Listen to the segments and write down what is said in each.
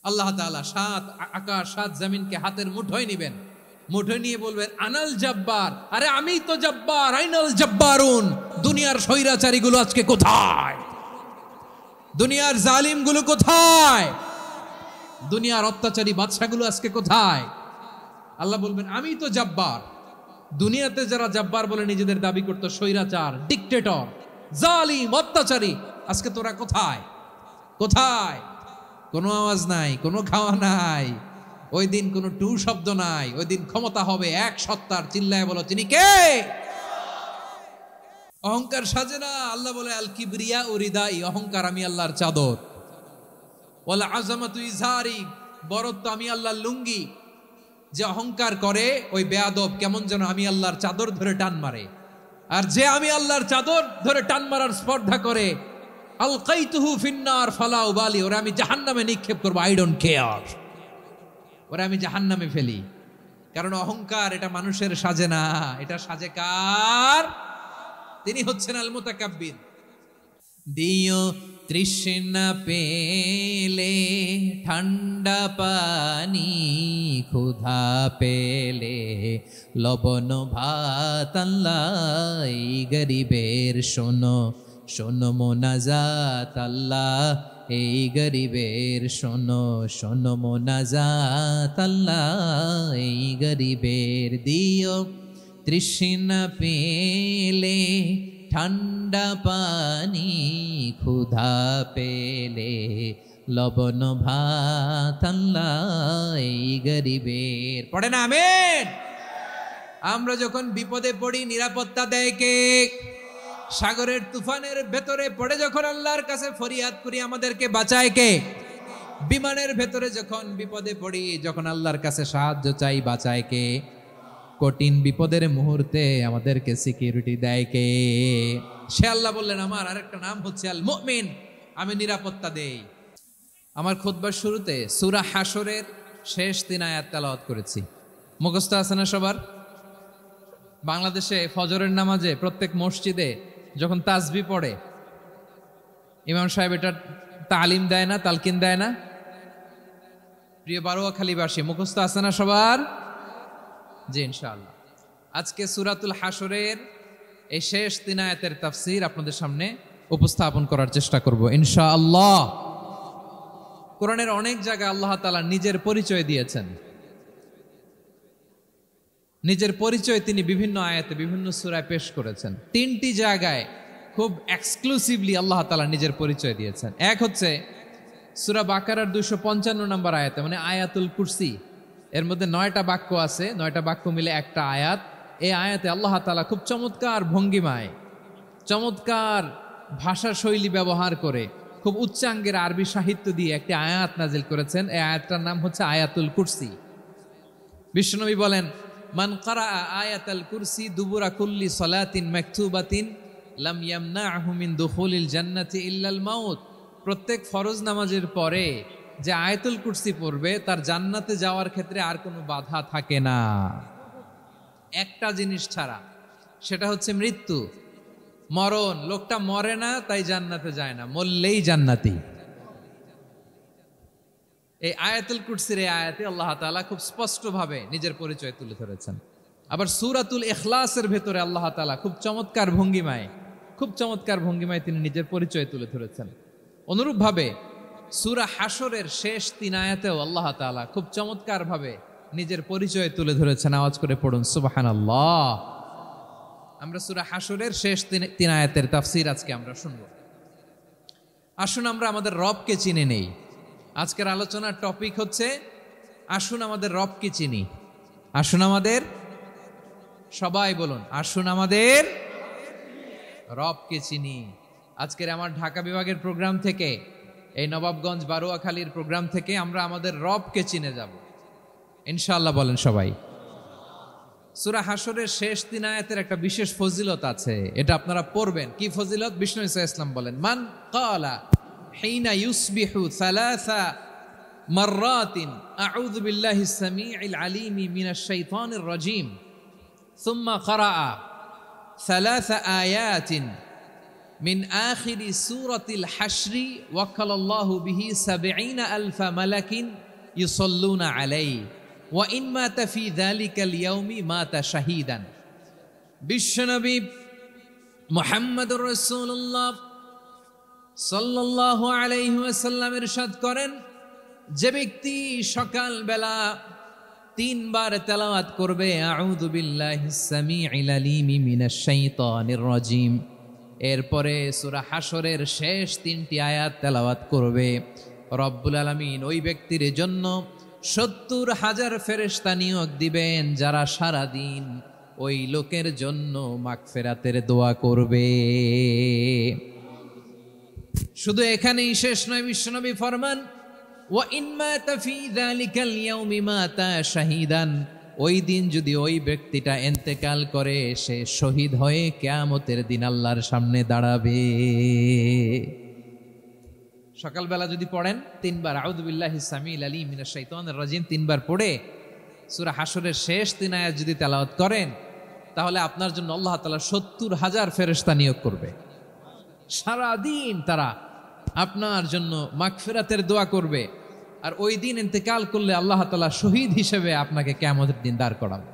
আল্লাহ তাআলা সাত আকাশ সাত জমিনকে হাতের মুঠোয় নিবেন, মুঠোয় নিয়ে বলবেন আনাল জব্বার, আরে আমি তো জব্বার, আইনাল জব্বারুন, দুনিয়ার স্বৈরাচারী গুলো আজকে কোথায়, দুনিয়ার জালিম গুলো কোথায়, দুনিয়ার অত্যাচারী বাদশাগুলো আজকে কোথায়? আল্লাহ বলবেন আমি তো জব্বার। দুনিয়াতে যারা জব্বার বলে নিজেদের দাবি করতো, স্বৈরাচার, ডিক্টেটর, জালিম, অত্যাচারী, আজকে তোরা কোথায়? কোথায়? কোনো আওয়াজ নাই, কোনো খাওয়া নাই, ওই দিন কোনো টু শব্দ নাই, ওই দিন ক্ষমতা হবে এক সত্তার। চিল্লায় বলো তিনি কে? অহংকার সাজে না। আল্লাহ বলে আল কিবরিয়া উরিদাই, অহংকার আমি আল্লাহর চাদর। ওয়াল আযামাতু ইজারি, বরত্ব আমি আল্লাহর লুঙ্গি। যে অহংকার করে ওই বেয়াদব কেমন যেন আমি আল্লাহর চাদর ধরে টান মারে, আর যে আমি আল্লাহর চাদর ধরে টান মারার স্পর্ধা করে, আলকাইতুহু ফিন্নার ফালা উবালি, ওরা আমি জাহান্নামে নিক্ষেপ করবো, আই ডোন্ট কেয়ার, ওরা আমি জাহান্নামে ফেলি। কারণ অহংকার এটা মানুষের সাজে না, এটা সাজে কার? তিনি হচ্ছেন আল মুতাকাব্বির। দিও তৃষ্ণা পেলে ঠান্ডা পানি, ক্ষুধা পেলে লবণ ভাত, আল্লাহ এই গরিবের শোনো শোনো মোনাজাত, আল্লাহ এই গরিবের শোনো শোনো মোনাজাত, আল্লাহ এই গরিবের। দিও তৃষ্ণা পেলে ঠান্ডা পানি, ক্ষুধা পেলে লবণ ভাত, আল্লাহ এই গরিবের। পড়ে না আমিন? আমরা যখন বিপদে পড়ি নিরাপত্তা দেয় কে? সাগরের তুফানের ভেতরে পড়ে যখন আল্লাহর কাছে ফরিয়াদ করি আমাদেরকে বাঁচায় কে? বিমানের ভেতরে যখন বিপদে পড়ি, যখন আল্লাহর কাছে সাহায্য চাই, বাঁচায় কে? কঠিন বিপদের মুহূর্তে আমাদেরকে সিকিউরিটি দেয় কে? সে আল্লাহ বললেন আমার আরেকটা নাম হচ্ছে আল মুমিন, আমি নিরাপত্তা দেই। আমার খুতবার শুরুতে সূরা হাশরের শেষ 3 আয়াত তেলাওয়াত করেছি, মুখস্থ আছে না সবার? বাংলাদেশে ফজরের নামাজে প্রত্যেক মসজিদে যখন তাসবিহ পড়ে, ইমাম সাহেব এটা তালিম দেয় না, তালকিন দেয় না? প্রিয় বারোয়াখালীবাসী, মুখস্থ আছে না সবার? জি ইনশাআল্লাহ। আজকে সূরাতুল হাশরের এই শেষ 3 আয়াতের তাফসীর আপনাদের সামনে উপস্থাপন করার চেষ্টা করব ইনশাআল্লাহ। কোরআনের অনেক জায়গায় আল্লাহ তাআলা নিজের পরিচয় দিয়েছেন। নিজের পরিচয় তিনি বিভিন্ন আয়াতে বিভিন্ন সূরায় পেশ করেছেন। 3টি জায়গায় খুব এক্সক্লুসিভলি আল্লাহ তাআলা নিজের পরিচয় দিয়েছেন। এক হচ্ছে সূরা বাকারার 255 নম্বর আয়াতে, মানে আয়াতুল কুরসি, এর মধ্যে 9টা বাক্য আছে, 9টা বাক্য মিলে একটা আয়াত। এই আয়াতে আল্লাহ তাআলা খুব চমৎকার ভঙ্গিমায়, চমৎকার ভাষা শৈলী ব্যবহার করে, খুব উচ্চাঙ্গের আরবি সাহিত্য দিয়ে একটি আয়াত নাজিল করেছেন। এই আয়াতটার নাম হচ্ছে আয়াতুল কুরসি। বিশ্বনবী বলেন, মান ক্বারাআ আয়াতাল কুরসি দুবুরা কুল্লি সালাতিন মাকতুবাতিন লাম ইয়ামনাহু মিন দুখুলিল জান্নাতি ইল্লাল মাউত। প্রত্যেক ফরজ নামাজের পরে যে আয়াতুল কুরসি পড়বে তার জান্নাতে যাওয়ার ক্ষেত্রে আর কোনো বাধা থাকে না, একটা জিনিস ছাড়া, সেটা হচ্ছে মৃত্যু, মরণ। লোকটা মরে না তাই জান্নাতে যায় না, মরলেই জান্নাতি। এই আয়াতুল কুরসির এই আয়াতে আল্লাহ তাআলা খুব স্পষ্টভাবে নিজের পরিচয় তুলে ধরেছেন। আবার সূরাতুল ইখলাসের ভেতরে আল্লাহ তাআলা খুব চমৎকার ভঙ্গিমায় তিনি নিজের পরিচয় তুলে ধরেছেন। অনুরূপভাবে সূরা হাশরের শেষ 3 আয়াতেও আল্লাহ তাআলা খুব চমৎকার ভাবে নিজের পরিচয় তুলে ধরেছেন। আওয়াজ করে পড়ুন সুবহানাল্লাহ। আমরা সূরা হাশরের শেষ 3 আয়াতের তাফসীর আজকে আমরা শুনব। আসুন আমরা আমাদের রবকে চিনে নেই। আজকের আলোচনার টপিক হচ্ছে আসুন আমাদের রবকে চিনি। আসুন আমাদের, সবাই বলুন, আসুন আমাদের রবকে চিনি। আজকের আমার ঢাকা বিভাগের প্রোগ্রাম থেকে, এই নবাবগঞ্জ বারোয়াখালীর প্রোগ্রাম থেকে আমরা আমাদের রবকে চিনে যাব ইনশাআল্লাহ। বলেন সবাই। সূরা হাশরের শেষ 3 আয়াতের একটা বিশেষ ফজিলত আছে, এটা আপনারা পড়বেন। কি ফজিলত? বিষ্ণু ইসা ইসলাম বলেন, মান ক্বালা হিনা ইউসবিহু সালাসা মাররাতিন আউযু বিল্লাহিস সামিউল আলীমি মিনাশ শাইতানির রাজীম সুম্মা ক্বারাআ সালাসা আয়াতিন মিন আখিরি সূরাতিল হাশরি ওয়াক্কালাল্লাহু বিহি ৭০ আলফা মালাকিন ইউসাল্লুনা আলাইহি ওয়া ইন মাতা ফি যালিকাল ইয়াউমি মাতা শাহীদান। বিশ্বনবী মুহাম্মদুর রাসূলুল্লাহ সাল্লাল্লাহু আলাইহি ওয়াসাল্লাম ইরশাদ করেন, যে ব্যক্তি সকাল বেলা ৩ বার তেলাওয়াত করবে আউযু বিল্লাহিস সামিউল আলিম মিনাশ শাইতানির রাজিম, এরপরে সূরা হাশরের শেষ ৩টি আয়াত তেলাওয়াত করবে, রব্বুল আলামিন ওই ব্যক্তির জন্য ৭০,০০০ ফেরেশতা নিয়োগ দিবেন যারা সারা দিন ওই লোকের জন্য মাগফিরাতের দোয়া করবে। শুধু এখানেই শেষ নয়, বিশ্বনবী ফরমান ওয়া ইন মাতা ফি যালিকাল ইয়াউমি মাতা শাহীদান, ওই দিন যদি ওই ব্যক্তিটা ইন্তেকাল করে সে শহীদ হয়ে কিয়ামতের দিন আল্লাহর সামনে দাঁড়াবে। সকালবেলা যদি পড়েন ৩ বার আউযু বিল্লাহিস সামিউল আলিম মিনাশ শাইতানির রাজিম ৩ বার পড়ে সূরা হাশরের শেষ ৩ আয়াত যদি তেলাওয়াত করেন, তাহলে আপনার জন্য আল্লাহ তাআলা ৭০,০০০ ফেরেশতা নিয়োগ করবে। সারা দিন তারা আপনার জন্য মাগফিরাতের দোয়া করবে, আর ওই দিন ইন্তেকাল করলে আল্লাহ তাআলা শহীদ হিসেবে আপনাকে কিয়ামতের দিন দাঁড় করাবে।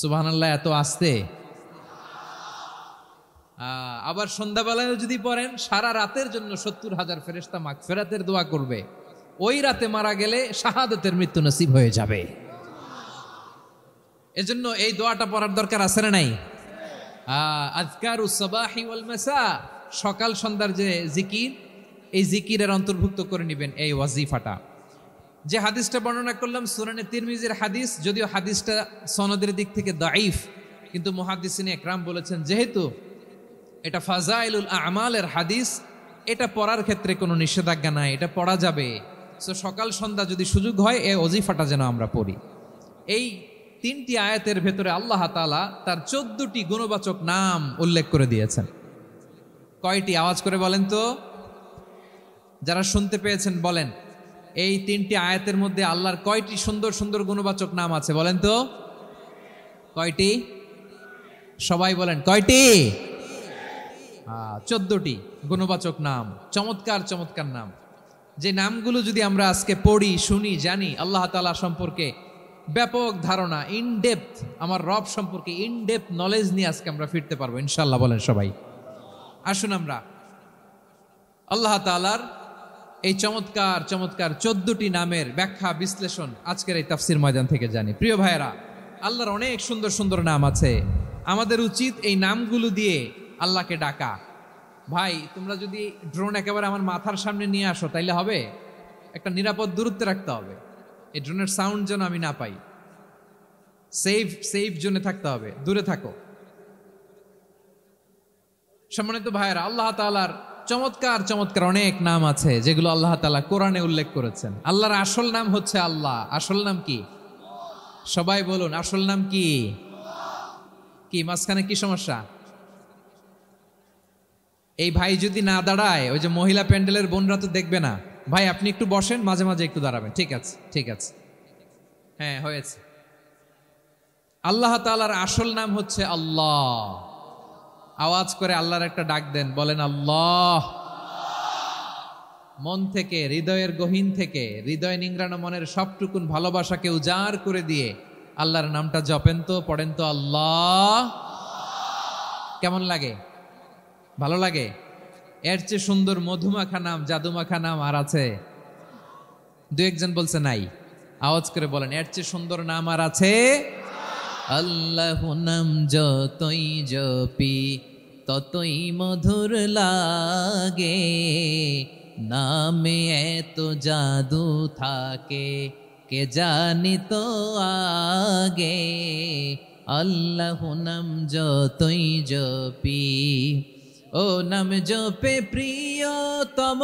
সুবহানাল্লাহ, এত আস্তে। আবার সন্ধ্যাবেলায় যদি পড়েন, সারা রাতের জন্য ৭০,০০০ ফেরেশতা মাগফিরাতের দোয়া করবে। ওই রাতে মারা গেলে শাহাদাতের মৃত্যু নসিব হয়ে যাবে। এজন্য এই দোয়াটা পড়ার দরকার আছে না নাই? আযকারুস সাবাহি ওয়াল মাসা, সকাল সন্ধ্যার যে জিকির, এই জিকিরের অন্তর্ভুক্ত করে নেবেন এই ওয়াজিফাটা। যে হাদিসটা বর্ণনা করলাম সুনানে তিরমিজির হাদিস, যদিও হাদিসটা সনদের দিক থেকে দাঈফ, কিন্তু মুহাদ্দিসিনে একরাম বলেছেন যেহেতু এটা ফাজাইলুল আমালের হাদিস, এটা পড়ার ক্ষেত্রে কোনো নিষেধাজ্ঞা নাই, এটা পড়া যাবে। সো সকাল সন্ধ্যা যদি সুযোগ হয় এই ওয়াজিফাটা যেন আমরা পড়ি। এই ৩টি আয়াতের ভেতরে আল্লাহ তাআলা তার ১৪টি গুণবাচক নাম উল্লেখ করে দিয়েছেন। কয়টি? আওয়াজ করে বলেন তো, যারা শুনতে পেয়েছেন বলেন, এই ৩টি আয়াতের মধ্যে আল্লাহর কয়টি সুন্দর সুন্দর গুণবাচক নাম আছে বলেন তো? কয়টি? সবাই বলেন কয়টি? ১৪টি গুণবাচক নাম, চমৎকার চমৎকার নাম। যে নামগুলো যদি আমরা আজকে পড়ি, শুনি, জানি, আল্লাহ তাআলা সম্পর্কে ব্যাপক ধারণা, ইনডেপথ, আমার রব সম্পর্কে ইনডেপথ নলেজ নিয়ে আজকে আমরা ফিরতে পারবো ইনশাআল্লাহ। বলেন সবাই। আসুন আমরা আল্লাহ তাআলার এই চমৎকার চমৎকার ১৪টি নামের ব্যাখ্যা বিশ্লেষণ আজকের এই তাফসীর ময়দান থেকে জানি। প্রিয় ভাইয়েরা, আল্লাহর অনেক সুন্দর সুন্দর নাম আছে, আমাদের উচিত এই নামগুলো দিয়ে আল্লাহকে ডাকা। ভাই, তোমরা যদি ড্রোন একেবারে আমার মাথার সামনে নিয়ে আসো তাইলে হবে? একটা নিরাপদ দূরত্বে রাখতে হবে, এই ড্রোনের সাউন্ড যেন আমি না পাই। সেফ জোনে থাকতে হবে, দূরে থাকো। সম্মানিত ভাইয়েরা, আল্লাহ তাআলার চমৎকার চমৎকার অনেক নাম আছে যেগুলো আল্লাহ তাআলা কোরআনে উল্লেখ করেছেন। আল্লাহর আসল নাম হচ্ছে আল্লাহ। আসল নাম কি? সবাই বলুন, আসল নাম কি? কি মাঝখানে কি সমস্যা? এই ভাই যদি না দাঁড়ায়, ওই যে মহিলা প্যান্ডেলের বোনরা তো দেখবে না। ভাই আপনি একটু বসেন, মাঝে মাঝে একটু দাঁড়াবেন। ঠিক আছে, ঠিক আছে, হ্যাঁ হয়েছে। আল্লাহ তাআলার আসল নাম হচ্ছে আল্লাহ। আওয়াজ করে আল্লাহর একটা ডাক দেন, বলেন আল্লাহ। মন থেকে, হৃদয়ের গহীন থেকে, হৃদয় নিংড়ানো মনের সবটুকুন ভালোবাসাকে উজাড় করে দিয়ে আল্লাহর নামটা জপেন তো, পড়েন তো আল্লাহ। কেমন লাগে? ভালো লাগে? এর চেয়ে সুন্দর মধুমাখা নাম, জাদুমাখা নাম আর আছে? দু একজন বলছে নাই। আওয়াজ করে বলেন, এর চেয়ে সুন্দর নাম আর আছে? আল্লাহ নাম যতই জপি ততই মধুর লাগে, নামে এত জাদু থাকে কে জানি তো আগে। আল্লাহ নাম যতই জপি, ও নাম জপে প্রিয়তম,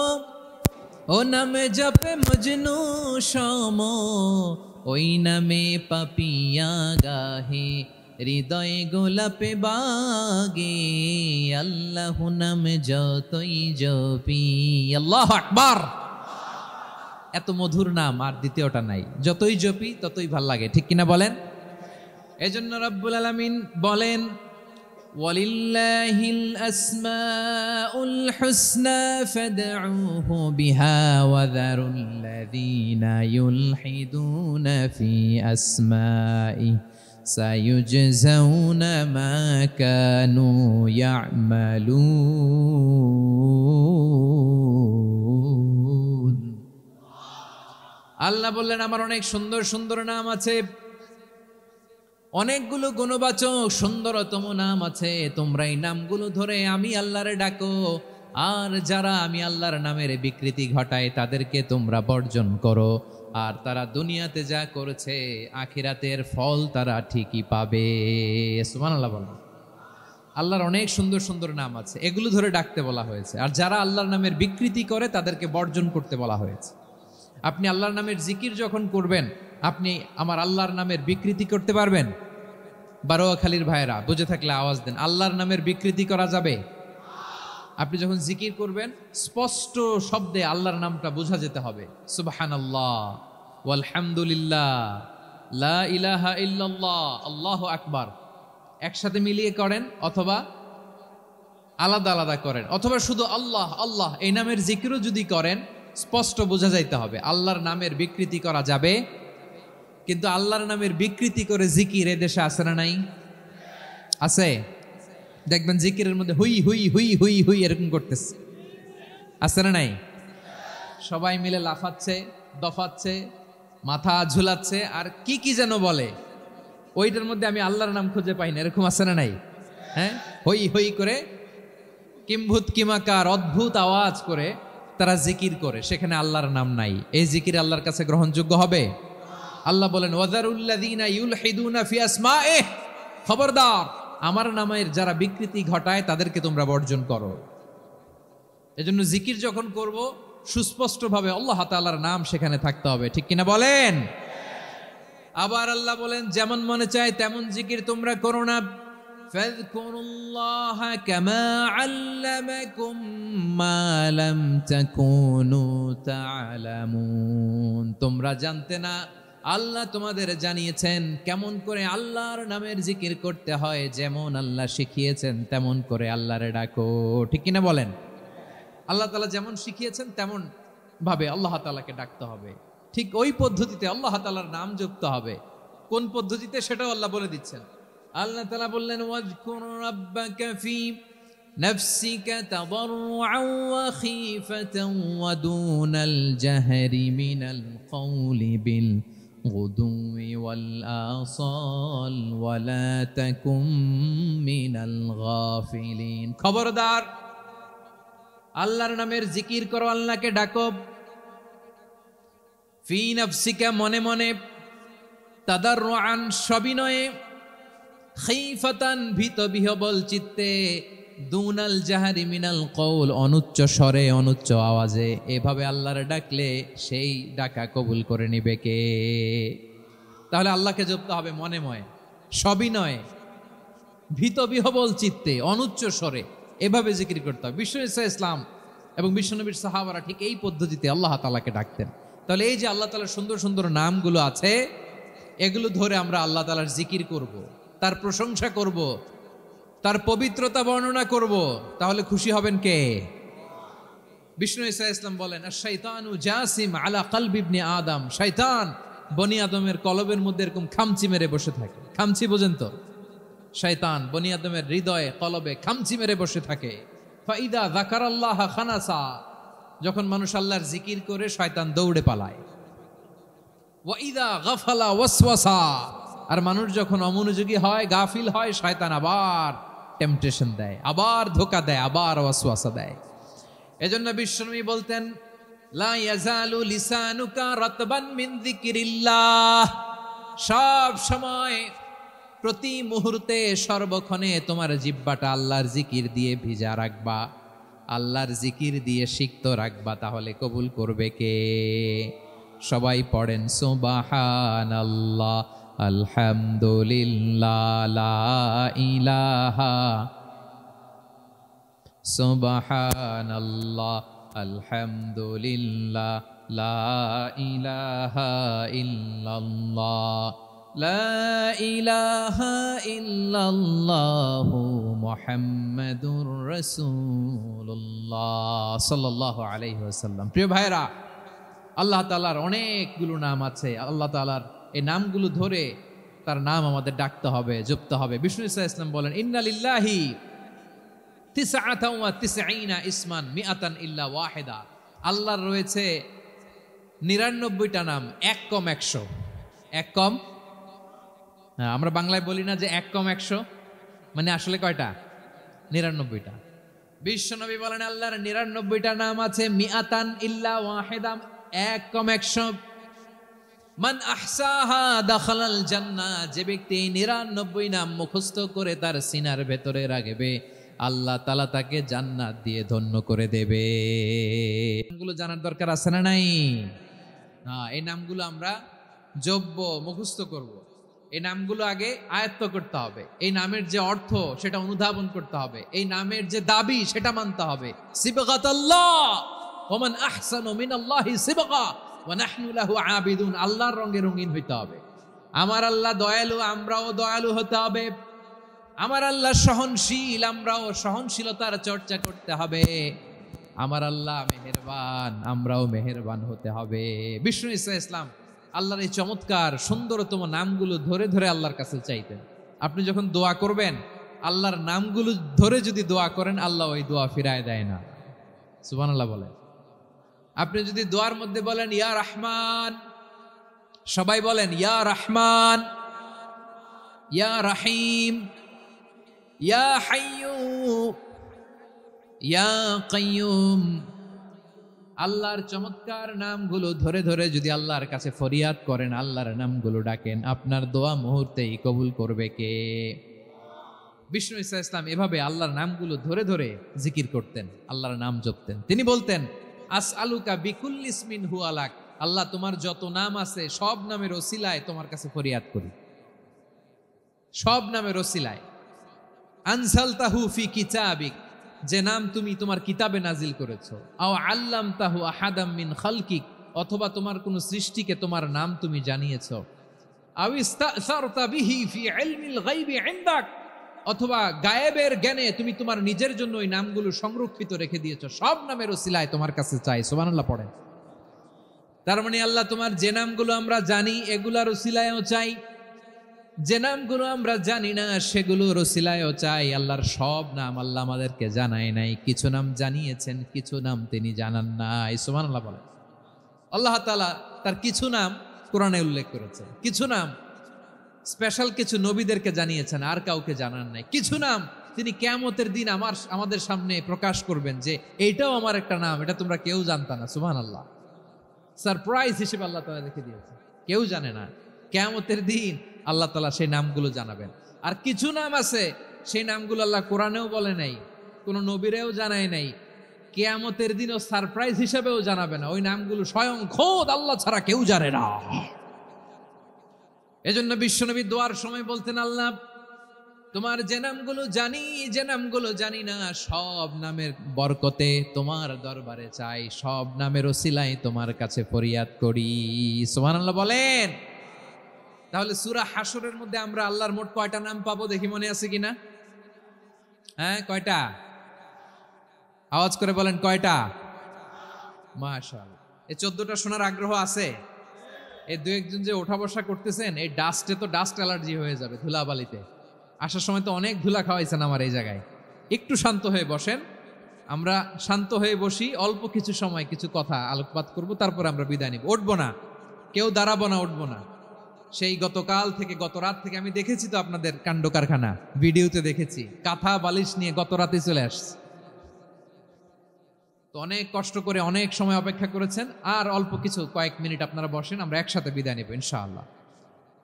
ও নাম জপে মজনু সম, ওই নামে পাপিয়া গাহে হৃদয় গোলাপে বাগে। আল্লাহ নাম যতই জপি। আল্লাহু আকবার। এত মধুর নাম আর দ্বিতীয়টা নাই, যতই জপি ততই ভাল লাগে, ঠিক কিনা বলেন? এজন্য রব্বুল আলামিন বলেন, ওয়ালিল্লাহিল আসমাউল হুসনা ফাদউহু বিহা ওয়া যারুল্লাযীনা ইউলহিদুনা ফি আসমাইহি সায়ুজজাউনা মা কানু ইয়া'মালুন। আল্লাহ বললেন আমার অনেক সুন্দর সুন্দর নাম আছে, অনেকগুলো গুণবাচক সুন্দরতম নাম আছে, তোমরা এই নামগুলো ধরে আমি আল্লাহরে ডাকো, আর যারা আমি আল্লাহর নামের বিকৃতি ঘটায় তাদেরকে তোমরা বর্জন করো, আর তারা দুনিয়াতে যা করেছে আখিরাতের ফল তারা ঠিকই পাবে। সুবহানাল্লাহ বলো। আল্লাহর অনেক সুন্দর সুন্দর নাম আছে, এগুলো ধরে ডাকতে বলা হয়েছে, আর যারা আল্লাহর নামের বিকৃতি করে তাদেরকে বর্জন করতে বলা হয়েছে। আপনি আল্লাহর নামের জিকির যখন করবেন, আপনি আমার আল্লাহর নামের বিকৃতি করতে পারবেন? বারোয়াখালীর ভাইয়েরা বুঝে থাকলে আওয়াজ দেন, আল্লাহর নামের বিকৃতি করা যাবে? আপনি যখন জিকির করবেন স্পষ্ট শব্দে আল্লাহর নামটা বোঝা যেতে হবে। সুবহানাল্লাহ, ওয়ালহামদুলিল্লাহ, লা ইলাহা ইল্লাল্লাহ, আল্লাহু আকবার, একসাথে মিলিয়ে করেন অথবা আলাদা আলাদা করেন, অথবা শুধু আল্লাহ আল্লাহ এই নামের জিকিরও যদি করেন স্পষ্ট বোঝা যাইতে হবে। আল্লাহর নামের বিকৃতি করা যাবে, কিন্তু আল্লাহর নামের বিকৃতি করে জিকির এদেশে আছে না নাই? আছে। দেখবেন জিকিরের মধ্যে হুই হুই হুই হুই হুই এরকম করতেছে, আছে না নাই? সবাই মিলে লাফাচ্ছে, দফাচ্ছে, মাথা ঝুলাচ্ছে, আর কি কি যেন বলে, ওইটার মধ্যে আমি আল্লাহর নাম খুঁজে পাই না, এরকম আছে না নাই? হ্যাঁ, হই হই করে কিম্ভূত কিমাকার অদ্ভুত আওয়াজ করে তারা জিকির করে, সেখানে আল্লাহর নাম নাই। এই জিকির আল্লাহর কাছে গ্রহণযোগ্য হবে? আল্লাহ বলেন ওয়াযারুল্লাযীনা ইউলহিদুনা ফি আসমাইহি, খবরদার আমার নামের যারা বিকৃতি ঘটায় তাদেরকে তোমরা বর্জন করো। এজন্য জিকির যখন করব সুস্পষ্টভাবে আল্লাহ তাআলার নাম সেখানে থাকতে হবে, ঠিক কিনা বলেন? আবার আল্লাহ বলেন যেমন মনে চায় তেমন জিকির তোমরা করো না। ফাযকুরুল্লাহা কামা আল্লামাকুম মা লাম তাকুনু তা'লামুন, তোমরা জানতে না, আল্লাহ তোমাদের জানিয়েছেন কেমন করে আল্লাহর নামের জিকির করতে হয়, যেমন আল্লাহ শিখিয়েছেন তেমন করে আল্লাহরে ডাকো, ঠিক কিনা বলেন? আল্লাহ তাআলা যেমন শিখিয়েছেন তেমন ভাবে আল্লাহ তাআলাকে ডাকতে হবে, ঠিক ওই পদ্ধতিতে আল্লাহ তাআলার নাম যুক্ত হবে। কোন পদ্ধতিতে সেটাও আল্লাহ বলে দিচ্ছেন। আল্লাহ তাআলা বললেন ওয়াজকুর রাব্বাকা ফি নাফসিকা তাদাররুআন ওয়া খীফাতান ওয়া দুনাল জাহরি মিনাল কওলি বিল গুদুই ওয়াল আসাল ওয়া লা তাকুম মিনাল গাফিলিন। খবরদার আল্লাহর নামের জিকির করো, আল্লাহকে ডাকো, ফি নাফসিকা মনে মনে, তাদাররুআন সবিনয়ে, খীফাতান ভীত বিহবল চিত্তে, দুনাল জাহারি মিনাল কওল অনুচ্চ স্বরে অনুচ্চ আওয়াজে। এভাবে আল্লাহর ডাকলে সেই ডাকা কবুল করে নিবে কে? তাহলে আল্লাহকে জপতে হবে মনে মনে, সবিনয়ে, ভীত বিহবল চিত্তে, অনুচ্চ স্বরে, এভাবে জিকির করতে হবে। বিষ্ণু ইসলাম এবং বিশ্বনবীর সাহাবারা ঠিক এই পদ্ধতিতে আল্লাহ তাআলাকে ডাকতেন। তাহলে এই যে আল্লাহ তাআলার সুন্দর সুন্দর নামগুলো আছে, এগুলো ধরে আমরা আল্লাহ তাআলার জিকির করব, তার প্রশংসা করব, তার পবিত্রতা বর্ণনা করব, তাহলে খুশি হবেন কে? বিষ্ণু ইসলাম বলেন আশ-শাইতানু জাসিম আলা কলবি ইবনে আদম, শয়তান বনি আদমের কলবের মধ্যে এরকম খামচি মেরে বসে থাকে। খামচি বোঝেন তো? শয়তান বনি আদমের হৃদয়ে কলবে খামচি মেরে বসে থাকে। ফাইদা যাকারাল্লাহ খানাসা, যখন মানুষ আল্লাহর জিকির করে শয়তান দৌড়ে পালায়। ওয়াইদা গাফালা ওয়াসওয়াসা, আর মানুষ যখন অমনোযোগী হয়, গাফিল হয়, শয়তান আবার টেম্পটেশন দেয়, আবার ধোঁকা দেয়, আবার ওয়াসওয়াসা দেয়। এজন্য বিশ্বনবী বলতেন লা ইয়াজালু লিসানুকা রাতবান মিন যিকরিল্লাহ, সব সময় প্রতি মুহূর্তে সর্বক্ষণে তোমার জিহ্বাটা আল্লাহর জিকির দিয়ে ভিজা রাখবা, আল্লাহর জিকির দিয়ে সিক্ত রাখবা, তাহলে কবুল করবে কে? সবাই পড়েন সুবহানাল্লাহ, আলহামদুলিল্লাহ, লা ইলাহা, সুবহানাল্লাহ, আলহামদুলিল্লাহ, লা ইলাহা ইল্লাল্লাহ, লা ইলাহা ইল্লাল্লাহু মুহাম্মাদুর রাসূলুল্লাহ সাল্লাল্লাহু আলাইহি ওয়াসাল্লাম। প্রিয় ভাইরা, আল্লাহ তাআলার অনেকগুলো নাম আছে। আল্লাহ তাআলার এই নামগুলো ধরে তার নাম আমাদের ডাকতে হবে, জপতে হবে। বিষ্ণু ইসলাম বলেন, ইন্না লিল্লাহি 99 ইসমান মিআতান ইল্লা ওয়াহিদা। আল্লাহর রয়েছে 99টা নাম, এক কম 100। এক কম, আমরা বাংলায় বলি না যে এক কম 100, মানে আসলে কয়টা? 99টা। বিশ্বনবী বলেন আল্লাহর 99টা নাম আছে, মিআতান ইল্লা ওয়াহিদা, এক কম 100। মান আহসাহা দাখালাল জান্নাহ, যে ব্যক্তি 99 নাম মুখস্থ করে তার সিনার ভেতরে রাখবে, আল্লাহ তাআলা তাকে জান্নাত দিয়ে ধন্য করে দেবে। নামগুলো জানার দরকার আছে না নাই? এই নামগুলো আমরা জপব, মুখস্থ করব। এই নামগুলো আগে আয়ত্ত করতে হবে। এই নামের যে অর্থ সেটা অনুধাবন করতে হবে। এই নামের যে দাবি সেটা মানতে হবে। সিবগাতাল্লাহ ওয়া মান আহসানু মিনাল্লাহি সিবগা ওয়া নাহনু লাহু আবিদুন। আল্লাহর রঙে রঙিন হইতে হবে। আমার আল্লাহ দয়ালু, আমরাও দয়ালু হতে হবে। আমার আল্লাহ সহনশীল, আমরাও সহনশীলতার চর্চা করতে হবে। আমার আল্লাহ মেহেরবান, আমরাও মেহেরবান হতে হবে। বিষ্ণু ইসলাম আল্লাহর এই চমৎকার সুন্দরতম নামগুলো ধরে ধরে আল্লাহর কাছে চাইতেন। আপনি যখন দোয়া করবেন, আল্লাহর নামগুলো ধরে যদি দোয়া করেন, আল্লাহ ওই দোয়া ফিরায় দেয় না। সুবহানাল্লাহ বলেন। আপনি যদি দোয়ার মধ্যে বলেন ইয়া রহমান, সবাই বলেন ইয়া রহমান, ইয়া রহিম, ইয়া হাইয়্যু, ইয়া কাইয়্যুম। আল্লাহর চমৎকার নামগুলো ধরে ধরে যদি আল্লাহর কাছে ফরিয়াদ করেন, আল্লাহর নামগুলো ডাকেন, আপনার দোয়া মুহূর্তেই কবুল করবে কে? বিষ্ণু ইসলাম এভাবে আল্লাহর নামগুলো ধরে ধরে জিকির করতেন, আল্লাহর নাম জপতেন। তিনি বলতেন, আসআলুকা বিকুল্লি ইসমিন হুয়া লাক, আল্লাহ তোমার যত নাম আছে সব নামের ওসিলায় তোমার কাছে ফরিয়াদ করি, সব নামের ওসিলায়। আনজালতাহু ফি কিতাবিক, যে নাম তুমি তোমার কিতাবে নাজিল করেছো। আও আল্লামতাহু আহাদাম মিন খালকিক, অথবা তোমার কোন সৃষ্টিকে তোমার নাম তুমি জানিয়েছো। আও ইস্তাসারতা বিহি ফি ইলমিল গায়বি ইনদাক, অথবা গায়েবের জ্ঞানে তুমি তোমার নিজের জন্য ওই নামগুলো সংরক্ষিত রেখে দিয়েছো। সব নামের ওসিলায় তোমার কাছে চাই। সুবহানাল্লাহ পড়েন। তার মানে আল্লাহ তোমার যে নামগুলো আমরা জানি এগুলার ওসিলায়ও চাই, যে নামগুলো আমরা জানি না সেগুলোর ওসিলায়ও চাই। আল্লাহর সব নাম আল্লাহ আমাদেরকে জানায় নাই, কিছু নাম জানিয়েছেন, কিছু নাম তিনি জানান নাই। সুবহানাল্লাহ বলেন। আল্লাহ তাআলা তার কিছু নাম কোরআনে উল্লেখ করেছেন, কিছু নাম স্পেশাল কিছু নবীদেরকে জানিয়েছেন, আর কাউকে জানান নাই। কিছু নাম তিনি কিয়ামতের দিন আমাদের সামনে প্রকাশ করবেন যে এইটাও আমার একটা নাম, এটা তোমরা কেউ জানতা না। সুবহানাল্লাহ, সারপ্রাইজ হিসেবে আল্লাহ তাআলা রেখে দিয়েছেন, কেউ জানে না। কিয়ামতের দিন আল্লাহ তাআলা সেই নামগুলো জানাবেন। আর কিছু নাম আছে সেই নামগুলো আল্লাহ কোরআনেও বলে নাই, কোনো নবীরেও জানায় নাই, কিয়ামতের দিনও সারপ্রাইজ হিসেবেও জানাবে না। ওই নামগুলো স্বয়ং খোদ আল্লাহ ছাড়া কেউ জানে না। এজন্য বিশ্বনবী দোয়ার সময় বলতেন, আল্লাহ তোমার যে নামগুলো জানি, যে নামগুলো জানি না, সব নামের বরকতে তোমার দরবারে চাই, সব নামের ওসিলায় তোমার কাছে ফরিয়াদ করি। সুবহানাল্লাহ বলেন। তাহলে সূরা হাশরের মধ্যে আমরা আল্লাহর মোট কয়টা নাম পাবো দেখি, মনে আছে কিনা? হ্যাঁ, কয়টা? আওয়াজ করে বলেন কয়টা? মাশাআল্লাহ। এই 14টা শোনার আগ্রহ আছে? এই দু একজন যে ওঠা বসা করতেছেন, এই ডাস্টে তো ডাস্ট অ্যালার্জি হয়ে যাবে, ধুলাবালিতে। আসার সময় তো অনেক ধুলা খাওয়াইছেন আমার এই জায়গায়। একটু শান্ত হয়ে বসেন, আমরা শান্ত হয়ে বসি, অল্প কিছু সময় কিছু কথা আলোকপাত করব, তারপর আমরা বিদায় নিব। উঠবো না, কেউ দাঁড়াবো না, উঠবো না। সেই গতকাল থেকে, গত রাত থেকে আমি দেখেছি তো আপনাদের কাণ্ড কারখানা, ভিডিওতে দেখেছি, কাঁথা বালিশ নিয়ে গত রাতে চলে আসছে। তো অনেক কষ্ট করে অনেক সময় অপেক্ষা করেছেন, আর অল্প কিছু কয়েক মিনিট আপনারা বসেন, আমরা একসাথে বিদায় নেব ইনশাআল্লাহ।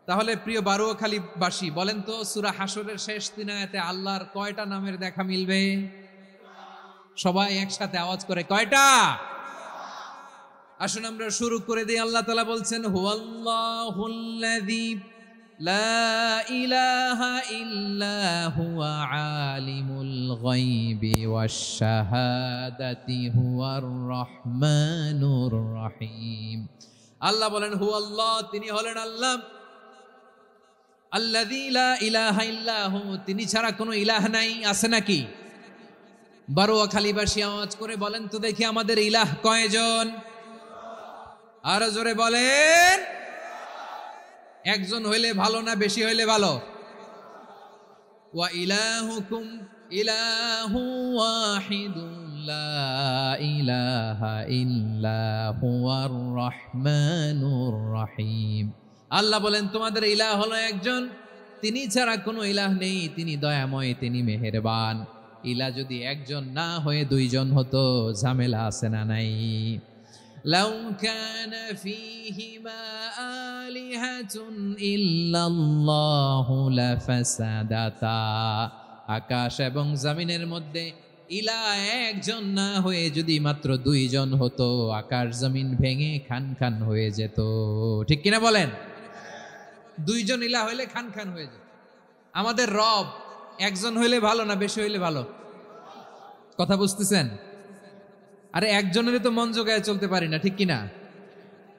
তাহলে প্রিয় বারুয়াখালীবাসী বলেন তো, সূরা হাশরের শেষ 3 আয়াতে আল্লাহর কয়টা নামের দেখা মিলবে? সবাই একসাথে আওয়াজ করে কয়টা? আসুন আমরা শুরু করে দিই। আল্লাহ তাআলা বলছেন, হুয়াল্লাহুল্লাযী লা ইলাহা ইল্লা হুয়া আলিমুল গায়বি ওয়াশ শাহাদাতি হুয়ার রহমানুর রহিম। আল্লাহ বলেন হুয়াল্লাহ, তিনি হলেন আল্লাহ, আল্লাযী লা ইলাহা ইল্লাহু, তিনি ছাড়া কোনো ইলাহ নাই, আছে নাকি? বারোয়াখালীবাসী আওয়াজ করে বলেন তো দেখি আমাদের ইলাহ কয়জন? আরো জোরে বলেন। একজন হইলে ভালো না বেশি হইলে ভালো? ওয়া ইলাহুকুম ইলাহু ওয়াহিদুন লা ইলাহা ইল্লা হুয়ার রহমানুর রহিম। আল্লাহ বলেন তোমাদের ইলাহ হলো একজন, তিনি ছাড়া কোনো ইলাহ নেই, তিনি দয়াময়, তিনি মেহেরবান। ইলাহ যদি একজন না হয়ে দুইজন হতো, ঝামেলা আছে না নাই? লাউ কানা ফীহিমা আলিহাতুন ইল্লাল্লাহু লাফাসাদাতা, আকাশ এবং জমিনের মধ্যে ইলাহ একজন না হয়ে যদি মাত্র দুইজন হতো, আকাশ জমিন ভেঙে খান খান হয়ে যেত। ঠিক কিনা বলেন? দুইজন ইলাহ হইলে খান খান হয়ে যেত। আমাদের রব একজন হইলে ভালো না বেশি হইলে ভালো? কথা বুঝতেছেন? আরে একজনের তো মন জোগায় চলতে পারি না, ঠিক কিনা?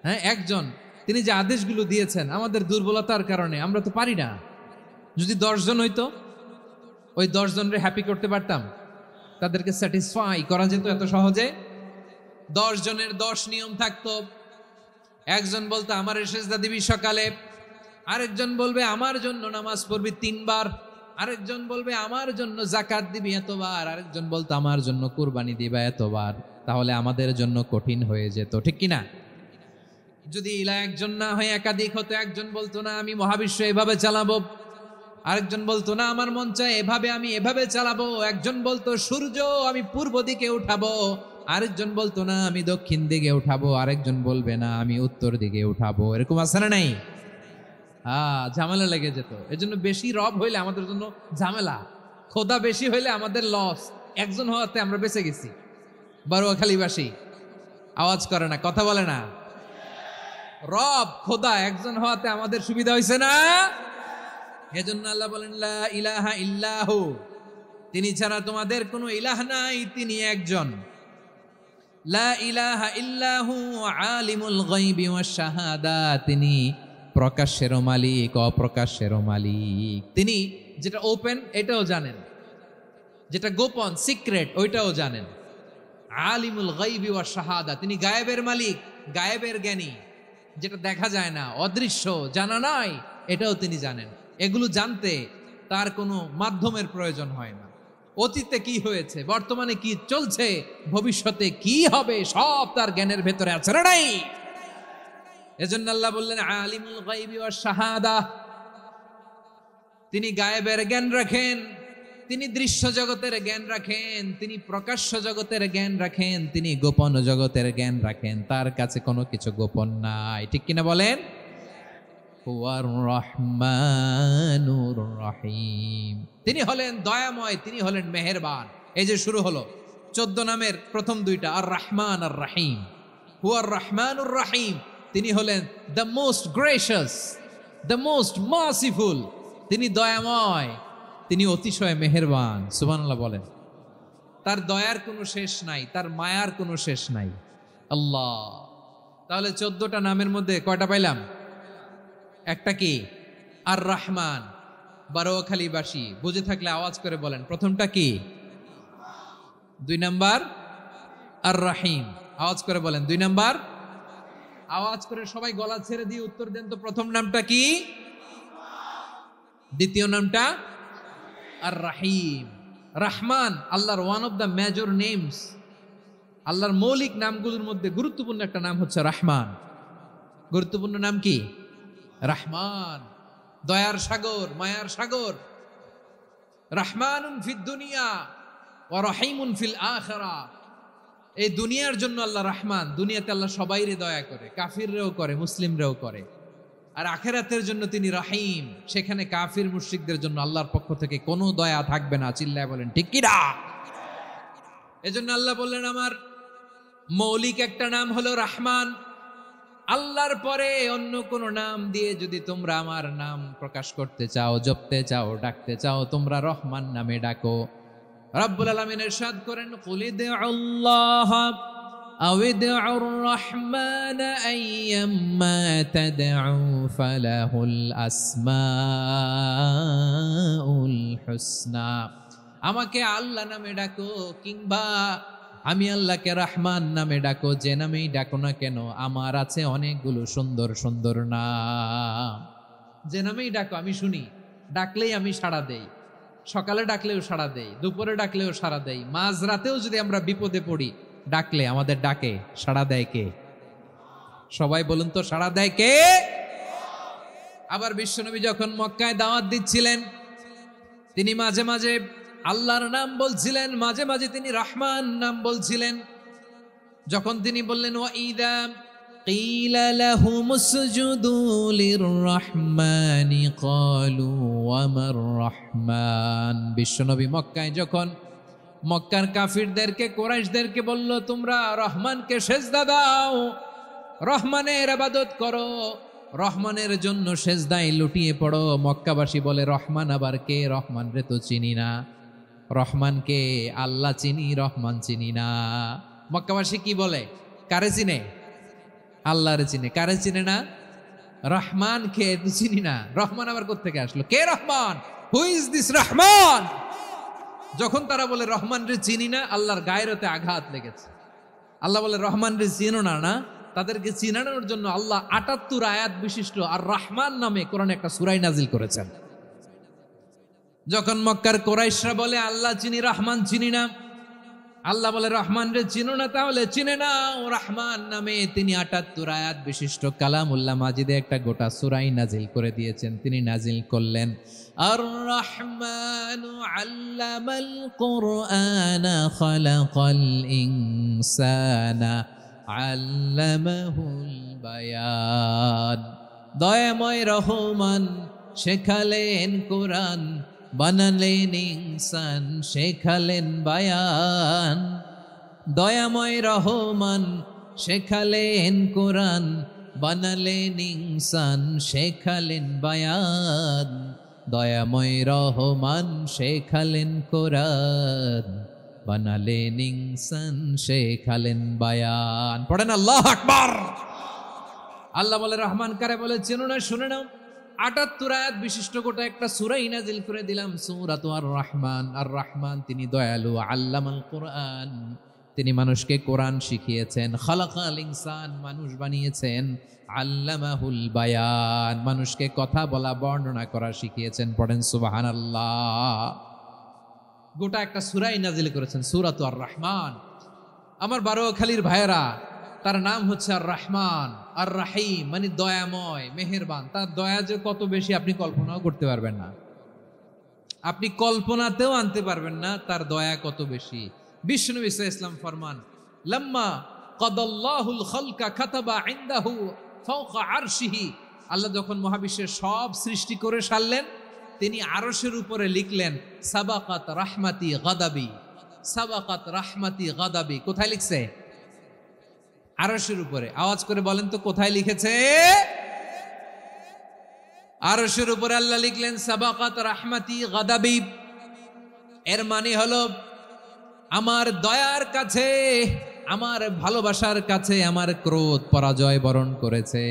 হ্যাঁ, একজন, তিনি যে আদেশগুলো দিয়েছেন আমাদের দুর্বলতার কারণে আমরা তো পারি না। যদি 10 জন হইতো, ওই 10 জনের হ্যাপি করতে পারতাম, তাদেরকে স্যাটিসফাই করা যেত এত সহজে। 10 জনের 10 নিয়ম থাকতো। একজন বলতো আমার সেজদা দিবি সকালে, আরেকজন বলবে আমার জন্য নামাজ পড়বি 3 বার, আরেকজন বলবে আমার জন্য যাকাত দিবি এতবার, আরেকজন বলতো আমার জন্য কুরবানি দিবা এতবার। তাহলে আমাদের জন্য কঠিন হয়ে যেত, ঠিক কিনা? যদি ইলাহ একজন না হয়ে একাধিক হতো, একজন বলতো না আমি মহাবিশ্ব এভাবে চালাবো, আরেকজন বলতো না আমার মন চায় এভাবে, আমি এভাবে চালাবো, একজন বলতো সূর্য আমি পূর্ব দিকে উঠাবো, আরেকজন বলতো না আমি দক্ষিণ দিকে উঠাবো, আরেকজন বলবে না আমি উত্তর দিকে উঠাবো। এরকম আছে না নাই? ঝামেলা লেগে যেত। এজন্য বেশি রব হইলে আমাদের জন্য ঝামেলা, খোদা বেশি হইলে আমাদের লস। একজন হওয়াতে আমরা বেঁচে গেছি। বারোয়াখালীবাসী আওয়াজ করে না, কথা বলে না। রব খোদা একজন হওয়াতে আমাদের সুবিধা হয়েছে না? এজন্য আল্লাহ বলেন লা ইলাহা ইল্লাহু, তিনি ছাড়া তোমাদের কোনো ইলাহ নাই, তিনি একজন। লা ইলাহা ইল্লাহু আলিমুল গায়বি ওয়াশ শাহাদা, তিনি প্রকাশ্যেরও মালিক অপ্রকাশ্যেরও মালিক। তিনি যেটা ওপেন এটাও জানেন, যেটা গোপন সিক্রেট ওইটাও জানেন। আলিমুল গায়বি ওয়াশ শাহাদা, তিনি গায়েবের মালিক, গায়েবের জ্ঞানী, যেটা দেখা যায় না, অদৃশ্য, জানা নাই, এটাও তিনি জানেন। এগুলো জানতে তার কোনো মাধ্যমের প্রয়োজন হয় না। অতীতে কি হয়েছে, বর্তমানে কি চলছে, ভবিষ্যতে কি হবে, সব তার জ্ঞানের ভেতরে আছে না নাই? এজন্য আল্লাহ বললেন আলিমুল গায়বি ওয়াশ শাহাদা, তিনি গায়েবের জ্ঞান রাখেন, তিনি দৃশ্য জগতের জ্ঞান রাখেন, তিনি প্রকাশ্য জগতের জ্ঞান রাখেন, তিনি গোপন জগতের জ্ঞান রাখেন। তার কাছে কোনো কিছু গোপন নাই, ঠিক কিনা বলেন? হুয়ার রহমানুর রহিম, তিনি হলেন দয়াময়, তিনি হলেন মেহেরবান। এই যে শুরু হলো 14 নামের প্রথম দুইটা, আর রহমান আর রহিম। হুয়ার রহমানুর রহিম, তিনি হলেন the most gracious, the most merciful, তিনি দয়াময়, তিনি অতিশয় মেহেরবান। সুবহানাল্লাহ বলেন। তার দয়ার কোনো শেষ নাই, তার মায়ার কোনো শেষ নাই। আল্লাহ, তাহলে 14টা নামের মধ্যে কয়টা পাইলাম? একটা কি? আর রহমান। বারোয়াখালীবাসী বুঝে থাকলে আওয়াজ করে বলেন প্রথমটা কি? 2 নাম্বার আর রহিম। আওয়াজ করে বলেন 2 নাম্বার। আওয়াজ করে সবাই গলা ছেড়ে দিয়ে উত্তর দেন তো, প্রথম নামটা কি? দ্বিতীয় নামটা? আর রহিম। রহমান আল্লাহর one of the major names, আল্লাহর মৌলিক নামগুলোর মধ্যে গুরুত্বপূর্ণ একটা নাম হচ্ছে রহমান। গুরুত্বপূর্ণ নাম কি? রহমান, দয়ার সাগর, মায়ার সাগর। রহমানুন ফিদ দুনিয়া ওয়া রহিমুন ফিল আখিরা। এই দুনিয়ার জন্য আল্লাহ রহমান, দুনিয়াতে আল্লাহ সবাইরে দয়া করে, কাফিররেও করে, মুসলিমরেও করে। আর আখিরাতের জন্য তিনি রহিম, সেখানে কাফির মুশরিকদের জন্য আল্লাহর পক্ষ থেকে কোনো দয়া থাকবে না। চিল্লায় বলেন ঠিক কি না? এজন্য আল্লাহ বললেন আমার মৌলিক একটা নাম হলো রহমান। আল্লাহর পরে অন্য কোন নাম দিয়ে যদি তোমরা আমার নাম প্রকাশ করতে চাও, জপতে চাও, ডাকতে চাও, তোমরা রহমান নামে ডাকো। রব্বুল আলামিন ইরশাদ করেন কুলিদুল্লাহ أو ادعوا الرحمن أيما تدعوا فله الأسماء الحسنى আমাকে আল্লাহ নামে ডাকো কিংবা আমি আল্লাহকে রহমান নামে ডাকো, যে নামেই ডাকো না কেন আমার আছে অনেকগুলো সুন্দর সুন্দর নাম। যে নামেই ডাকো আমি শুনি, ডাকলেই আমি সাড়া দেই। সকালে ডাকলেও সাড়া দেই, দুপুরে ডাকলেও সাড়া দেই, মাঝরাতেও যদি আমরা বিপদে পড়ি ডাকলে আমাদের ডাকে সাড়া দেয় কে? সবাই বলুন তো, সাড়া দেয় কে? আবার বিশ্বনবী যখন মক্কায় দাওয়াত দিচ্ছিলেন তিনি মাঝে মাঝে আল্লাহর নাম বলছিলেন, মাঝে মাঝে তিনি রহমান নাম বলছিলেন। যখন তিনি বললেন ওয়াইদা কিলা লাহুমুসজুদু লিররহমানি ক্বালু ওয়ামার রহমান, বিশ্বনবী মক্কায় যখন মক্কার কাফিরদেরকে কুরাইশদেরকে বলল তোমরা রহমানকে সেজদা দাও, রহমানের ইবাদত করো, রহমানের জন্য সেজদায় লুটিয়ে পড়ো, মক্কাবাসী বলে রহমান আবার কে? রহমান রে তো চিনি না। রহমানকে আল্লাহ চিনি, রহমান চিনি না। মক্কাবাসী কি বলে? কারে চিনে? আল্লাহরে চিনে। কারে চিনে না? রহমান কে চিনি না। রহমান আবার কোত্থেকে আসলো? কে Rahman? Who is this Rahman? যখন তারা বলে রহমান রে চিনি না, আল্লাহর গায়রতে আঘাত লেগেছে। আল্লাহ বলে রহমান রে চিনো না, না তাদেরকে চিনানোর জন্য আল্লাহ ৭৮ আয়াত বিশিষ্ট আর রহমান নামে কোরআনে একটা সূরা নাজিল করেছেন। যখন মক্কার কুরাইশরা বলে আল্লাহ চিনি রহমান চিনি না, আল্লাহ বলে রহমান রে চিনো না, তাহলে চিনে না ও রহমান নামে তিনি ৭৮ আয়াত বিশিষ্ট কালামুল্লাহ মাজিদে একটা গোটা সূরা নাজিল করে দিয়েছেন। তিনি নাজিল করলেন আর রহমানু আল্লামাল কুরআনা খালাকাল ইনসানা আল্লামাহুল বায়ান, দয়াময় রহমান শেখালেন কোরআন, বানালেন ইনসান শেখালেন বায়ান। দয়াময় রহমান শেখালেন কোরআন, বানালেন ইনসান শেখালেন বায়ান। দয়াময় রহমান শেখালেন কোরআন, বানালেন ইনসান শেখালেন বায়ান। পড়েন আল্লাহু আকবার। আল্লাহ বলে রহমান কারে বলে চেনো না? শুনে নাও, ৭৮ আয়াত বিশিষ্ট গোটা একটা সূরা নাজিল করে দিলাম, সূরাতু আর রহমান। আর রহমান তিনি দয়ালু, আল্লামাল কোরআন তিনি মানুষকে কোরআন শিখিয়েছেন, খালাকাল ইনসান মানুষ বানিয়েছেন, আল্লামাহুল বায়ান মানুষকে কথা বলা বর্ণনা করা শিখিয়েছেন। পড়েন সুবহানাল্লাহ। গোটা একটা সূরা নাজিল করেছেন, সূরাতু আর রহমান। আমার বারোখালীর ভাইয়েরা, তার নাম হচ্ছে আর রহমান আর রাহিম, মানে দয়াময় মেহেরবান। তার দয়া যে কত বেশি আপনি কল্পনাও করতে পারবেন না, আপনি কল্পনাতেও আনতে পারবেন না তার দয়া কত বেশি। বিশ্বনবী সাল্লাল্লাহু আলাইহি ওয়াসাল্লাম ফরমান লাম্মা কাদাল্লাহুল খালকা কাতাবা ইনদাহু ফাওকা আরশিহি, আল্লাহ যখন মহাবিশ্বের সব সৃষ্টি করে সারলেন তিনি আরশের উপরে লিখলেন সাবাকাত রাহমাতি গাদাবি, সাবাকাত রাহমাতি গাদাবি। কোথায় লিখছে? আরশের উপরে। আওয়াজ করে বলেন তো কোথায় লিখেছে? আরশের উপরে আল্লাহ লিখলেন সাবাকাত রাহমাতি গাদাবি। এর মানে হলো আমার দয়ার কাছে, আমার ভালোবাসার কাছে আমার ক্রোধ পরাজয় বরণ করেছে,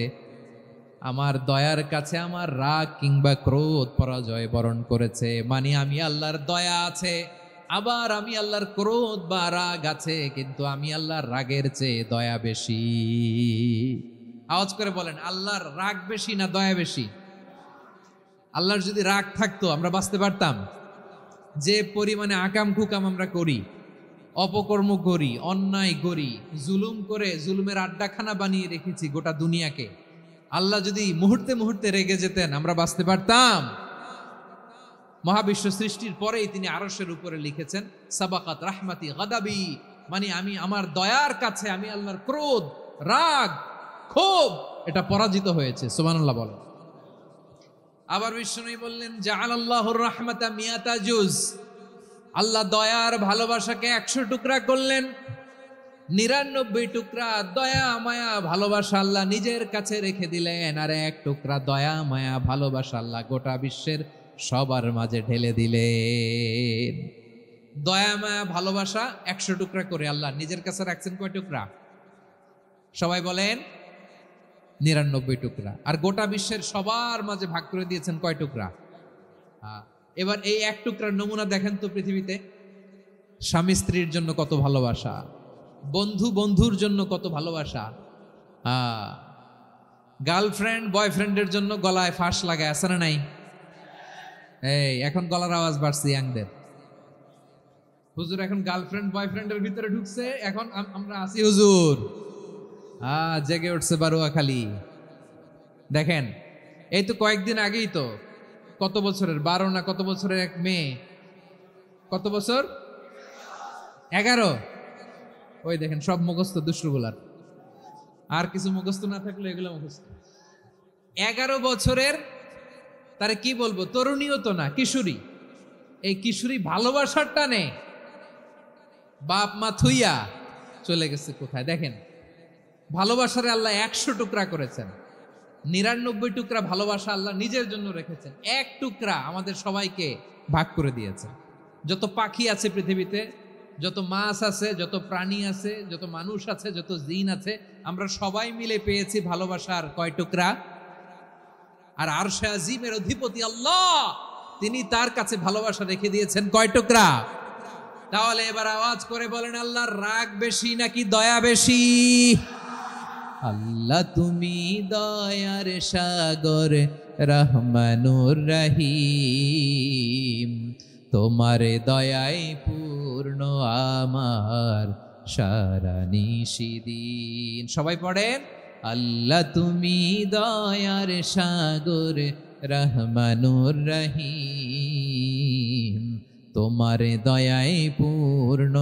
আমার দয়ার কাছে আমার রাগ কিংবা ক্রোধ পরাজয় বরণ করেছে। মানে আমি আল্লাহর দয়া আছে, আবার আমি আল্লাহর ক্রোধ বা রাগ আছে, কিন্তু আমি আল্লাহর রাগের চেয়ে দয়া বেশি। আওয়াজ করে বলেন আল্লাহর রাগ বেশি না দয়া বেশি? আল্লাহর যদি রাগ থাকতো আমরা বাঁচতে পারতাম? যে পরিমাণে আকাম কুকাম আমরা করি, অপকর্ম করি, অন্যায় করি, জুলুম করে জুলুমের আড্ডাখানা বানিয়ে রেখেছি গোটা দুনিয়াকে, আল্লাহ যদি মুহূর্তে মুহূর্তে রেগে যেতেন আমরা বাঁচতে পারতাম? মহাবিশ্ব সৃষ্টির পরেই তিনি আরশের উপরে লিখেছেন সাবাকাত রাহমাতি গাদাবি, মানে আমি আমার দয়ার কাছে আমি আল্লাহর ক্রোধ, রাগ, ক্ষোভ এটা পরাজিত হয়েছে। সুবহানাল্লাহ বলেন। আবার বিষ্ণু বললেন জাআলাল্লাহুর রাহমাতা মিয়াতা জুজ, আল্লাহ দয়ার ভালোবাসাকে ১০০ টুকরা করলেন, ৯৯ টুকরা দয়া মায়া ভালোবাসা আল্লাহ নিজের কাছে রেখে দিলেন, আর ১ টুকরা দয়া মায়া ভালোবাসা আল্লাহ গোটা বিশ্বের সবার মাঝে ঢেলে দিলেন। দয়া মায়া ভালোবাসা ১০০ টুকরা করে আল্লাহ নিজের কাছে রাখছেন কয় টুকরা? সবাই বলেন 99 টুকরা। আর গোটা বিশ্বের সবার মাঝে ভাগ করে দিয়েছেন কয় টুকরা? এবার এই এক টুকরার নমুনা দেখেন তো পৃথিবীতে। স্বামী স্ত্রীর জন্য কত ভালোবাসা, বন্ধু বন্ধুর জন্য কত ভালোবাসা, গার্লফ্রেন্ড বয়ফ্রেন্ডের জন্য গলায় ফাঁস লাগায়, আছে না নাই? এই এখন গলার আওয়াজ বাড়ছে ইয়াংদের। হুজুর এখন গার্লফ্রেন্ড বয়ফ্রেন্ডের ভিতরে ঢুকছে, এখন আমরা আছি হুজুর। জেগে উঠছে বারুয়াখালী। দেখেন এই তো কয়েকদিন আগেই তো, কত বছরের 12 না কত বছরের এক মেয়ে, কত বছর 11, ওই দেখেন সব মুখস্থ দুষ্টগুলার, আর কিছু মুখস্থ না থাকলে এগুলো মুখস্থ। 11 বছরের, তারে কি বলবো, তরুণীও তো না, কিশোরী। এই কিশোরী ভালোবাসার টানে বাপ মা থুইয়া চলে গেছে কোথায়? দেখেন ভালোবাসারে আল্লাহ 100 টুকরা করেছেন, 99 টুকরা ভালোবাসা আল্লাহ নিজের জন্য রেখেছেন, এক টুকরা আমাদের সবাইকে ভাগ করে দিয়েছেন। যত পাখি আছে পৃথিবীতে, যত মাছ আছে, যত প্রাণী আছে, যত মানুষ আছে, যত জিন আছে, আমরা সবাই মিলে পেয়েছি ভালোবাসার কয় টুকরা? আর আরশে আজিমের অধিপতি আল্লাহ, তিনি তার কাছে ভালোবাসা রেখে দিয়েছেন কয় টুকরা? তাহলে এবার আওয়াজ করে বলেন, আল্লাহর রাগ বেশি নাকি দয়া বেশি? আল্লাহ তুমি দয়ার সাগর, রহমানুর রহিম, তোমার দয়ায় পূর্ণ আমার সারা নিশিদিন। সবাই পড়েন, আল্লাহ তুমি দয়ার সাগর, রহমানুর রহিম, তোমার দয়ায় পূর্ণ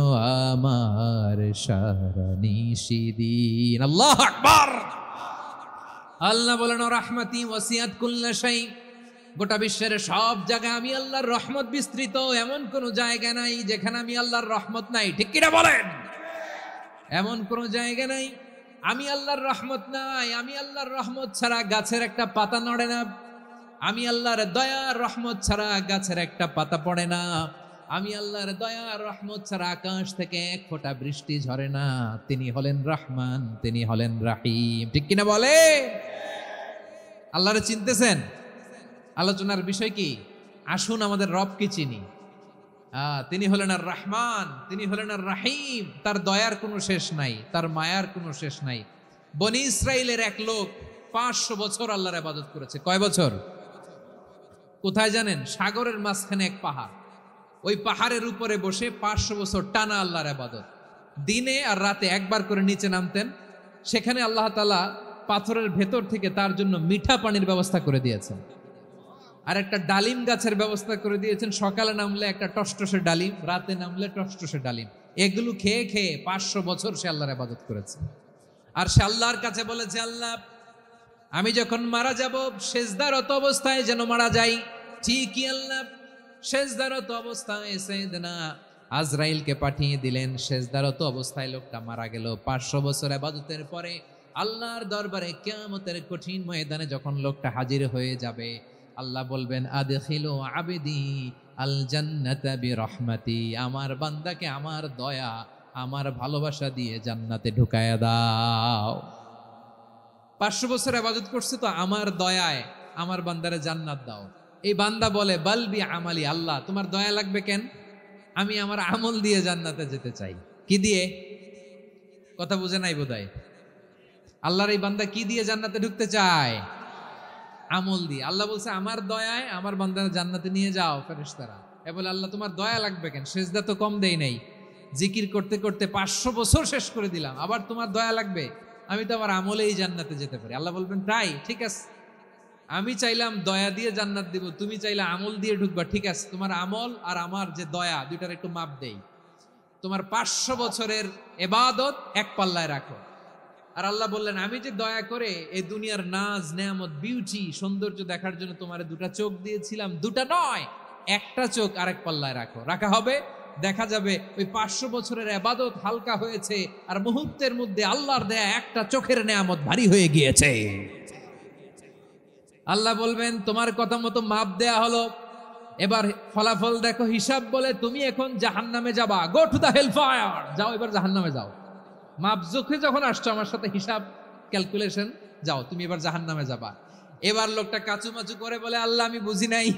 আমার সারা নিশিদিন। আল্লাহু আকবার। আল্লাহ বলেন, রাহমাতি ওয়াসিআত কুল্লা শাই, গোটা বিশ্বের সব জায়গায় আমি আল্লাহর রহমত বিস্তৃত, এমন কোন জায়গা নাই যেখানে আমি আল্লাহর রহমত নাই। ঠিক কিনা বলেন? এমন কোন জায়গা নাই আমি আল্লাহর রহমত নাই। আমি আল্লাহর রহমত ছাড়া গাছের একটা পাতা নড়ে না, আমি আল্লাহর দয়ার রহমত ছাড়া গাছের একটা পাতা পড়ে না, আমি আল্লাহর দয়ার রহমত ছাড়া আকাশ থেকে এক ফোঁটা বৃষ্টি ঝরে না। তিনি হলেন রহমান, তিনি হলেন রাহিম। ঠিক কিনা বলে? আল্লাহরে চিনতেছেন? আলোচনার বিষয় কি? আসুন আমাদের রবকে চিনি। তিনি হলেন আর রহমান, তিনি হলেন আর রাহিম। তার দয়ার কোনো শেষ নাই, তার মায়ার কোনো শেষ নাই। বনি ইসরাইলের এক লোক 500 বছর আল্লাহর ইবাদত করেছে। কয় বছর? কোথায় জানেন? সাগরের মাঝখানে এক পাহাড়, ওই পাহাড়ের উপরে বসে 500 বছর টানা আল্লাহর ইবাদত। দিনে আর রাতে একবার করে নিচে নামতেন। সেখানে আল্লাহ তাআলা পাথরের ভেতর থেকে তার জন্য মিঠা পানির ব্যবস্থা করে দিয়েছেন, আর একটা ডালিম গাছের ব্যবস্থা করে দিয়েছেন। সকালে নামলে একটা টসটসে ডালিম, রাতে নামলে টসটসে ডালিম। এগুলো খেয়ে খেয়ে 500 বছর সে আল্লাহর ইবাদত করেছে। আর সে আল্লাহর কাছে বলেছে, আল্লাহ আমি যখন মারা যাব সেজদারত অবস্থায় যেন মারা যাই। ঠিকই আল্লাহ সেজদারত অবস্থায় সাইয়েদনা আজরাইলকে পাঠিয়ে দিলেন। সেজদারত অবস্থায় লোকটা মারা গেল। 500 বছর ইবাদতের পরে আল্লাহর দরবারে কিয়ামতের কঠিন ময়দানে যখন লোকটা হাজির হয়ে যাবে, আল্লাহ বলবেন, আদখিলু আবদি আল জান্নাতা বিরহমাতি, আমার বান্দাকে আমার দয়া, আমার ভালোবাসা দিয়ে জান্নাতে ঢুকায়া দাও। 500 বছর ইবাদত করছে তো আমার দয়ায় আমার বান্দারে জান্নাত দাও। এই বান্দা বলে, বালবি আমালি, আল্লাহ তোমার দয়া লাগবে কেন? আমি আমার আমল দিয়ে জান্নাতে যেতে চাই। কি দিয়ে? কথা বুঝে নাই বোধহয়। আল্লাহর এই বান্দা কি দিয়ে জান্নাতে ঢুকতে চায়? আমল দিয়ে। আল্লাহ বলছে, আমার দয়ায় আমার বান্দারে জান্নাতে নিয়ে যাও ফেরেশতারা। এ বলে, আল্লাহ তোমার দয়া লাগবে কেন? সেজদা তো কম দেই নাই, জিকির করতে করতে 500 বছর শেষ করে দিলাম, আবার তোমার দয়া লাগবে? আমি তো আমার আমলেই জান্নাতে যেতে পারি। আল্লাহ বলবেন, তাই ঠিক আছে, আমি চাইলাম দয়া দিয়ে জান্নাত দিব, তুমি চাইলে আমল দিয়ে ঢুকবা। ঠিক আছে, তোমার আমল আর আমার যে দয়া, দুইটার একটু মাপ দেই। তোমার 500 বছরের ইবাদত এক পাল্লায় রাখো। আর আল্লাহ বললেন, আমি যে দয়া করে এই দুনিয়ার নাজ নেয়ামত বিউটি সৌন্দর্য দেখার জন্য তোমার 2টা চোখ দিয়েছিলাম, 2টা নয়, একটা চোখ আরেক পাল্লায় রাখো। রাখা হবে, দেখা যাবে ওই 500 বছরের ইবাদত হালকা হয়েছে, আর মুহূর্তের মধ্যে আল্লাহর দেয়া একটা চোখের নেয়ামত ভারী হয়ে গিয়েছে। আল্লাহ বলবেন, তোমার কথা মতো মাপ দেয়া হলো, এবার ফলাফল দেখো, হিসাব বলে তুমি এখন জাহান্নামে যাবা। Go to the hell fire, যাও এবার জাহান্নামে যাও। মাপজোখে যখন আসছো আমার সাথে হিসাব ক্যালকুলেশন, যাও তুমি এবার জাহান্নামে যাবা। এবার লোকটা কাচুমাচু করে বলে, আল্লাহ আমি বুঝি নাই,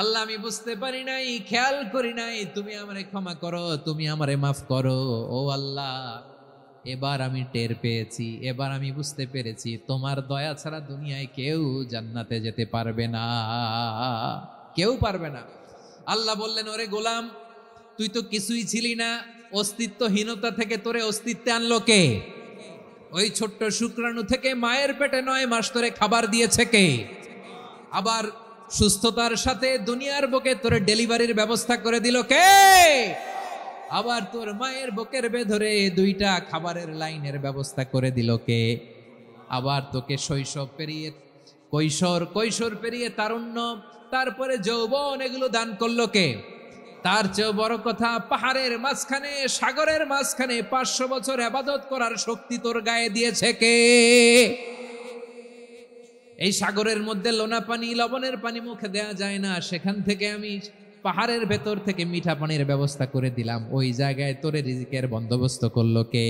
আল্লাহ আমি বুঝতে পারি নাই, খেয়াল করি নাই, তুমি আমারে ক্ষমা করো, তুমি আমারে মাফ করো। ও আল্লাহ, এবার আমি টের পেয়েছি, এবার আমি বুঝতে পেরেছি, তোমার দয়া ছাড়া দুনিয়ায় কেউ জান্নাতে যেতে পারবে না, কেউ পারবে না। আল্লাহ বললেন, ওরে গোলাম, তুই তো কিছুই ছিলি না, অস্তিত্বহীনতা থেকে তোরে অস্তিত্বে আনলো কে? ওই ছোট্ট শুক্রাণু থেকে মায়ের পেটে 9 মাস ধরে খাবার দিয়েছে কে? আবার সুস্থতার সাথে দুনিয়ার বুকে তোরে ডেলিভারির ব্যবস্থা করে দিল কে? আবার তোর মায়ের বুকের ভেতরে 2টা খাবারের লাইনের ব্যবস্থা করে দিল কে? আবার তোকে শৈশব পেরিয়ে কৈশোর পেরিয়ে তারুণ্য, তারপরে যৌবন, এগুলো দান করলো কে? তার চেয়েও বড় কথা, পাহাড়ের মাঝখানে, সাগরের মাঝখানে 500 বছর ইবাদত করার শক্তি তোর গায়ে দিয়েছে কে? এই সাগরের মধ্যে লোনা পানি, লবণের পানি মুখে দেয়া যায় না, সেখান থেকে আমি পাহাড়ের ভেতর থেকে মিঠা পানির ব্যবস্থা করে দিলাম। ওই জায়গায় তোরে রিজিকের বন্দোবস্ত করলো কে?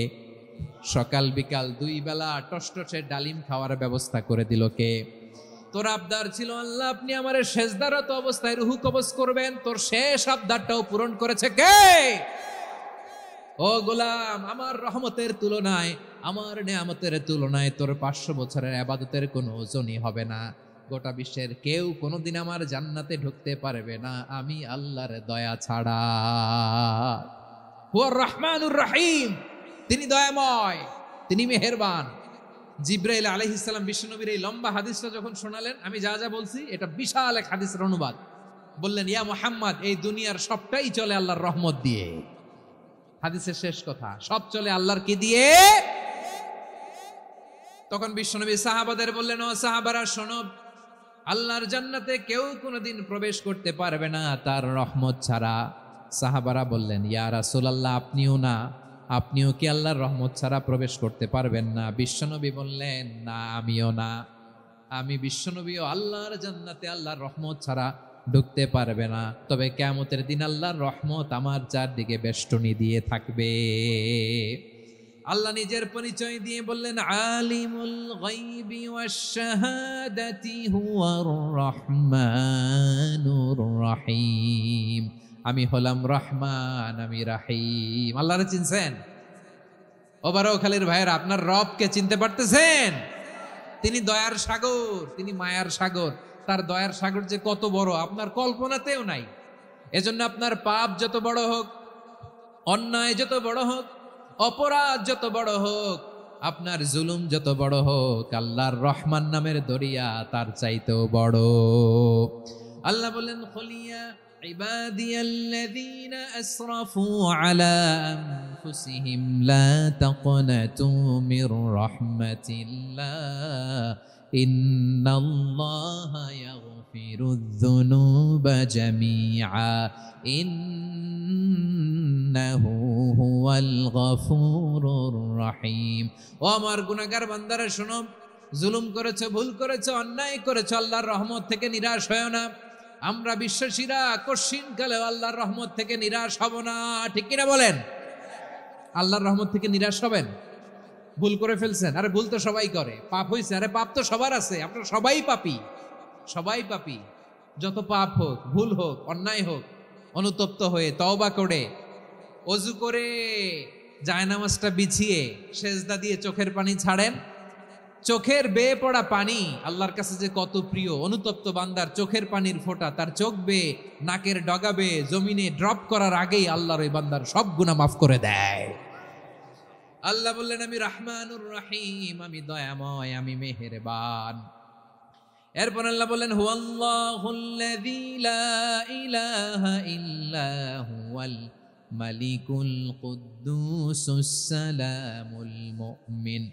সকাল বিকাল 2 বেলা টসটসে ডালিম খাওয়ার ব্যবস্থা করে দিল কে? তোর আবদার ছিল, আল্লাহ আপনি আমারে সেজদারত অবস্থায় রুহু কবজ করবেন, তোর শেষ আবদারটাও পূরণ করেছে কে? ও গোলাম, আমার রহমতের তুলনায়, আমার নেয়ামতের তুলনায় তোর 500 বছরের ইবাদতের কোনো ওজনই হবে না। গোটা বিশ্বের কেউ কোনোদিন আমার জান্নাতে ঢুকতে পারবে না আমি আল্লাহর দয়া ছাড়া। হুয়ার রহমানুর রহিম, তিনি দয়াময়, তিনি মেহেরবান। জিব্রাইল আলাইহিস সালাম বিশ্বনবীর এই লম্বা হাদিসটা যখন শোনালেন, আমি যা যা বলছি এটা বিশাল এক হাদিসের অনুবাদ। বললেন, ইয়া মুহাম্মদ, এই দুনিয়ার সবটাই চলে আল্লাহর রহমত দিয়ে। হাদিসের শেষ কথা, সব চলে আল্লাহর কি দিয়ে? তখন বিশ্বনবী সাহাবাদের বললেন, ও সাহাবারা শোনো, আল্লাহর জান্নাতে কেউ কোনোদিন প্রবেশ করতে পারবে না তার রহমত ছাড়া। সাহাবারা বললেন, ইয়া রাসূলুল্লাহ, আপনিও না? আপনিও কি আল্লাহর রহমত ছাড়া প্রবেশ করতে পারবেন না? বিশ্বনবী বললেন, না, আমিও না। আমি বিশ্বনবীও আল্লাহর জান্নাতে আল্লাহর রহমত ছাড়া ঢুকতে পারবে না। তবে কিয়ামতের দিন আল্লাহর রহমত আমার চারদিকে বেষ্টনী দিয়ে থাকবে। আল্লাহ নিজের পরিচয় দিয়ে বললেন, আলিমুল গায়বি ওয়াশ শাহাদাতি হুয়ার রহমানুর রহিম। আমি হলাম রহমান, আমি রাহিম। আল্লাহরে চিনছেন? ওবারখালীর ভাইয়েরা, আপনার রবকে চিনতে পারতেছেন? তিনি দয়ার সাগর, তিনি মায়ার সাগর। তার দয়ার সাগর যে কত বড় আপনার কল্পনাতেও নাই। এজন্য আপনার পাপ যত বড় হোক, অন্যায় যত বড় হোক, অপরাধ যত বড় হোক, আপনার জুলুম যত বড় হোক, আল্লাহর রহমান নামের দরিয়া তার চাইতেও বড়। আল্লাহ বলেন, খুলিয়া ইবাদিয়াল্লাযীনা আসরাফু আলা আনফুসিহিম লা তাকনাতু মির রাহমাতিল্লাহ ইন্নাল্লাহা ইয়াগফিরুয যুনুবা জামিআ ইন্নাহু হুয়াল গফুরুর রহিম। ও আমার গুনাহগার বান্দারা শোনো, জুলুম করেছো, ভুল করেছো, অন্যায় করেছো, আল্লাহর রহমত থেকে নিরাশ হয়ো না। আমরা বিশ্বাসীরা কশিনকালেও আল্লাহর রহমত থেকে নিরাশ হব না। ঠিক কিনা বলেন? আল্লাহর রহমত থেকে নিরাশ হবেন? ভুল করে ফেলছেন, আরে ভুল তো সবাই করে। পাপ হয়েছে, আরে পাপ তো সবার আছে। আপনারা সবাই পাপী, সবাই পাপী। যত পাপ হোক, ভুল হোক, অন্যায় হোক, অনুতপ্ত হয়ে তওবা করে, ওযু করে, জায়নামাজটা বিছিয়ে সেজদা দিয়ে চোখের পানি ছাড়েন। চোখের বেয়ে পড়া পানি আল্লাহর কাছে যে কত প্রিয়। অনুতপ্ত বান্দার চোখের পানির ফোঁটা তার চোখ বেয়ে, নাকের ডগা বেয়ে জমিনে ড্রপ করার আগেই আল্লাহর ওই বান্দার সব গুনাহ মাফ করে দেয়। আল্লাহ বললেন, আমি রহমানুর রহিম, আমি দয়াময়, আমি মেহেরবান। এরপর আল্লাহ বললেন, হুয়াল্লাহুল্লাযী লা ইলাহা ইল্লা হুয়াল মালিকুল কুদ্দুসুস সালামুল মুমিন।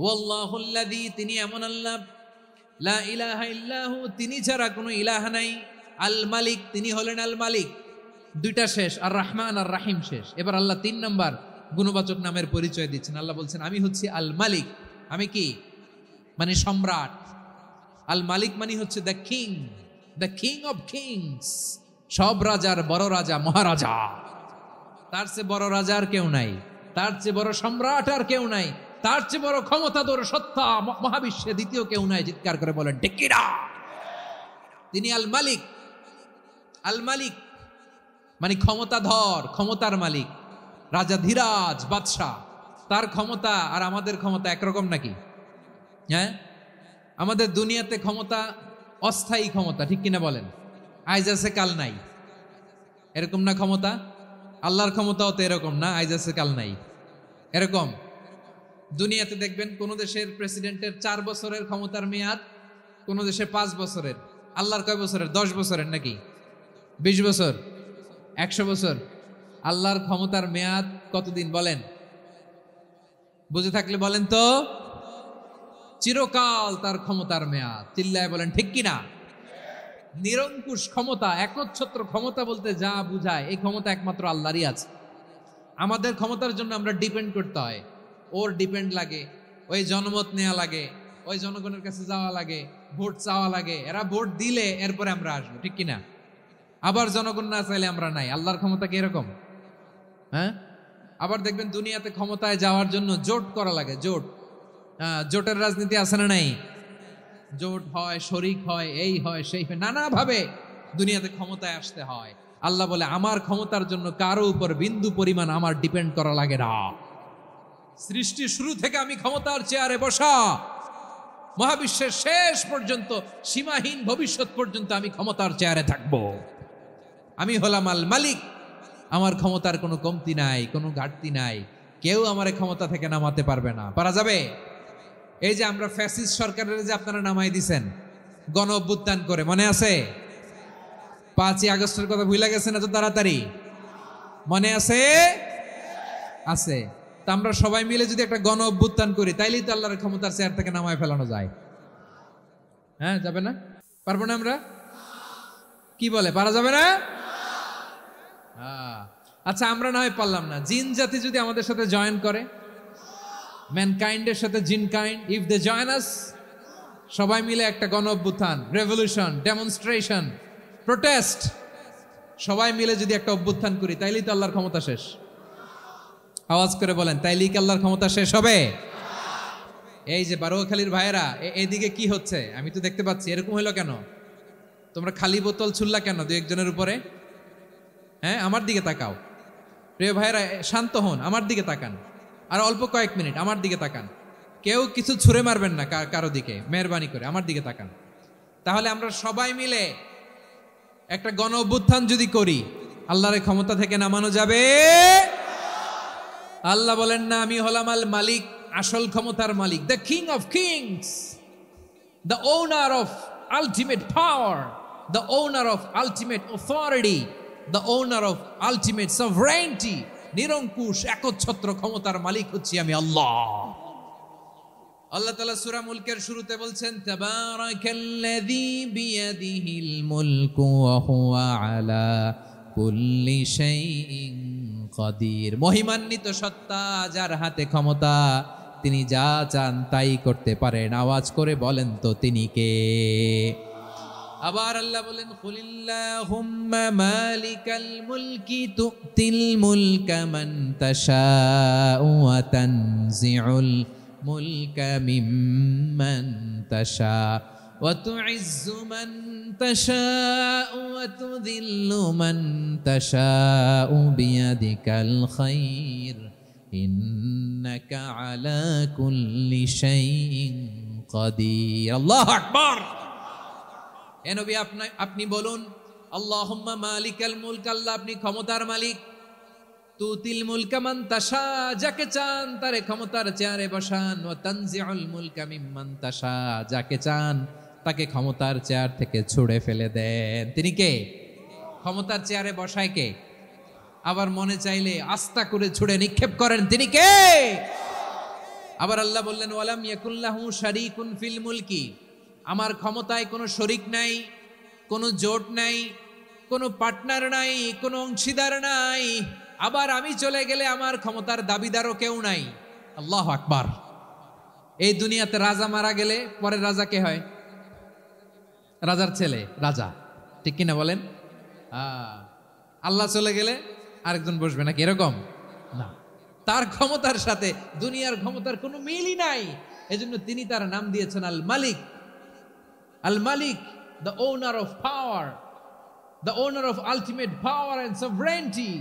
হুয়াল্লাহুল্লাযী, তিনি এমন আল্লাহ, লা ইলাহা ইল্লাহু, তিনি ছাড়া কোনো ইলাহ নাই। আল মালিক, তিনি হলেন আল মালিক। 2টা শেষ, আর রহমান আর রাহিম শেষ। এবার আল্লাহ 3 নম্বর গুণবাচক নামের পরিচয় দিচ্ছেন। আল্লাহ বলছেন, আমি হচ্ছি আল মালিক। আমি কি? মানে সম্রাট। আল মালিক মানে হচ্ছে দ্য কিং অফ কিংস। সব রাজার বড় রাজা, মহারাজা। তার চেয়ে বড় রাজা আর কেউ নাই। তার চেয়ে বড় সম্রাট আর কেউ নাই, তার চেয়ে বড় ক্ষমতাধর সত্তা মহাবিশ্বে দ্বিতীয় কেউ নাই। চিৎকার করে বলেন ঠিক কিনা? তিনি আল মালিক। আল মালিক মানে ক্ষমতাধর, ক্ষমতার মালিক, রাজা ধীরাজ বাদশাহ। তার ক্ষমতা আর আমাদের ক্ষমতা একরকম নাকি? হ্যাঁ, আমাদের দুনিয়াতে ক্ষমতা অস্থায়ী ক্ষমতা, ঠিক কিনা বলেন? আইজ আছে কাল নাই, এরকম না ক্ষমতা? আল্লাহর ক্ষমতাও তো এরকম না, আইজ আছে কাল নাই এরকম। দুনিয়াতে দেখবেন কোন দেশের প্রেসিডেন্টের 4 বছরের ক্ষমতার মেয়াদ, কোন দেশে 5 বছরের। আল্লাহর কয় বছরের? 10 বছরের নাকি 20 বছর, 100 বছর? আল্লাহর ক্ষমতার মেয়াদ কতদিন বলেন? বুঝে থাকলে বলেন তো। চিরকাল তার ক্ষমতার মেয়াদ। চিল্লায় বলেন ঠিক কিনা? নিরঙ্কুশ ক্ষমতা, একচ্ছত্র ক্ষমতা বলতে যা বুঝায়, এই ক্ষমতা একমাত্র আল্লাহরই আছে। আমাদের ক্ষমতার জন্য আমরা ডিপেন্ড করতে হয়, ওর ডিপেন্ড লাগে, ওই জনমত নেওয়া লাগে, ওই জনগণের কাছে যাওয়া লাগে, ভোট চাওয়া লাগে, এরা ভোট দিলে এরপরে আমরা আসবো, ঠিক কিনা? আবার জনগণ না চাইলে আমরা নাই। আল্লাহর ক্ষমতা কি এরকম? হ্যাঁ, আবার দেখবেন দুনিয়াতে ক্ষমতায় যাওয়ার জন্য জোট করা লাগে, জোট। জোটের রাজনীতি আছে না নাই? জোট হয়, শরিক হয়, এই হয় সেই হয়, নানাভাবে দুনিয়াতে ক্ষমতায় আসতে হয়। আল্লাহ বলে আমার ক্ষমতার জন্য কারো উপর বিন্দু পরিমাণ আমার ডিপেন্ড করা লাগে না। সৃষ্টি শুরু থেকে আমি ক্ষমতার চেয়ারে বসা, মহাবিশ্বের শেষ পর্যন্ত, সীমাহীন ভবিষ্যৎ পর্যন্ত আমি ক্ষমতার চেয়ারে থাকবো। আমি হলাম আল মালিক। আমার ক্ষমতার কোনো কমতি নাই, কোনো ঘাটতি নাই। কেউ আমার ক্ষমতা থেকে নামাতে পারবে না। পারা যাবে? এই যে আমরা ফ্যাসিস্ট সরকারের যে আপনারা নামাই দিছেন গণ অভ্যুত্থান করে, মনে আছে? 5ই আগস্টের কথা ভুলে গেছেন এত তাড়াতাড়ি? মনে আছে? আছে। তা আমরা সবাই মিলে যদি একটা গণ অভ্যুত্থান করি, তাইলেই তো আল্লাহর ক্ষমতার চেয়ার থেকে নামায় ফেলানো যায়। হ্যাঁ, যাবে না? পারবো না আমরা? কি বলে, পারা যাবে না? আচ্ছা, আমরা না হয় পারলাম না, জিন জাতি যদি আমাদের সাথে জয়েন করে, ম্যানকাইন্ডের সাথে জিনকাইন্ড, ইফ দে জয়েন আস, সবাই মিলে একটা গণ অভ্যুত্থান, রেভলিউশন, ডেমনস্ট্রেশন, প্রোটেস্ট, সবাই মিলে যদি একটা অভ্যুত্থান করি, তাইলেই তো আল্লাহর ক্ষমতা শেষ। আওয়াজ করে বলেন, তাইলেই কি আল্লাহর ক্ষমতা শেষ হবে? এই যে বারোয়াখালীর ভাইয়েরা, এদিকে কি হচ্ছে আমি তো দেখতে পাচ্ছি, এরকম হইলো কেন? তোমরা খালি বোতল ছুড়লা কেন 2-1 জনের উপরে? হ্যাঁ, আমার দিকে তাকাও। প্রিয় ভাইয়েরা, শান্ত হন, আমার দিকে তাকান, আর অল্প কয়েক মিনিট আমার দিকে তাকান। কেউ কিছু ছুঁড়ে মারবেন না কারো দিকে, মেহরবানি করে আমার দিকে তাকান। তাহলে আমরা সবাই মিলে একটা গণ অভ্যুত্থান যদি করি, আল্লাহর ক্ষমতা থেকে নামানো যাবে? আল্লাহ বলেন না, আমি হলাম আল মালিক, আসল ক্ষমতার মালিক, the king of kings, the owner of ultimate power, the owner of ultimate authority, the owner of ultimate sovereignty. নিরঙ্কুশ একচ্ছত্র ক্ষমতার মালিক হচ্ছি আমি আল্লাহ। আল্লাহ তাআলা সূরা মুলকের শুরুতে বলছেন, তাবারাকাল্লাযী বিয়াদিহিল মুলকু ওয়া হুয়া আলা কুল্লি শাইইন কাদির। মহিমান্বিত সত্তা, যার হাতে ক্ষমতা, তিনি যা চান তাই করতে পারেন। আওয়াজ করে বলেন তো তিনি কে? আবার আল্লাহ বলেন, কুলিল্লাহুম্মা মালিকাল মুলকি তুতিল মুলকা মান তাশাউ ওয়া তানজিউল মুলকা মিম্মান তাশা ওয়া তুইজ্জু মান তাশাউ ওয়া তুযিল্লু মান তাশাউ বিয়াদিকাল খায়র ইন্নাকা আলা কুল্লি শাইইন কাদির। আল্লাহু আকবার। এ নবী, আপনি বলুন, আল্লাহুম্মা মালিকাল মুলক, আল্লাহ আপনি ক্ষমতার মালিক। তুতিল মুলকা মান তাশা, যাকে চান তারে ক্ষমতার চেয়ারে বসান। ওয়া তানজিউল মুলকা মিম্মান তাশা, যাকে চান তাকে ক্ষমতার চেয়ার থেকে ছুঁড়ে ফেলে দেন। তিনি কে? ক্ষমতার চেয়ারে বসায় কে? আবার মনে চাইলে আস্থা করে ছুঁড়ে নিক্ষেপ করেন, তিনি কে? আবার আল্লাহ বললেন, ওয়ালাম ইয়াকুল্লাহু শারীকুন ফিল মুলকি, আমার ক্ষমতায় কোনো শরিক নাই, কোনো জোট নাই, কোনো পার্টনার নাই, কোনো অংশীদার নাই। আবার আমি চলে গেলে আমার ক্ষমতার দাবিদারও কেউ নাই। আল্লাহু আকবার। এই দুনিয়াতে রাজা মারা গেলে পরের রাজা কে হয়? রাজার ছেলে রাজা, ঠিক কিনা বলেন? আল্লাহ চলে গেলে আরেকজন বসবে নাকি? এরকম না। তার ক্ষমতার সাথে দুনিয়ার ক্ষমতার কোনো মিলই নাই। এজন্য তিনি তার নাম দিয়েছেন আল মালিক। আল মালিক, the owner of power, the owner of ultimate power and sovereignty,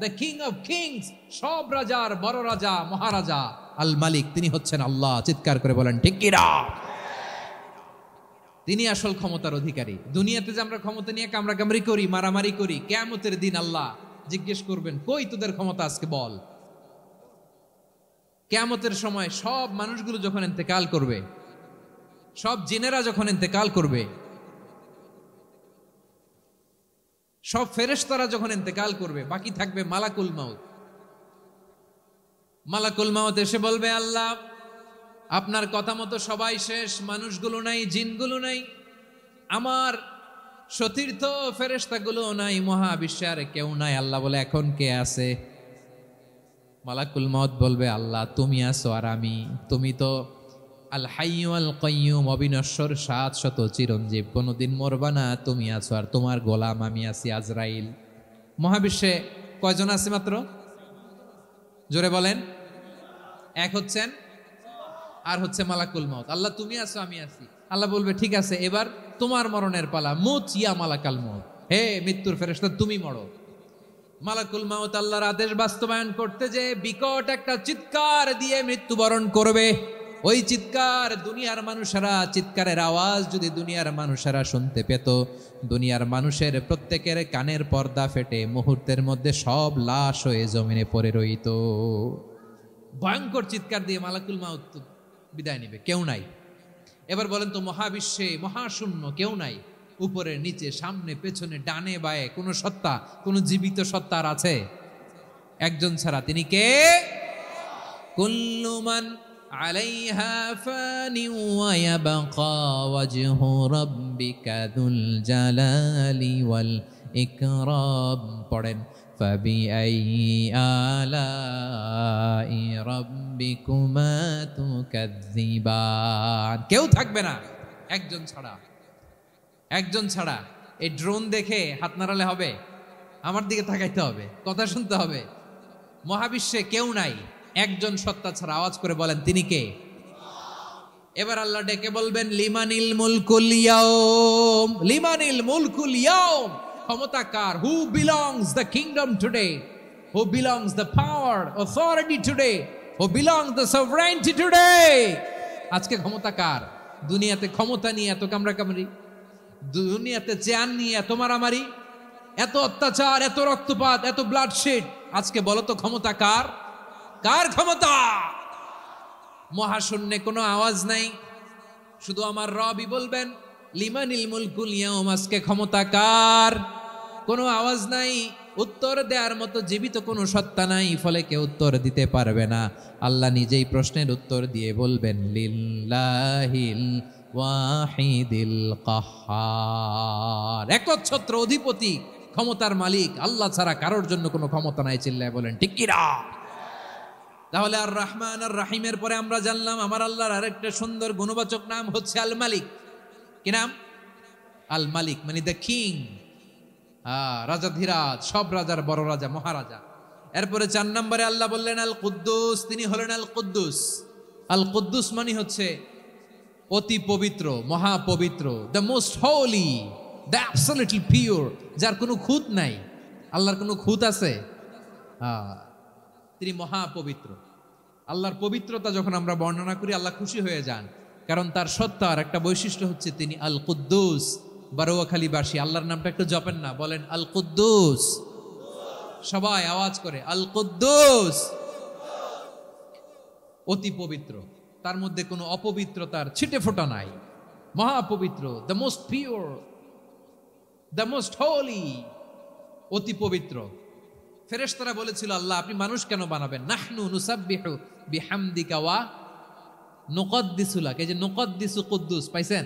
the king of kings, সব রাজার বড় রাজা, মহারাজা আল মালিক। তিনি হচ্ছেন আল্লাহ। চিৎকার করে বলেন ঠিক কি না? তিনি আসল ক্ষমতার অধিকারী। দুনিয়াতে যে আমরা ক্ষমতা নিয়ে কামড়াকামড়ি করি, মারামারি করি, কিয়ামতের দিন আল্লাহ জিজ্ঞেস করবেন, কই তোদের ক্ষমতা আজকে বল। কিয়ামতের সময় সব মানুষগুলো যখন ইন্তেকাল করবে, সব জিনেরা যখন ইন্তেকাল করবে, সব ফেরেশতারা যখন ইন্তেকাল করবে, বাকি থাকবে মালাকুল মাউত। মালাকুল মাউত এসে বলবে, আল্লাহ আপনার কথা মতো সবাই শেষ, মানুষগুলো নাই, জিনগুলো নাই, আমার সতীর্থ ফেরেশতাগুলো নাই, মহাবিশ্বে আর কেউ নাই। আল্লাহ বলে, এখন কে আছে? মালাকুল মাউত বলবে, আল্লাহ তুমি আছো আর আমি। তুমি তো আল হাইয়্যু আল কাইয়্যুম, অবিনশ্বর, শাশ্বত, চিরঞ্জীব, কোনোদিন মরবা না, তুমি আছো আর তোমার গোলাম আমি আছি আজরাইল। মহাবিশ্বে কয়জন আছে মাত্র? জোরে বলেন। এক হচ্ছেন আর হচ্ছে মালাকুল মাউত। আল্লাহ তুমি আছো আমি আছি। আল্লাহ বলবে, ঠিক আছে, এবার তোমার মরণের পালা, মুত ইয়া মালাকাল মাউত, হে মৃত্যুর ফেরেশতা তুমি মরো। মালাকুল মাউত আল্লাহর আদেশ বাস্তবায়ন করতে যে বিকট একটা চিৎকার দিয়ে মৃত্যুবরণ করবে। ওই চিৎকার দুনিয়ার মানুষেরা, চিৎকারের আওয়াজ যদি দুনিয়ার মানুষেরা শুনতে পেত, দুনিয়ার মানুষের প্রত্যেকের কানের পর্দা ফেটে মুহূর্তের মধ্যে সব লাশ হয়ে জমিনে পড়ে রইত। ভয়ঙ্কর চিৎকার দিয়ে মালাকুল মাউত বিদায় নিবে, কেউ নাই। এবার বলেন তো, মহাবিশ্বে মহাশূন্য, কেউ নাই, উপরে নিচে, সামনে পেছনে, ডানে বায়ে কোন সত্তা, কোন জীবিত সত্তার আছে? একজন ছাড়া। তিনি কে? কুল্লু মান আলাইহা ফানি ওয়া ইয়াবকা ওয়াজহু রাব্বিকা যুল জালালি ওয়াল ইকরাম। পড়েন, ফাবিআইয়ি আলাই রাব্বিকুমা তুকাযযিবান। কেউ থাকবে না একজন ছাড়া। একজন ছাড়া। এই ড্রোন দেখে হাত নাড়ালে হবে? আমার দিকে তাকাইতে হবে, কথা শুনতে হবে। মহাবিশ্বে কেউ নাই, একজন সত্তা ছাড়া। আওয়াজ করে বলেন, তিনি কে? এবার আল্লাহ ডেকে বলবেন, লিমানিল মুলকুল ইয়াউম, লিমানিল মুলকুল ইয়াউম। ক্ষমতা কার? Who belongs the kingdom today, who belongs the power authority today, who belongs the sovereignty today. আজকে ক্ষমতা কার? দুনিয়াতে ক্ষমতা নিয়ে এত কামড়াকামড়ি, দুনিয়াতে চেয়ার নিয়ে এত মারামারি, এত অত্যাচার, এত রক্তপাত, এত ব্লাডশেড। আজকে বলো তো ক্ষমতা কার? কার ক্ষমতা? মহাশূন্যে কোনো আওয়াজ নাই, শুধু আমার রবই বলবেন, লিমানিল মুলকুল ইয়াউম। আজকে ক্ষমতা কার? কোনো আওয়াজ নাই, উত্তর দেওয়ার মতো জীবিত কোনো সত্তা নাই, ফলে কেউ উত্তর দিতে পারবে না। আল্লাহ নিজেই প্রশ্নের উত্তর দিয়ে বলবেন, লিল্লাহিল ওয়াহিদিল কাহ্হার। একচ্ছত্র অধিপতি, ক্ষমতার মালিক আল্লাহ ছাড়া কারোর জন্য কোনো ক্ষমতা নাই। চিল্লায় বলেন ঠিক কি না? তাহলে আর রহমান আর রাহিমের পরে আমরা জানলাম আমার আল্লাহর আরেকটা সুন্দর গুণবাচক নাম হচ্ছে আল মালিক। কি নাম? আল মালিক, মানে দ্য কিং, রাজাধিরাজ, সব রাজার বড় রাজা, মহারাজা। এরপরে 4 নম্বরে আল্লাহ বললেন আল কুদ্দুস, তিনি হলেন আল কুদ্দুস। আল কুদ্দুস মানে হচ্ছে অতি পবিত্র, মহাপবিত্র, the most holy, the absolutely pure, যার কোনো খুঁত নাই। আল্লাহর কোনো খুঁত আছে? তিনি মহাপবিত্র। আল্লাহর পবিত্রতা যখন আমরা বর্ণনা করি, আল্লাহ খুশি হয়ে যান, কারণ তার সত্তার একটা বৈশিষ্ট্য হচ্ছে তিনি আল কুদ্দুস। বারোয়াখালীবাসী আল্লাহর নামটা একটু জপেন না, বলেন আল কুদ্দুস। সবাই আওয়াজ করে আল কুদ্দুস। অতি পবিত্র, তার মধ্যে কোনো অপবিত্রতার ছিটে ফোঁটা নাই, মহাপবিত্র, the most pure, the most holy, অতি পবিত্র। ফেরেশতারা বলেছিল, আল্লাহ আপনি মানুষ কেন বানাবেন? নাহনু নুসাব্বিহু বিহামদিকা ওয়া নুকদ্দিসু লাক। এই যে নুকদ্দিসু কুদ্দুস পাইছেন?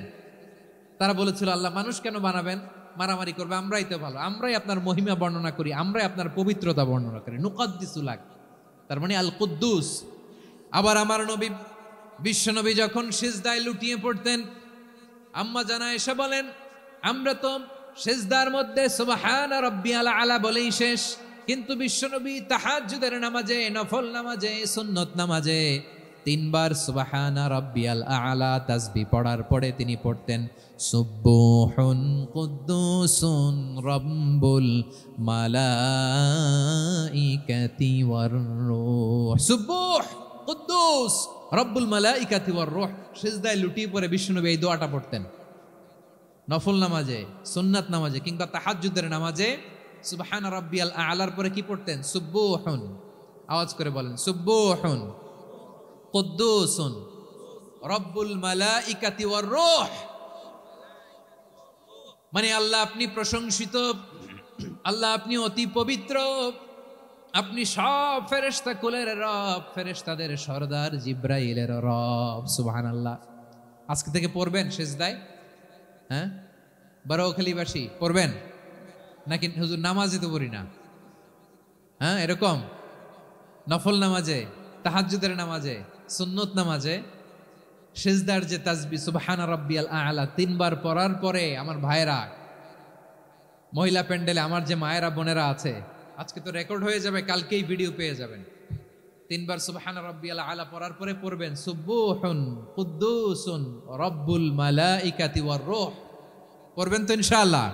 তারা বলেছিল, আল্লাহ মানুষ কেন বানাবেন? মারামারি করবে, আমরাই তো ভালো, আমরাই আপনার মহিমা বর্ণনা করি, আমরাই আপনার পবিত্রতা বর্ণনা করি। নুকদ্দিসু লাক, তার মানে আল কুদ্দুস। আবার আমার নবী, বিশ্ব নবী যখন সিজদায় লুটিয়ে পড়তেন, আম্মা জানা এসে বলেন, আমরা তো সিজদার মধ্যে সুবহান রাব্বিয়াল আলা বলেই শেষ, কিন্তু বিশ্বনবী তাহাজ্জুদের নামাজে, নফল নামাজে, সুন্নত নামাজে 3 বার সুবহানা রাব্বিয়াল আ'লা তাসবিহ পড়ার পরে তিনি পড়তেন সুবহুন কুদ্দুসুন রাব্বুল মালাইকাতি ওয়ার রূহ। সুবহ কুদ্দুস রব্বুল মালাইকাতি ওয়ার রূহ। সিজদায় লুটিয়ে পড়ে বিশ্বনবী এই দোয়াটা পড়তেন নফল নামাজে, সুন্নাত নামাজে কিংবা তাহাজ্জুদের নামাজে। সুবহানা রাব্বিয়াল আ'লার পরে কি পড়তেন? সুবহুন, আওয়াজ করে বলেন সুবহুন কুদ্দুসুন রব্বুল মালাইকাতি ওয়ার রূহ। মানে আল্লাহ আপনি প্রশংসিত, আল্লাহ আপনি অতি পবিত্র, আপনি সব ফেরেশতা কুলের রব, ফেরেশতাদের সরদার জিব্রাইলের রব। সুবহানাল্লাহ। আজকে থেকে পড়বেন সিজদায়? হ্যাঁ, বারোখালীবাসী পড়বেন নাকি? হুজুর নামাজে তো পড়ি না। হ্যাঁ, এরকম নফল নামাজে, তাহাজ্জুদের নামাজে, সুন্নত নামাজে সিজদার যে তাসবিহ সুবহানা রাব্বিয়াল আ'লা 3 বার পড়ার পরে আমার ভাইরা, মহিলা প্যান্ডেলে আমার যে মায়েরা বোনেরা আছে, আজকে তো রেকর্ড হয়ে যাবে, কালকেই ভিডিও পেয়ে যাবেন। 3 বার সুবহানা রাব্বিয়াল আ'লা পড়ার পরে পড়বেন সুবহুন কুদ্দুসুন রব্বুল মালাইকাতি ওয়ার রূহ। পড়বেন তো ইনশাআল্লাহ?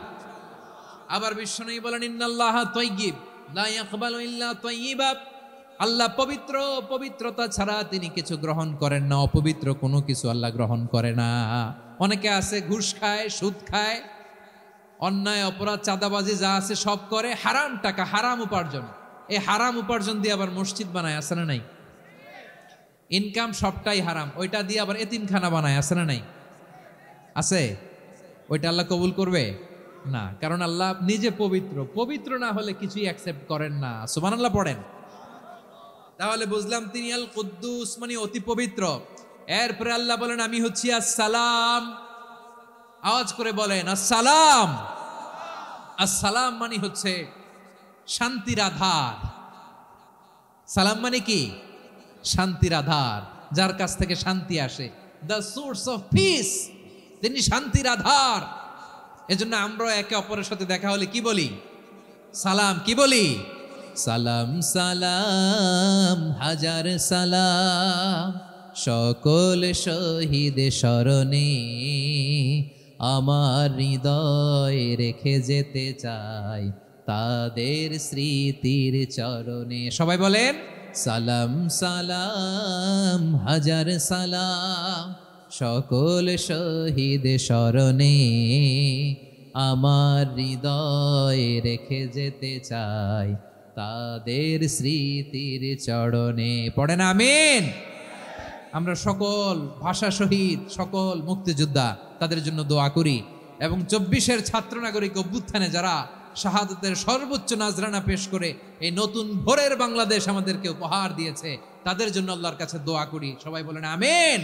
আবার বিশ্বনবী বলেন ইন্নাল্লাহা তাইয়্যিব লা ইয়াকবালু ইল্লা তাইয়্যিবা। আল্লাহ পবিত্র, পবিত্রতা ছাড়া তিনি কিছু গ্রহণ করেন না, অপবিত্র কোনো কিছু আল্লাহ গ্রহণ করে না। অনেকে আছে ঘুষ খায়, সুদ খায়, অন্যায় অপরাধ চাঁদাবাজি যা আছে সব করে, হারাম টাকা, হারাম উপার্জন। এই হারাম উপার্জন দিয়ে আবার মসজিদ বানায়, আছে না নাই? ইনকাম সবটাই হারাম, ওইটা দিয়ে আবার এতিমখানা বানায়, আছে না নাই? আছে। ওইটা আল্লাহ কবুল করবে না, কারণ আল্লাহ নিজে পবিত্র। পবিত্র না হলে কিছুই অ্যাকসেপ্ট করেন না। সুবহানাল্লাহ পড়েন। তাহলে বুঝলাম তিনি আল কুদ্দুস মানে অতি পবিত্র। এরপরে আল্লাহ বলেন আমি হচ্ছি আসসালাম। আওয়াজ করে বলেন আসসালাম। আসসালাম মানে হচ্ছে শান্তির আধার। সালাম মানে কি? শান্তির আধার, যার কাছ থেকে শান্তি আসে। দ্য সোর্স অফ পিস, তিনি শান্তির আধার। এজন্য আমরা একে অপরের সাথে দেখা হলে কি বলি? সালাম। কি বলি? সালাম সালাম হাজার সালাম, সকল শহীদ স্মরণে আমার হৃদয় রেখে যেতে চাই তাদের স্মৃতির চরণে। সবাই বলেন সালাম সালাম হাজার সালাম, সকল শহীদ স্মরণে আমার হৃদয় রেখে যেতে চাই তাদের স্মৃতির চরণে। পড়েন আমিন। আমরা সকল ভাষা শহীদ, সকল মুক্তিযোদ্ধা, তাদের জন্য দোয়া করি। এবং 24-এর ছাত্র নাগরিক অভ্যুত্থানে যারা শাহাদাতের সর্বোচ্চ নাজরানা পেশ করে এই নতুন ভোরের বাংলাদেশ আমাদেরকে উপহার দিয়েছে, তাদের জন্য আল্লাহর কাছে দোয়া করি। সবাই বলেন আমিন।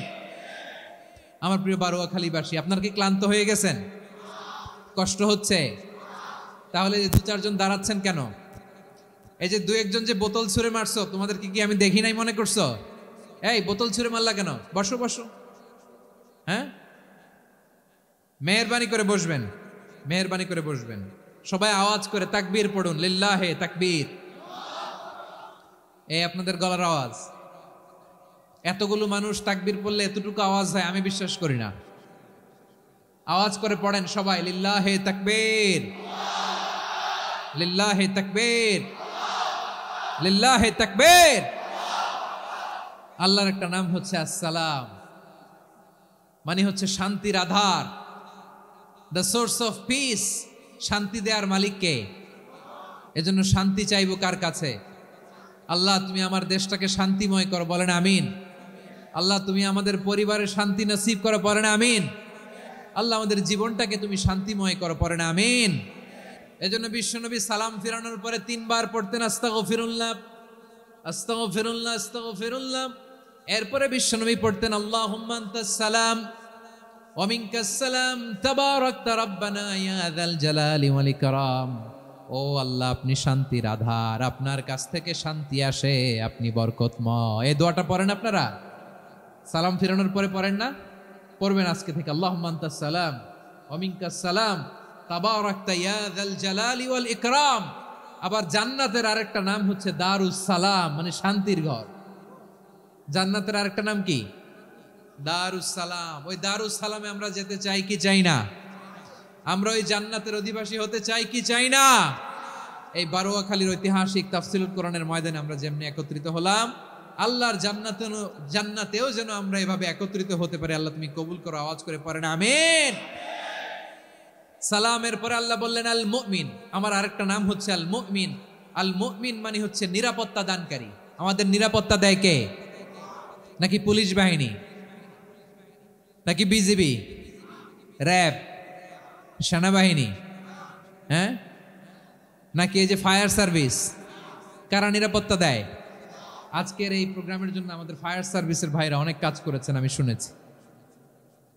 আমার প্রিয় বারোয়াখালীবাসী, আপনারা কি ক্লান্ত হয়ে গেছেন? কষ্ট হচ্ছে? তাহলে 2-4 জন দাঁড়াচ্ছেন কেন? এই যে 2-1 জন যে বোতল ছুঁড়ে মারছো, তোমাদেরকে কি আমি দেখি নাই মনে করছো? এই বোতল ছুঁড়ে মারলা কেন? বসো বসো। হ্যাঁ, মেহেরবানি করে বসবেন, মেহেরবানি করে বসবেন। সবাই আওয়াজ করে তাকবীর পড়ুন, লিল্লাহে তাকবীর। এই আপনাদের গলার আওয়াজ। এতগুলো মানুষ তাকবীর পড়লে এতটুকু আওয়াজ হয় আমি বিশ্বাস করি না। আওয়াজ করে পড়েন সবাই, লিল্লাহে তাকবীর, লিল্লাহে তাকবীর, লিল্লাহে তাকবীর। আল্লাহর একটা নাম হচ্ছে আসসালাম, মানে হচ্ছে শান্তির আধার, দ্য সোর্স অফ পিস। শান্তি দেওয়ার মালিক কে? এজন্য শান্তি চাইবো কার কাছে? আল্লাহ তুমি আমার দেশটাকে শান্তিময় করো, বলেন আমিন। আল্লাহ তুমি আমাদের পরিবারের শান্তি নসিব করো, বলেন আমিন। আল্লাহ আমাদের জীবনটাকে তুমি শান্তিময় করো, পড়েন আমিন। এজন্য বিশ্বনবী সালাম ফিরানোর পরে 3 বার পড়তেন আস্তাগফিরুল্লাহ, আস্তাগফিরুল্লাহ, আস্তাগফিরুল্লাহ। এরপরে বিশ্বনবী পড়তেন আল্লাহুম্মা আনতাস সালাম ওয়া মিনকাস সালাম তাবারাকতা রাব্বানা ইয়া যাল জালালি ওয়াল ইকরাম। ও আল্লাহ আপনি শান্তির আধার, আপনার কাছ থেকে শান্তি আসে, আপনি বরকতময়। এই দোয়াটা পড়েন আপনারা সালাম ফিরানোর পরে, পড়েন না? পড়বেন আজকে থেকে। আল্লাহুম্মা আনতাস সালাম ওয়া মিনকাস সালাম তাবারাকতা ইয়া যাল জালালি ওয়াল ইকরাম। আবার জান্নাতের আরেকটা নাম হচ্ছে দারুস সালাম, মানে শান্তির ঘর। জান্নাতের আরেকটা নাম কি? দারুস সালাম। ওই দারুস সালামে আমরা যেতে চাই কি চাই না? আমরা ওই জান্নাতের অধিবাসী হতে চাই কি চাই না? এই বারোয়াখালীর ঐতিহাসিক তাফসীরুল কোরআনের ময়দানে আমরা যেমনি একত্রিত হলাম, আল্লাহর জান্নাতেও যেন আমরা এভাবে একত্রিত হতে পারি। আল্লাহ তুমি কবুল করো, আওয়াজ করে পড়েন আমিন। সালামের পরে আল্লাহ বললেন আল মুমিন। আমার আরেকটা নাম হচ্ছে আল মুমিন। আল মুমিন মানে হচ্ছে নিরাপত্তা দানকারী। আমাদের নিরাপত্তা দেয় কে? নাকি পুলিশ বাহিনী, নাকি বিজিবি, র্যাব, সেনাবাহিনী, হ্যাঁ, নাকি এই যে ফায়ার সার্ভিস? কারা নিরাপত্তা দেয়? আজকের এই প্রোগ্রামের জন্য আমাদের ফায়ার সার্ভিসের ভাইরা অনেক কাজ করেছেন, আমি শুনেছি।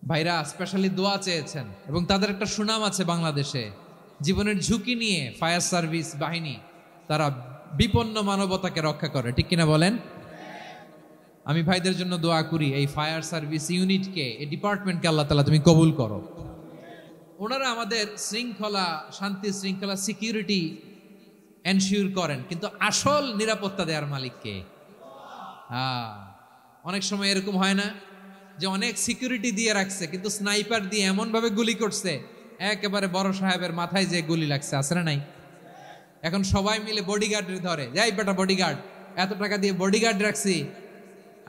ভাইরা স্পেশালি দোয়া চেয়েছেন এবং তাদের একটা সুনাম আছে বাংলাদেশে। জীবনের ঝুঁকি নিয়ে ফায়ার সার্ভিস বাহিনী তারা বিপন্ন মানবতাকে রক্ষা করে, ঠিক কিনা বলেন? আমি ভাইদের জন্য দোয়া করি, এই ফায়ার সার্ভিস ইউনিটকে, এই ডিপার্টমেন্টকে আল্লাহ তাআলা তুমি কবুল করো। ওনারা আমাদের শৃঙ্খলা, শান্তি শৃঙ্খলা, সিকিউরিটি এনশিওর করেন, কিন্তু আসল নিরাপত্তা দেওয়ার মালিক কে? অনেক সময় এরকম হয় না যে অনেক সিকিউরিটি দিয়ে রাখছে, কিন্তু স্নাইপার দিয়ে এমন ভাবে গুলি করছে একেবারে বড় সাহেবের মাথায় যে গুলি লাগছে, আছে না নাই? এখন সবাই মিলে বডিগার্ডের ধরে, যাই বেটা বডিগার্ড, এত টাকা দিয়ে বডিগার্ড রাখছি,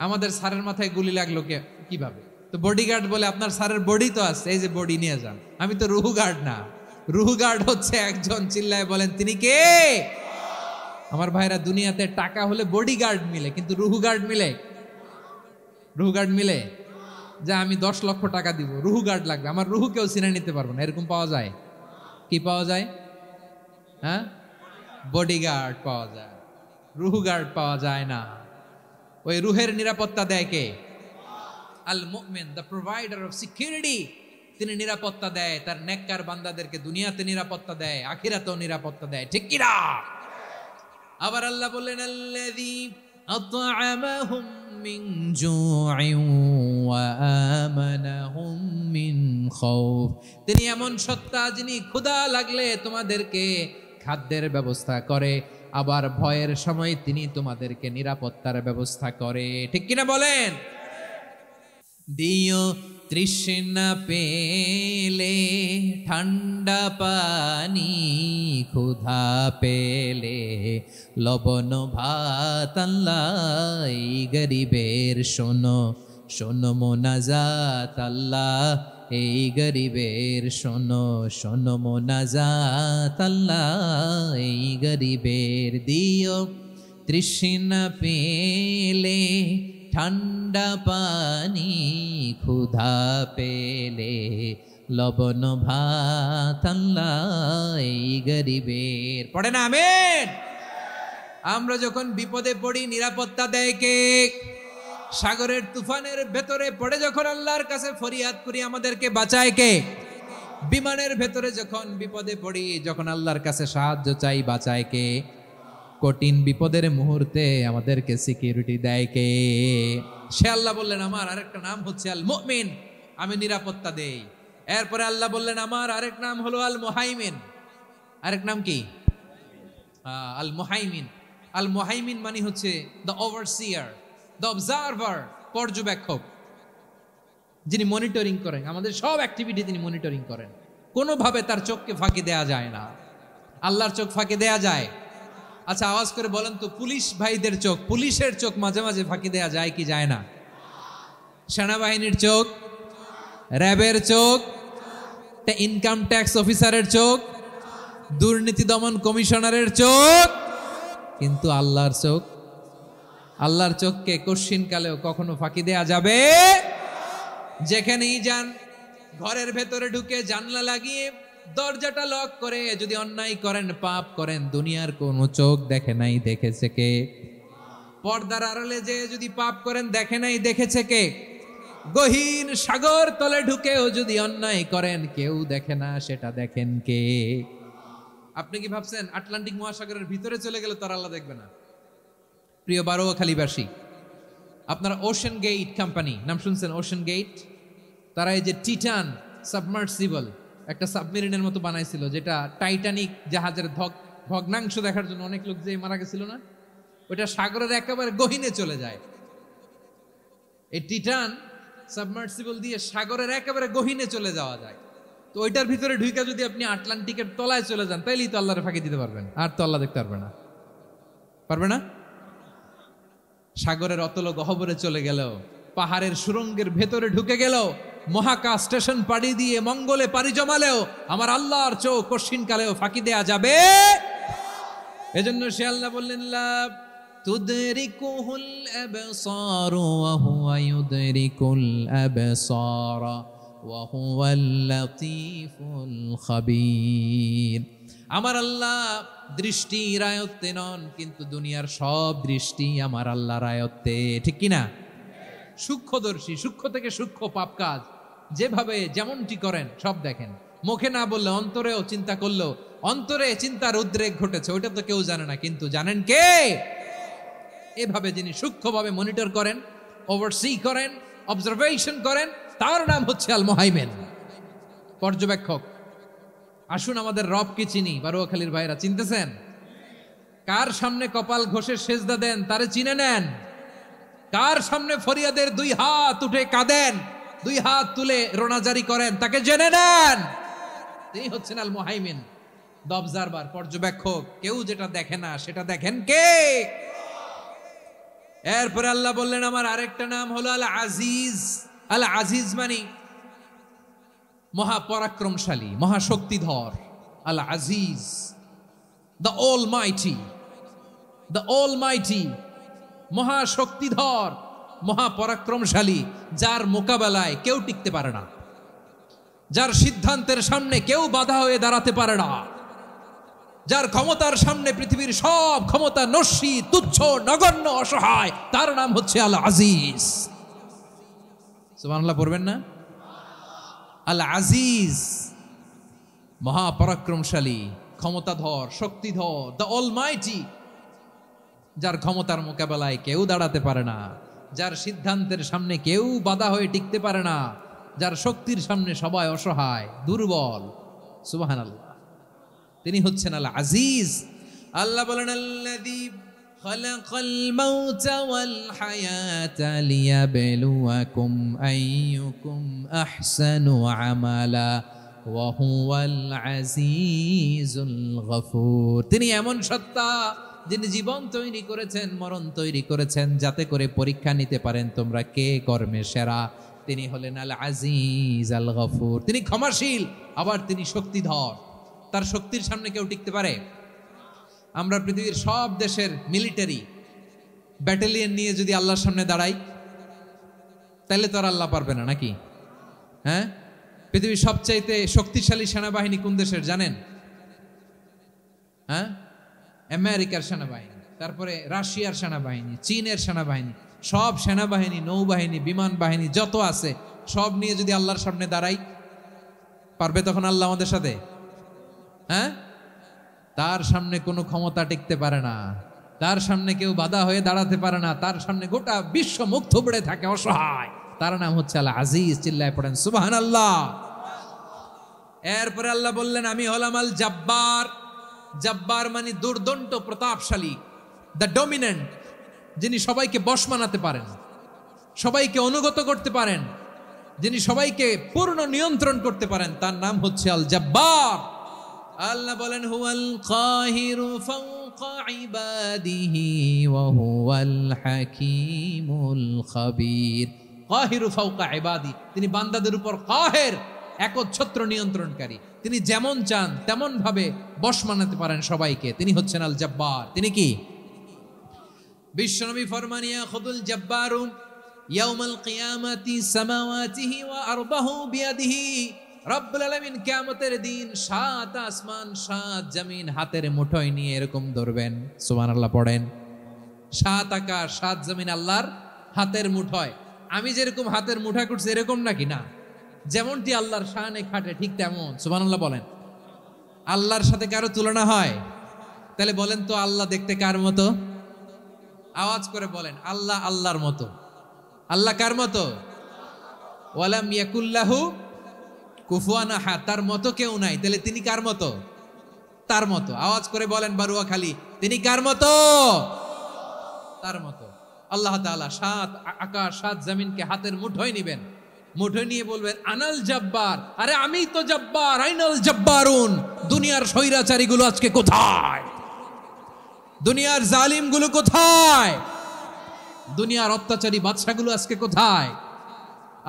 আমাদের স্যারের মাথায় গুলি লাগলো কিভাবে? তো বডিগার্ড বলে আপনার স্যারের বডি তো আছে, এই যে বডি নিয়ে যান। আমি তো রুহু গার্ড না, রুহু গার্ড হচ্ছে একজন, চিল্লায় বলেন তিনি কে? আমার ভাইরা, দুনিয়াতে টাকা হলে বডিগার্ড মিলে, কিন্তু রুহু গার্ড মিলে? রুহু গার্ড মিলে? যে আমি 10 লক্ষ টাকা দিব, রুহু গার্ড লাগবে, আমার রুহু কেউ চিনে নিতে পারবো না, এরকম পাওয়া যায়? কি পাওয়া যায়? হ্যাঁ, বডিগার্ড পাওয়া যায়, রুহু গার্ড পাওয়া যায় না। ওই রুহের নিরাপত্তা দেয় কে? আল মুমিন, দ্য প্রোভাইডার অফ সিকিউরিটি। তিনি নিরাপত্তা দেয় তার নেককার বান্দাদেরকে, দুনিয়াতে নিরাপত্তা দেয়, আখিরাতেও নিরাপত্তা দেয়, ঠিক কি না? আবার আল্লাহ বললেন আল্লাযী আত'আমাহুম মিন জু'ইন ওয়া আমানাহুম মিন খাউফ। তিনি এমন সত্তা যিনি ক্ষুধা লাগলে তোমাদেরকে খাদ্যের ব্যবস্থা করে, আবার ভয়ের সময় তিনি তোমাদেরকে নিরাপত্তার ব্যবস্থা করে, ঠিক কিনা বলেন? দিও তৃষ্ণা পেলে ঠান্ডা পানি, ক্ষুধা পেলে লবণ ভাত, আল্লাহ এই গরিবের শোনো শোনো মোনাজাত, আল্লাহ এই গরিবের শোনো শোনো মোনাজাত, আল্লাহ এই গরিবের। দিও তৃষ্ণা পেলে ঠান্ডা পানি, ক্ষুধা পেলে লবণ ভাত, আল্লাহ এই গরিবের। পড়ে না আমিন? আমরা যখন বিপদে পড়ি নিরাপত্তা দেয় কে? সাগরের তুফানের ভেতরে পড়ে যখন আল্লাহর কাছে ফরিয়াদ করি আমাদেরকে বাঁচায় কে? বিমানের ভেতরে যখন বিপদে পড়ি, যখন আল্লাহর কাছে সাহায্য চাই, বাঁচায় কে? কঠিন বিপদের মুহূর্তে আমাদেরকে সিকিউরিটি দেয় কে? সে আল্লাহ বললেন আমার আরেকটা নাম হচ্ছে আল মুমিন, আমি নিরাপত্তা দেই। এরপরে আল্লাহ বললেন আমার আরেক নাম হলো আল মুহাইমিন। আরেক নাম কি? আল মুহাইমিন। আল মুহাইমিন মানে হচ্ছে দ্য ওভারসিয়ার, দ্য অবজারভার, পর্যবেক্ষক, যিনি মনিটরিং করেন আমাদের সব অ্যাক্টিভিটি, তিনি মনিটরিং করেন। কোনোভাবে তার চোখকে ফাঁকি দেয়া যায় না। আল্লাহর চোখ ফাঁকি দেয়া যায়? আচ্ছা আওয়াজ করে বলেন তো, পুলিশ ভাইদের চোখ, পুলিশের চোখ মাঝে মাঝে ফাঁকি দেয়া যায় কি যায় না? সেনাবাহিনীর চোখ, র্যাবের চোখ, ইনকাম ট্যাক্স অফিসারের চোখ, দুর্নীতি দমন কমিশনারের চোখ, কিন্তু আল্লাহর চোখ? আল্লাহর চোখকে কশ্চিন কালেও কখনো ফাঁকি দেয়া যাবে? যেখানেই যান, ঘরের ভেতরে ঢুকে জানলা লাগিয়ে দরজাটা লক করে যদি অন্যায় করেন, পাপ করেন, দুনিয়ার কোন চোখ দেখে নাই, দেখেছে কে? পর্দার আড়ালে যে যদি পাপ করেন, দেখে নাই, দেখেছে কে? গহীন সাগর তলে ঢুকেও যদি অন্যায় করেন, কেউ দেখে না, সেটা দেখেন কে? আপনি কি ভাবছেন আটলান্টিক মহাসাগরের ভিতরে চলে গেলে তার আল্লাহ দেখবে না? প্রিয় বারোয়াখালীবাসী, আপনারা ওশেন গেট কোম্পানি নাম শুনছেন? ওশেন গেট, তারা এই যে টিটান সাবমার্সিবল একটা সাবমেরিনের মতো বানাইছিল, যেটা টাইটানিক জাহাজের ভগ্নাংশ দেখার জন্য অনেক লোক যে মারা গেছিল না, ওইটা সাগরের একেবারে গহীনে চলে যায়। এই টিটান সাবমার্সিবল দিয়ে সাগরের একেবারে গহীনে চলে যাওয়া যায়। তো ওইটার ভিতরে ঢুকে যদি আপনি আটলান্টিকের তলায় চলে যান, তাইলেই তো আল্লাহরে ফাঁকি দিতে পারবেন, আর তো আল্লাহ দেখতে পারবে না। পারবে না? সাগরের অতল গহ্বরে চলে গেল, পাহাড়ের সুরঙ্গের ভেতরে ঢুকে গেল, মহাকাশ স্টেশন পাড়ি দিয়ে মঙ্গলে পাড়ি জমালেও আমার আল্লাহর চোখ কশিন কালেও ফাঁকি দেয়া যাবে। এজন্য সে আল্লাহ বললেন, লা তুদরিকুহুল আবসার ওয়া হুয়া ইউদরিকুল আবসার ওয়া হুয়াল লাতীফুল খাবীর। আমার আল্লাহ দৃষ্টির আয়ত্তে নন, কিন্তু দুনিয়ার সব দৃষ্টি আমার আল্লাহর আয়ত্তে, ঠিক কিনা? সূক্ষ্মদর্শী, সূক্ষ্ম থেকে সূক্ষ্ম পাপ কাজ যেভাবে যেমনটি করেন সব দেখেন। মুখে না বললে অন্তরেও চিন্তা করলো, অন্তরে চিন্তার উদ্রেক ঘটেছে, ওইটা তো কেউ জানে না, কিন্তু জানেন কে? এভাবে যিনি সূক্ষ্মভাবে মনিটর করেন, ওভারসি করেন, অবজারভেশন করেন, তার নাম হচ্ছে আল মুহাইমিন, পর্যবেক্ষক। আসুন আমাদের রবকে চিনি। বারুয়াখালীর ভাইরা চিনতেছেন? কার সামনে কপাল ঘষে সেজদা দেন তারে চিনে নেন। কার সামনে ফরিয়াদের দুই হাত উঠে কাঁদেন, দুই হাত তুলে রোনাজারি করেন, তাকে জেনে নেন। তিনি হচ্ছেন আল মুহাইমিন, দ্য অবজারভার, পর্যবেক্ষক। কেউ যেটা দেখে না সেটা দেখেন কে? এরপরে আল্লাহ বললেন আমার আরেকটা নাম হলো আল আজিজ। আল আজিজ মানে মহাপরাক্রমশালী, মহাশক্তিধর। আল আজিজ, দ্য অলমাইটি, দ্য অলমাইটি, মহাশক্তিধর, মহাপরাক্রমশালী, যার মোকাবেলায় কেউ টিকতে পারে না, যার সিদ্ধান্তের সামনে কেউ বাধা হয়ে দাঁড়াতে পারে না, যার ক্ষমতার সামনে পৃথিবীর সব ক্ষমতা নস্যি, তুচ্ছ, নগণ্য, অসহায়, তার নাম হচ্ছে আল আজিজ। সুবহানাল্লাহ পড়বেন না? আল আজিজ, মহাপরাক্রমশালী, ক্ষমতাধর, শক্তিধর, দ্য অলমাইটি, যার ক্ষমতার মোকাবেলায় কেউ দাঁড়াতে পারে না, যার সিদ্ধান্তের সামনে কেউ বাধা হয়ে টিকতে পারে না, যার শক্তির সামনে সবাই অসহায়, দুর্বল। সুবহানাল্লাহ, তিনি হচ্ছেন আল আজিজ। আল্লাহ বলেন আল্লাযী খালাকাল মাউতা ওয়াল হায়াতা লিয়াবলুয়াকুম আইয়ুকুম আহসানু আমালা ওয়া হুয়াল আজিজুল গফুর। তিনি এমন সত্তা যিনি জীবন তৈরি করেছেন, মরণ তৈরি করেছেন, যাতে করে পরীক্ষা নিতে পারেন তোমরা কে কর্মে সেরা। তিনি হলেন আল আজিজ আল গফুর। তিনি ক্ষমাশীল, আবার তিনি শক্তিধর। তার শক্তির সামনে কেউ টিকতে পারে? আমরা পৃথিবীর সব দেশের মিলিটারি ব্যাটালিয়ন নিয়ে যদি আল্লাহর সামনে দাঁড়াই, তাহলে তো আর আল্লাহ পারবে না, নাকি? হ্যাঁ, পৃথিবীর সবচাইতে শক্তিশালী সেনাবাহিনী কোন দেশের জানেন? হ্যাঁ, আমেরিকার সেনাবাহিনী, তারপরে রাশিয়ার সেনাবাহিনী, চীনের সেনাবাহিনী, সব সেনাবাহিনী, নৌবাহিনী, বিমান বাহিনী যত আছে সব নিয়ে যদি আল্লাহর সামনে দাঁড়াই, পারবে তখন আল্লাহ আমাদের সাথে? হ্যাঁ, তার সামনে কোনো ক্ষমতা টিকতে পারে না, তার সামনে কেউ বাধা হয়ে দাঁড়াতে পারে না, তার সামনে গোটা বিশ্ব মুখ থুবড়ে থাকে, অসহায়। তার নাম হচ্ছে আল আজিজ। চিল্লায় পড়েন সুবহানাল্লাহ। এরপরে আল্লাহ বললেন আমি হলাম আল জব্বার। জব্বার মানে দুর্দণ্ড, প্রতাপশালী, দ্য ডমিনেন্ট, যিনি সবাইকে বশ মানাতে পারেন, সবাইকে অনুগত করতে পারেন, যিনি সবাইকে পূর্ণ নিয়ন্ত্রণ করতে পারেন, তার নাম হচ্ছে আল জব্বার। আল্লাহ বলেন হুয়াল কাহিরু ফাওকা ইবাদিহি ওয়া হুয়াল হাকীমুল খাবীর। কাহিরু ফাওকা ইবাদি, তিনি বান্দাদের উপর কাহের, একচ্ছত্র নিয়ন্ত্রণকারী। তিনি যেমন চান তেমন ভাবে বশ মানাতে পারেন সবাইকে। তিনি হচ্ছেন আল জব্বার। তিনি কি? বিশ্বনবী ফরমান ইয়াখুদুল জব্বারু ইয়াউমাল কিয়ামাতি সামাওয়াতিহি ওয়া আরদাহু বিয়াদিহি। রব্বুল আলামিন কিয়ামতের দিন 7 আসমান 7 জমিন হাতের মুঠোয় নিয়ে এরকম ধরবেন। সুবহানাল্লাহ পড়েন। 7 আকাশ 7 জমিন আল্লাহর হাতের মুঠোয়। আমি যেরকম হাতের মুঠা করছি এরকম নাকি? না, যেমনটি আল্লাহর শানে খাটে ঠিক তেমন। সুবহানাল্লাহ বলেন। আল্লাহর সাথে কারো তুলনা হয়? তাহলে বলেন তো আল্লাহ দেখতে কার মতো? আওয়াজ করে বলেন, আল্লাহ আল্লাহর মতো। আল্লাহ কার মতো? ওয়ালাম ইয়াকুল্লাহু কুফুয়ান আহাদ, তার মতো কেউ নাই। তাহলে তিনি কার মতো? তার মতো। আওয়াজ করে বলেন বারুয়াখালী, তিনি কার মতো? তার মতো। আল্লাহ তাআলা সাত আকাশ সাত জমিনকে হাতের মুঠোয় নিবেন, মুঠোয় নিয়ে বলবেন আনাল জব্বার। আরে আমি তো জব্বার, আইনাল জব্বারুন। দুনিয়ার স্বৈরাচারীগুলো আজকে কোথায়? দুনিয়ার জালিমগুলো কোথায়? দুনিয়ার অত্যাচারী বাদশাগুলো আজকে কোথায়?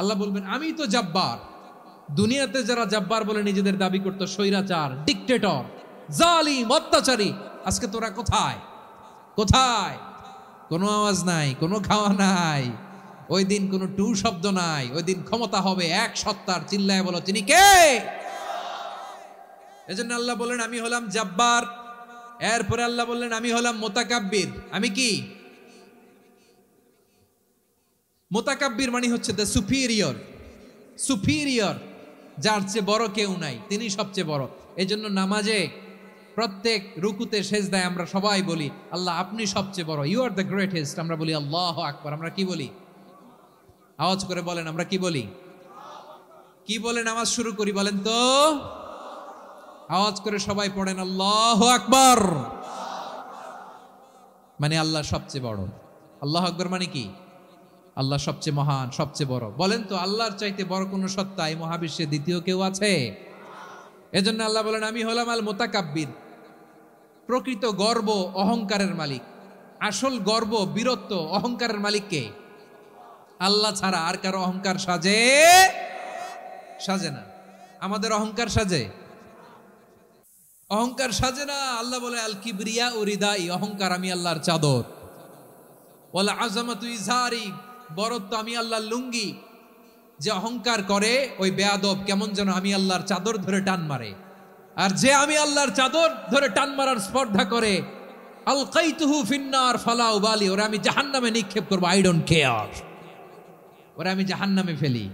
আল্লাহ বলবেন আমি তো জব্বার। দুনিয়াতে যারা জব্বার বলে নিজেদের দাবি করতো, স্বৈরাচার, ডিক্টেটর, জালিম, অত্যাচারী, আজকে তোরা কোথায়? কোথায়? কোনো আওয়াজ নাই, কোনো খাওয়া নাই, ওই দিন কোনো টু শব্দ নাই। ওই দিন ক্ষমতা হবে এক সত্তার। চিল্লায় বলো তিনি কে? এজন্য আল্লাহ বললেন আমি হলাম জব্বার। এরপরে আল্লাহ বললেন আমি হলাম মুতাকাব্বির। আমি কি? মুতাকাব্বির মানে হচ্ছে দ্য সুপিরিয়র। সুপিরিয়র, যার চেয়ে বড় কেউ নাই, তিনি সবচেয়ে বড়। এজন্য নামাজে প্রত্যেক রুকুতে সেজদায় আমরা সবাই বলি আল্লাহ আপনি সবচেয়ে বড়, ইউ আর দ্য গ্রেটেস্ট। আমরা বলি আল্লাহু আকবার। আমরা কি বলি? আওয়াজ করে বলেন, আমরা কি বলি? কি বলে নামাজ শুরু করি বলেন তো? আওয়াজ করে সবাই পড়েন আল্লাহু আকবার। মানে আল্লাহ সবচেয়ে বড়। আল্লাহু আকবার মানে কি? আল্লাহ সবচেয়ে মহান, সবচেয়ে বড়। বলেন তো আল্লাহর চাইতে বড় কোন সত্তা এই মহাবিশ্বে দ্বিতীয় কেউ আছে? এজন্য আল্লাহ বলেন আমি হলাম আল মুতাকাব্বির। প্রকৃত গর্ব অহংকারের মালিক। আসল গর্ব, বীরত্ব, অহংকারের মালিক কে? আল্লাহ ছাড়া আর কারো অহংকার সাজে? সাজে না। আমাদের অহংকার সাজে? অহংকার সাজে না। আল্লাহ বলে আল কিবরিয়া ও রিদাই, অহংকার আমি আল্লাহর চাদর। ওয়াল আযামাতু ইজারি, বরত্ব আমি আল্লাহর লুঙ্গি। যে অহংকার করে ওই বেয়াদব কেমন যেন আমি আল্লাহর চাদর ধরে টান মারে। আর যে আমি আল্লাহর চাদর ধরে টান মারার স্পর্ধা করে, আলকাইতুহু ফিন্নার ফালা উবালি, ওরা আমি জাহান্নামে নিক্ষেপ করবো, আই ডোন্ট কেয়ার। ওরা আমি জাহান্নামে ফেলি।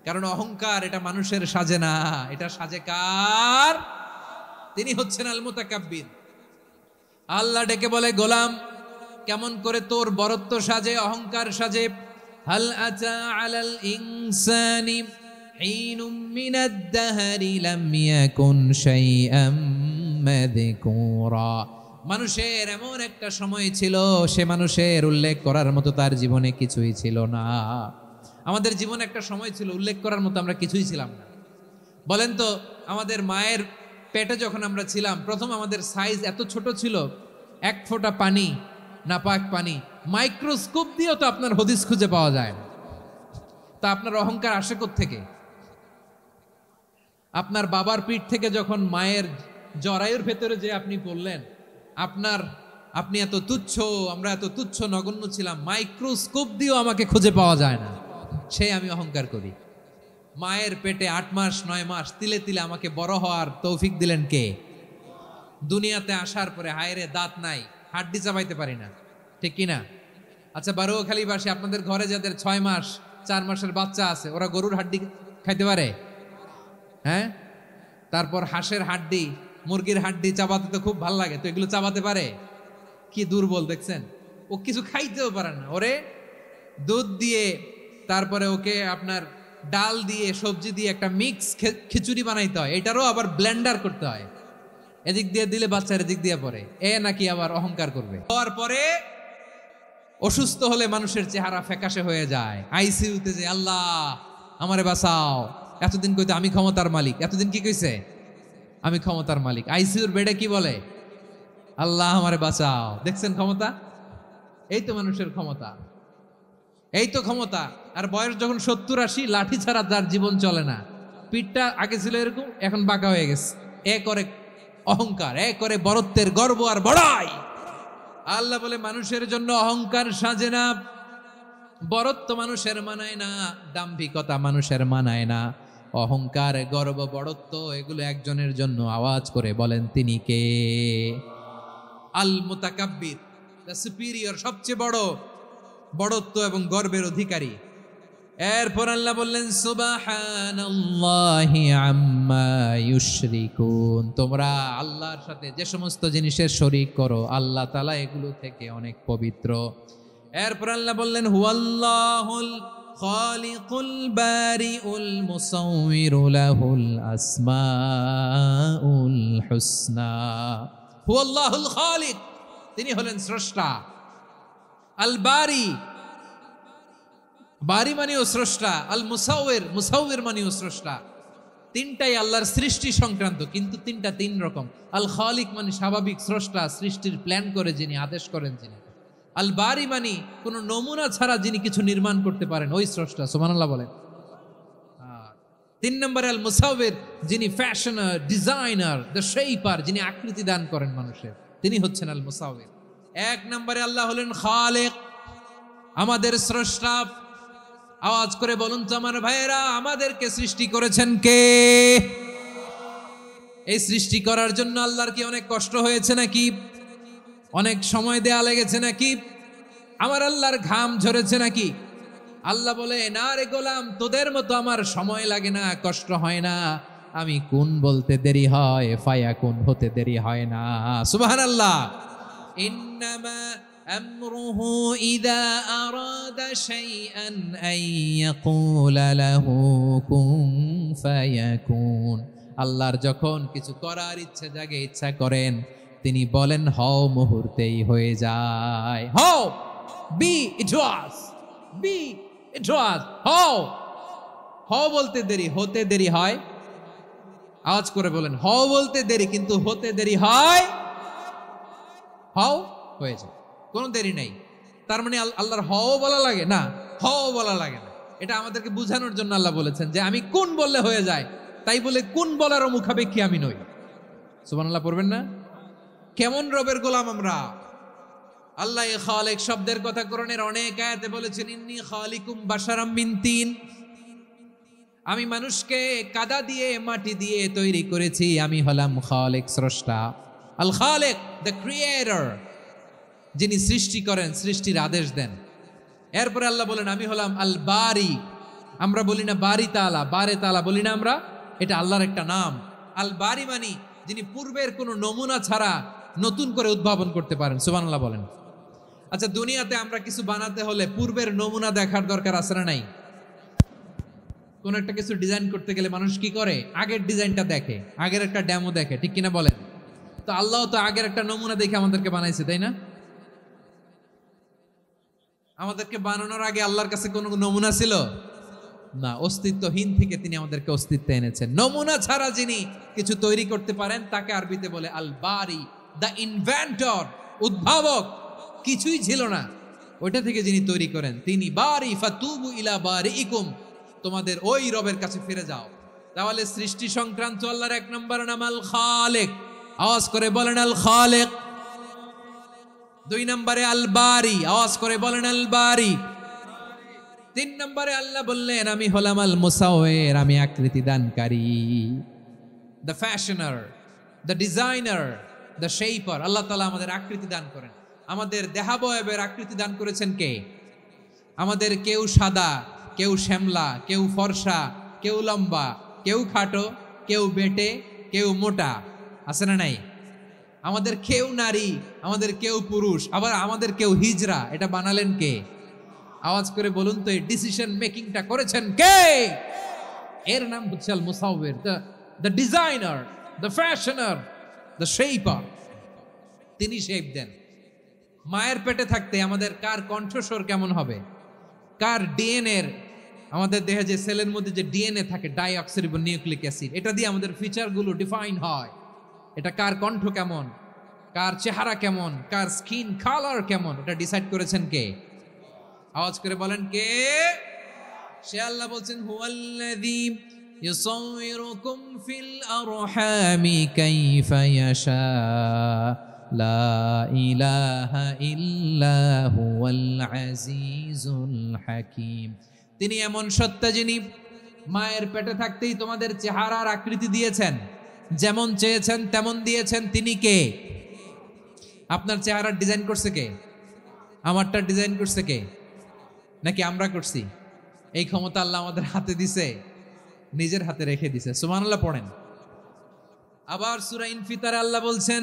কারণ অহংকার এটা মানুষের সাজে না, এটা সাজে কার? তিনি হচ্ছেন আল মুতাকাব্বির। আল্লাহ ডেকে বলে গোলাম কেমন করে তোর বরত্ব সাজে, অহংকার সাজে? হাল আতা আলাল ইনসানি হিনুম মিনাদ দাহরি লাম ইয়াকুন শাইআম মাযকুরা। মানুষের এমন একটা সময় ছিল, সে মানুষের উল্লেখ করার মতো তার জীবনে কিছুই ছিল না। আমাদের জীবনে একটা সময় ছিল উল্লেখ করার মতো আমরা কিছুই ছিলাম না। বলেন তো আমাদের মায়ের পেটে যখন আমরা ছিলাম, প্রথম আমাদের সাইজ এত ছোট ছিল, এক ফোঁটা পানি, নাপাক পানি, মাইক্রোস্কোপ দিয়েও তো আপনার হদিস খুঁজে পাওয়া যায় না। তা আপনার অহংকার আসে কোত্থেকে? আপনার বাবার পিঠ থেকে যখন মায়ের জরায়ুর ভেতরে যে আপনি পড়লেন, আপনি এত তুচ্ছ, আমরা এত তুচ্ছ নগণ্য ছিলাম, মাইক্রোস্কোপ দিয়েও আমাকে খুঁজে পাওয়া যায় না, সেই আমি অহংকার করি। মায়ের পেটে 8 মাস 9 মাস তিলে তিলে আমাকে বড় হওয়ার তৌফিক দিলেন কে? দুনিয়াতে আসার পরে হায়রে দাঁত নাই, হাড্ডি চাবাইতে পারি না, ঠিক কিনা? আচ্ছা বারুয়াখালীবাসী, আপনাদের ঘরে যাদের 6 মাস 4 মাসের বাচ্চা আছে, ওরা গরুর হাড্ডি খাইতে পারে? হ্যাঁ। তারপর হাঁসের হাড্ডি, মুরগির হাড্ডি চাবাতে তো খুব ভালো লাগে, তো এগুলো চাবাতে পারে? কি দুর্বল দেখছেন, ও কিছু খাইতেও পারে না। ওরে দুধ দিয়ে, তারপরে ওকে আপনার ডাল দিয়ে, সবজি দিয়ে একটা মিক্স খিচুড়ি বানাইতে হয়, এটারও আবার ব্লেন্ডার করতে হয়। এদিক দিয়ে দিলে বাচ্চার এদিক দিয়ে পড়ে, এ নাকি আবার অহংকার করবে। হওয়ার পরে অসুস্থ হলে মানুষের চেহারা ফ্যাকাশে হয়ে যায়, আইসিইউতে যে আল্লাহ আমারে বাঁচাও। এতদিন কইতে আমি ক্ষমতার মালিক, এতদিন কি কইছে? আমি ক্ষমতার মালিক। আইসিইউর বেডে কি বলে? আল্লাহ আমারে বাঁচাও। দেখছেন ক্ষমতা? এই তো মানুষের ক্ষমতা, এই তো ক্ষমতা। আর বয়স যখন 70-80, লাঠি ছাড়া তার জীবন চলে না। পিঠটা আগে ছিল এরকম, এখন বাঁকা হয়ে গেছে। এ করে অহংকার, এ করে বরত্বের গর্ব আর বড়াই। আল্লাহ বলে মানুষের জন্য অহংকার সাজে না, বরত্ব মানুষের মানায় না, দাম্ভিকতা মানুষের মানায় না, অহংকার, গর্ব, বড়ত্ব এগুলো একজনের জন্য। আওয়াজ করে বলেন তিনি কে? আল মুতাকাব্বির, দ্য সুপিরিয়র, সবচেয়ে বড়, বড়ত্ব এবং গর্বের অধিকারী। এরপর আল্লাহ বললেন সুবহানাল্লাহি আম্মা ইউশরিকুন, তোমরা আল্লাহর সাথে যে সমস্ত জিনিসের শরীক করো, আল্লাহ তাআলা এগুলো থেকে অনেক পবিত্র। এরপর আল্লাহ বললেন হুয়াল্লাহুল খালিকুল বারিউল মুসাউবিরু লাহুল আসমাউল হুসনা। হুয়াল্লাহুল খালিক, তিনি হলেন স্রষ্টা। আল বারি, বারি মানেও স্রষ্টা। আল মুসাউবির, মুসাউবির মানেও স্রষ্টা। তিনটাই আল্লাহর সৃষ্টি সংক্রান্ত, কিন্তু তিনটা তিন রকম। আল খালিক মানে স্বাভাবিক স্রষ্টা, সৃষ্টির প্ল্যান করে যিনি, আদেশ করেন যিনি। আল বারি মানে কোন নমুনা ছাড়া যিনি কিছু নির্মাণ করতে পারেন, ওই স্রষ্টা। সুবহানাল্লাহ বলেন। তিন নম্বরে আল মুসাউবির, যিনি ফ্যাশনার, ডিজাইনার, দ্য শেপার, যিনি আকৃতি দান করেন মানুষের, তিনি হচ্ছেন আল মুসাউবির। এক নম্বরে আল্লাহ হলেন খালেক, আমাদের স্রষ্টা। আওয়াজ করে বলুন তো আমার ভাইয়েরা, আমাদেরকে সৃষ্টি করেছেন কে? এই সৃষ্টি করার জন্য আল্লাহর কি অনেক কষ্ট হয়েছে নাকি? অনেক সময় দেয়া লেগেছে নাকি? আমার আল্লাহর ঘাম ঝরেছে নাকি? আল্লাহ বলে, না রে গোলাম, তোদের মতো আমার সময় লাগে না, কষ্ট হয় না। আমি কোন বলতে দেরি হয়, ফায়াকুন হতে দেরি হয় না। সুবহানাল্লাহ। ইন্নামা আমরুহু ইযা আরাদা শাইআন আন ইয়াকুলা লাহু কুন ফায়াকুন। আল্লাহর যখন কিছু করার ইচ্ছা জাগে, ইচ্ছা করেন, তিনি বলেন হও, মুহূর্তেই হয়ে যায়। হও, বি ইট ওয়াজ, বি ইট ওয়াজ। হও, হও বলতে দেরি, হতে দেরি হয়। আওয়াজ করে বলেন, হও বলতে দেরি, কিন্তু হতে দেরি হয়। হও হয়ে যায়, কোনো দেরি নেই। তার মানে আল্লাহর হও বলা লাগে না, হও বলা লাগে না। এটা আমাদেরকে বোঝানোর জন্য আল্লাহ বলেছেন যে আমি কোন বললে হয়ে যায়, তাই বলে কোন বলারও মুখাপেক্ষী আমি নই। সুবহানাল্লাহ পড়বেন না? কেমন রবের গোলাম আমরা! আল্লাহ খালিক শব্দের কথা কোরআনের অনেক আয়াতে বলেছেন, ইন্নী খালিকুম বাশারাম মিন তিন, আমি মানুষকে কাদা দিয়ে, মাটি দিয়ে তৈরি করেছি। আমি হলাম খালিক, স্রষ্টা। আল খালিক, দ্য ক্রিয়েটর, যিনি সৃষ্টি করেন, সৃষ্টির আদেশ দেন। এরপরে আল্লাহ বলেন, আমি হলাম আল বারি। আমরা বলি না বারি তাআলা, বারে তাআলা বলি না আমরা, এটা আল্লাহর একটা নাম। আল বারি মানি যিনি পূর্বের কোনো নমুনা ছাড়া নতুন করে উদ্ভাবন করতে পারেন। সুবহানাল্লাহ বলেন। আচ্ছা, দুনিয়াতে আমরা কিছু বানাতে হলে পূর্বের নমুনা দেখার দরকার আছে না নাই? কোন একটা কিছু ডিজাইন করতে গেলে মানুষ কি করে? আগের ডিজাইনটা দেখে, আগের একটা ডেমো দেখে, ঠিক কিনা বলেন? তো আল্লাহ তো আগের একটা নমুনা দেখে আমাদেরকে বানাইছে, তাই না? আমাদেরকে বানানোর আগে আল্লাহর কাছে কোনো নমুনা ছিল না, অস্তিত্বহীন থেকে তিনি আমাদেরকে অস্তিত্বে এনেছেন। নমুনা ছাড়া যিনি কিছু তৈরি করতে পারেন তাকে আরবিতে বলে আল বারি, দ্য ইনভেন্টর, উদ্ভাবক। কিছুই ছিল না, ওইটা থেকে যিনি তৈরি করেন তিনি বারি। ফাতুবু ইলা বারিইকুম, তোমাদের ওই রবের কাছে ফিরে যাও। তাহলে সৃষ্টি সংক্রান্ত আল্লাহর এক নম্বর নাম আল খালিক। আওয়াজ করে বলেন আল খালিক। দুই নম্বরে আল বারি, আওয়াজ করে বলেন আল বারি। তিন নম্বরে আল্লাহ বললেন, আমি হলাম আল মুসাউবির, আমি আকৃতি দানকারী, the fashioner, the designer, the shaper. আল্লাহ তাআলা আমাদের আকৃতি দান করেন। আমাদের দেহাবয়বের আকৃতি দান করেছেন কে? আমাদের কেউ সাদা, কেউ শ্যামলা, কেউ ফর্সা, কেউ লম্বা, কেউ খাটো, কেউ বেটে, কেউ মোটা, আছে না নাই? আমাদের কেউ নারী, আমাদের কেউ পুরুষ, আবার আমাদের কেউ হিজড়া। এটা বানালেন কে? আওয়াজ করে বলুন তো, এই ডিসিশন মেকিংটা করেছেন কে? এর নাম হচ্ছে আল মুসাউবির, the designer, the fashioner, the shaper. তিনি শেপ দেন। মায়ের পেটে থাকতে আমাদের কার কণ্ঠস্বর কেমন হবে, কার ডিএনএ, আমাদের দেহে যে সেলের মধ্যে যে ডিএনএ থাকে, ডাইঅক্সিরিবো নিউক্লিক অ্যাসিড, এটা দিয়ে আমাদের ফিচারগুলো ডিফাইন হয়। এটা কার কণ্ঠ কেমন, কার চেহারা কেমন, কার স্কিন কালার কেমন, এটা ডিসাইড করেছেন কে? আওয়াজ করে বলেন কে? সে আল্লাহ বলছেন, হুয়াল্লাযী ইউসাউইরুকুম ফিল আরহামি কাইফা ইয়াশা লা ইলাহা ইল্লা হুয়াল আজিজুল হাকীম। তিনি এমন সত্তা যিনি মায়ের পেটে থাকতেই তোমাদের চেহারার আকৃতি দিয়েছেন, যেমন চেয়েছেন তেমন দিয়েছেন। তিনি কে? আপনার চেহারার ডিজাইন করছে কে? আমারটা ডিজাইন করছে কে? নাকি আমরা করছি? এই ক্ষমতা আল্লাহ আমাদের হাতে দিছে, নিজের হাতে রেখে দিছে। সুবহানাল্লাহ পড়েন। আবার সূরা ইনফিতারে আল্লাহ বলছেন,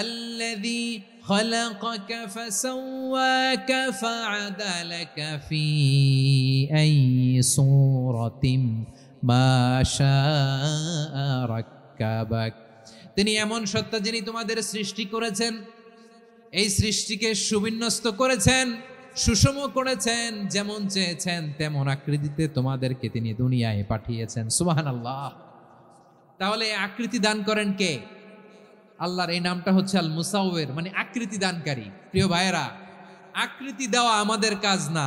আল্লাযী খালাকাকা ফাসাওয়াকা ফাআদালাকা ফি আই সূরাতিম মা শাআ রাক্কাবাক। তিনি এমন সত্তা যিনি তোমাদের সৃষ্টি করেছেন, এই সৃষ্টিকে সুবিন্যস্ত করেছেন, সুষম করেছেন, যেমন চেয়েছেন তেমন আকৃতিতে তোমাদেরকে তিনি দুনিয়ায় পাঠিয়েছেন। সুবহানাল্লাহ। তাহলে আকৃতি দান করেন কে? আল্লাহর এই নামটা হচ্ছে আল মুসাউবির, মানে আকৃতি দানকারী। প্রিয় ভাইয়েরা, আকৃতি দেওয়া আমাদের কাজ না,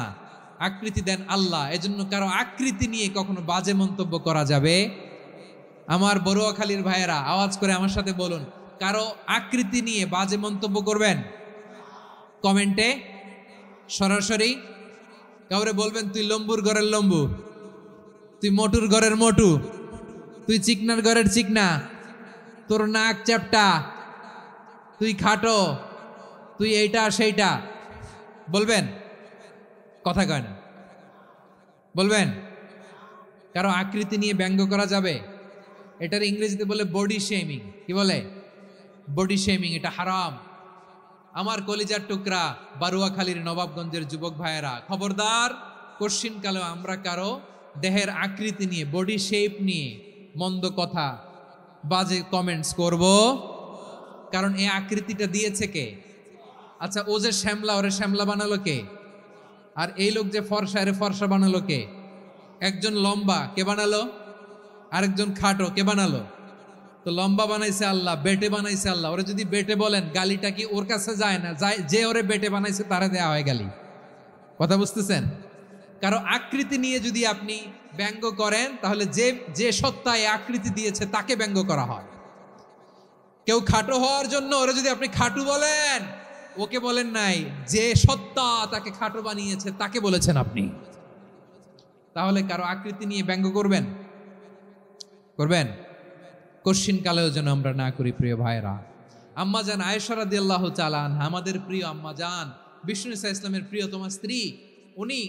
আকৃতি দেন আল্লাহ। এজন্য কারো আকৃতি নিয়ে কখনো বাজে মন্তব্য করা যাবে। আমার বড়ুয়াখালীর ভাইয়েরা আওয়াজ করে আমার সাথে বলুন, কারো আকৃতি নিয়ে বাজে মন্তব্য করবেন? কমেন্টে সরাসরি কাউরে বলবেন তুই লম্বুর ঘরের লম্বু, তুই মোটুর ঘরের মোটু, তুই চিকনার ঘরের চিকনা, তোর নাক চ্যাপটা, তুই খাটো, তুই এইটা সেইটা বলবেন? কথা কয় না, বলবেন? কারো আকৃতি নিয়ে ব্যঙ্গ করা যাবে? এটার ইংরেজিতে বলে বডি শেমিং। কি বলে? Body shaming. এটা হারাম। আমার কলিজার টুকরা বারুয়াখালীর নবাবগঞ্জের যুবক ভাইয়েরা, খবরদার, কশ্চিনকালেও আমরা কারো দেহের আকৃতি নিয়ে, বডি শেপ নিয়ে মন্দ কথা, বাজে কমেন্টস করব। কারণ এই আকৃতিটা দিয়েছে কে? আচ্ছা, ও যে শ্যামলা, ওরে শ্যামলা বানালো কে? আর এই লোক যে ফর্সা, এরে ফর্সা বানালো কে? একজন লম্বা, কে বানালো? আরেকজন খাটো, কে বানালো? তো লম্বা বানাইছে আল্লাহ, বেটে বানাইছে আল্লাহ। ওরা যদি বেটে বলেন, গালিটা কি ওর কাছে যায় না? যায়, যে ওরে বেটে বানাইছে তারা দেয়া হয় গালি। কথা বুঝতেছেন? কারো আকৃতি নিয়ে যদি আপনি ব্যঙ্গ করেন, তাহলে যে যে সত্তা এই আকৃতি দিয়েছে তাকে ব্যঙ্গ করা হয়। কেউ খাটো হওয়ার জন্য ওরা যদি আপনি খাটু বলেন, ওকে বলেন নাই, যে সত্তা তাকে খাটো বানিয়েছে তাকে বলেছেন আপনি। তাহলে কারো আকৃতি নিয়ে ব্যঙ্গ করবেন? করবেন? কশ্চিনকালেও যেন আমরা না করি। প্রিয় ভাইরা, আম্মাজান আয়েশা রাদিয়াল্লাহু তাআলা আনহা, আমাদের প্রিয় আম্মাজান, বিষ্ণু ইসা ইসলামের প্রিয়তমা স্ত্রী, উনি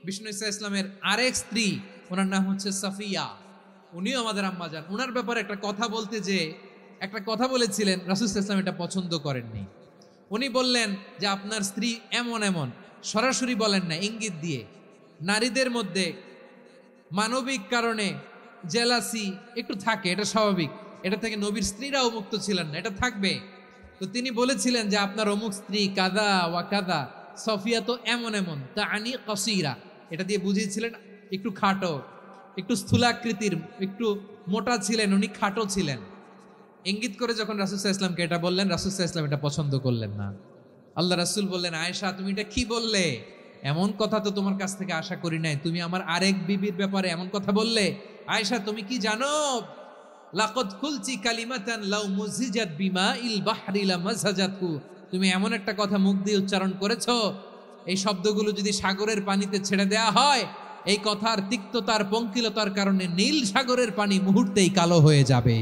বিষ্ণু ইসা ইসলামের আরেক স্ত্রী, ওনার নাম হচ্ছে সাফিয়া, উনিও আমাদের আম্মাজান। ওনার ব্যাপারে একটা কথা বলতে যে একটা কথা বলেছিলেন, রাসূল সাল্লাল্লাহু আলাইহি ওয়াসাল্লাম এটা পছন্দ করেননি। উনি বললেন যে আপনার স্ত্রী এমন এমন, সরাসরি বলেন না, ইঙ্গিত দিয়ে। নারীদের মধ্যে মানবিক কারণে জেলাসি একটু থাকে, এটা স্বাভাবিক। এটা থেকে নবীর স্ত্রীরাও মুক্ত ছিলেন না, এটা থাকবে। তো তিনি বলেছিলেন যে আপনার অমুক স্ত্রী কাদা ওয়া কাদা, সফিয়া তো এমন এমন, তা আনি কসিরা, এটা দিয়ে বুঝিয়েছিলেন একটু খাটো, একটু স্থূলাকৃতির, একটু মোটা ছিলেন, উনি খাটো ছিলেন। ইঙ্গিত করে যখন রাসূল সাল্লাল্লাহু আলাইহি ওয়াসাল্লামকে এটা বললেন, রাসূল সাল্লাল্লাহু আলাইহি ওয়াসাল্লাম এটা পছন্দ করলেন না। আল্লাহ রাসূল বললেন, আয়েশা তুমি এটা কি বললে? এমন কথা তো তোমার কাছ থেকে আশা করি নাই, তুমি আমার আরেক বিবির ব্যাপারে এমন কথা বললে। আয়েশা তুমি কি জানো, লাকাদ কুলতি কালিমাতান লাউ মুজিজাত বিমাইল বাহরি লামাসাজাতু, তুমি এমন একটা কথা মুখ দিয়ে উচ্চারণ করেছো, এই শব্দগুলো যদি সাগরের পানিতে ছেড়ে দেয়া হয়, এই কথার তিক্ততার, পঙ্কিলতার কারণে নীল সাগরের পানি মুহূর্তেই কালো হয়ে যাবে।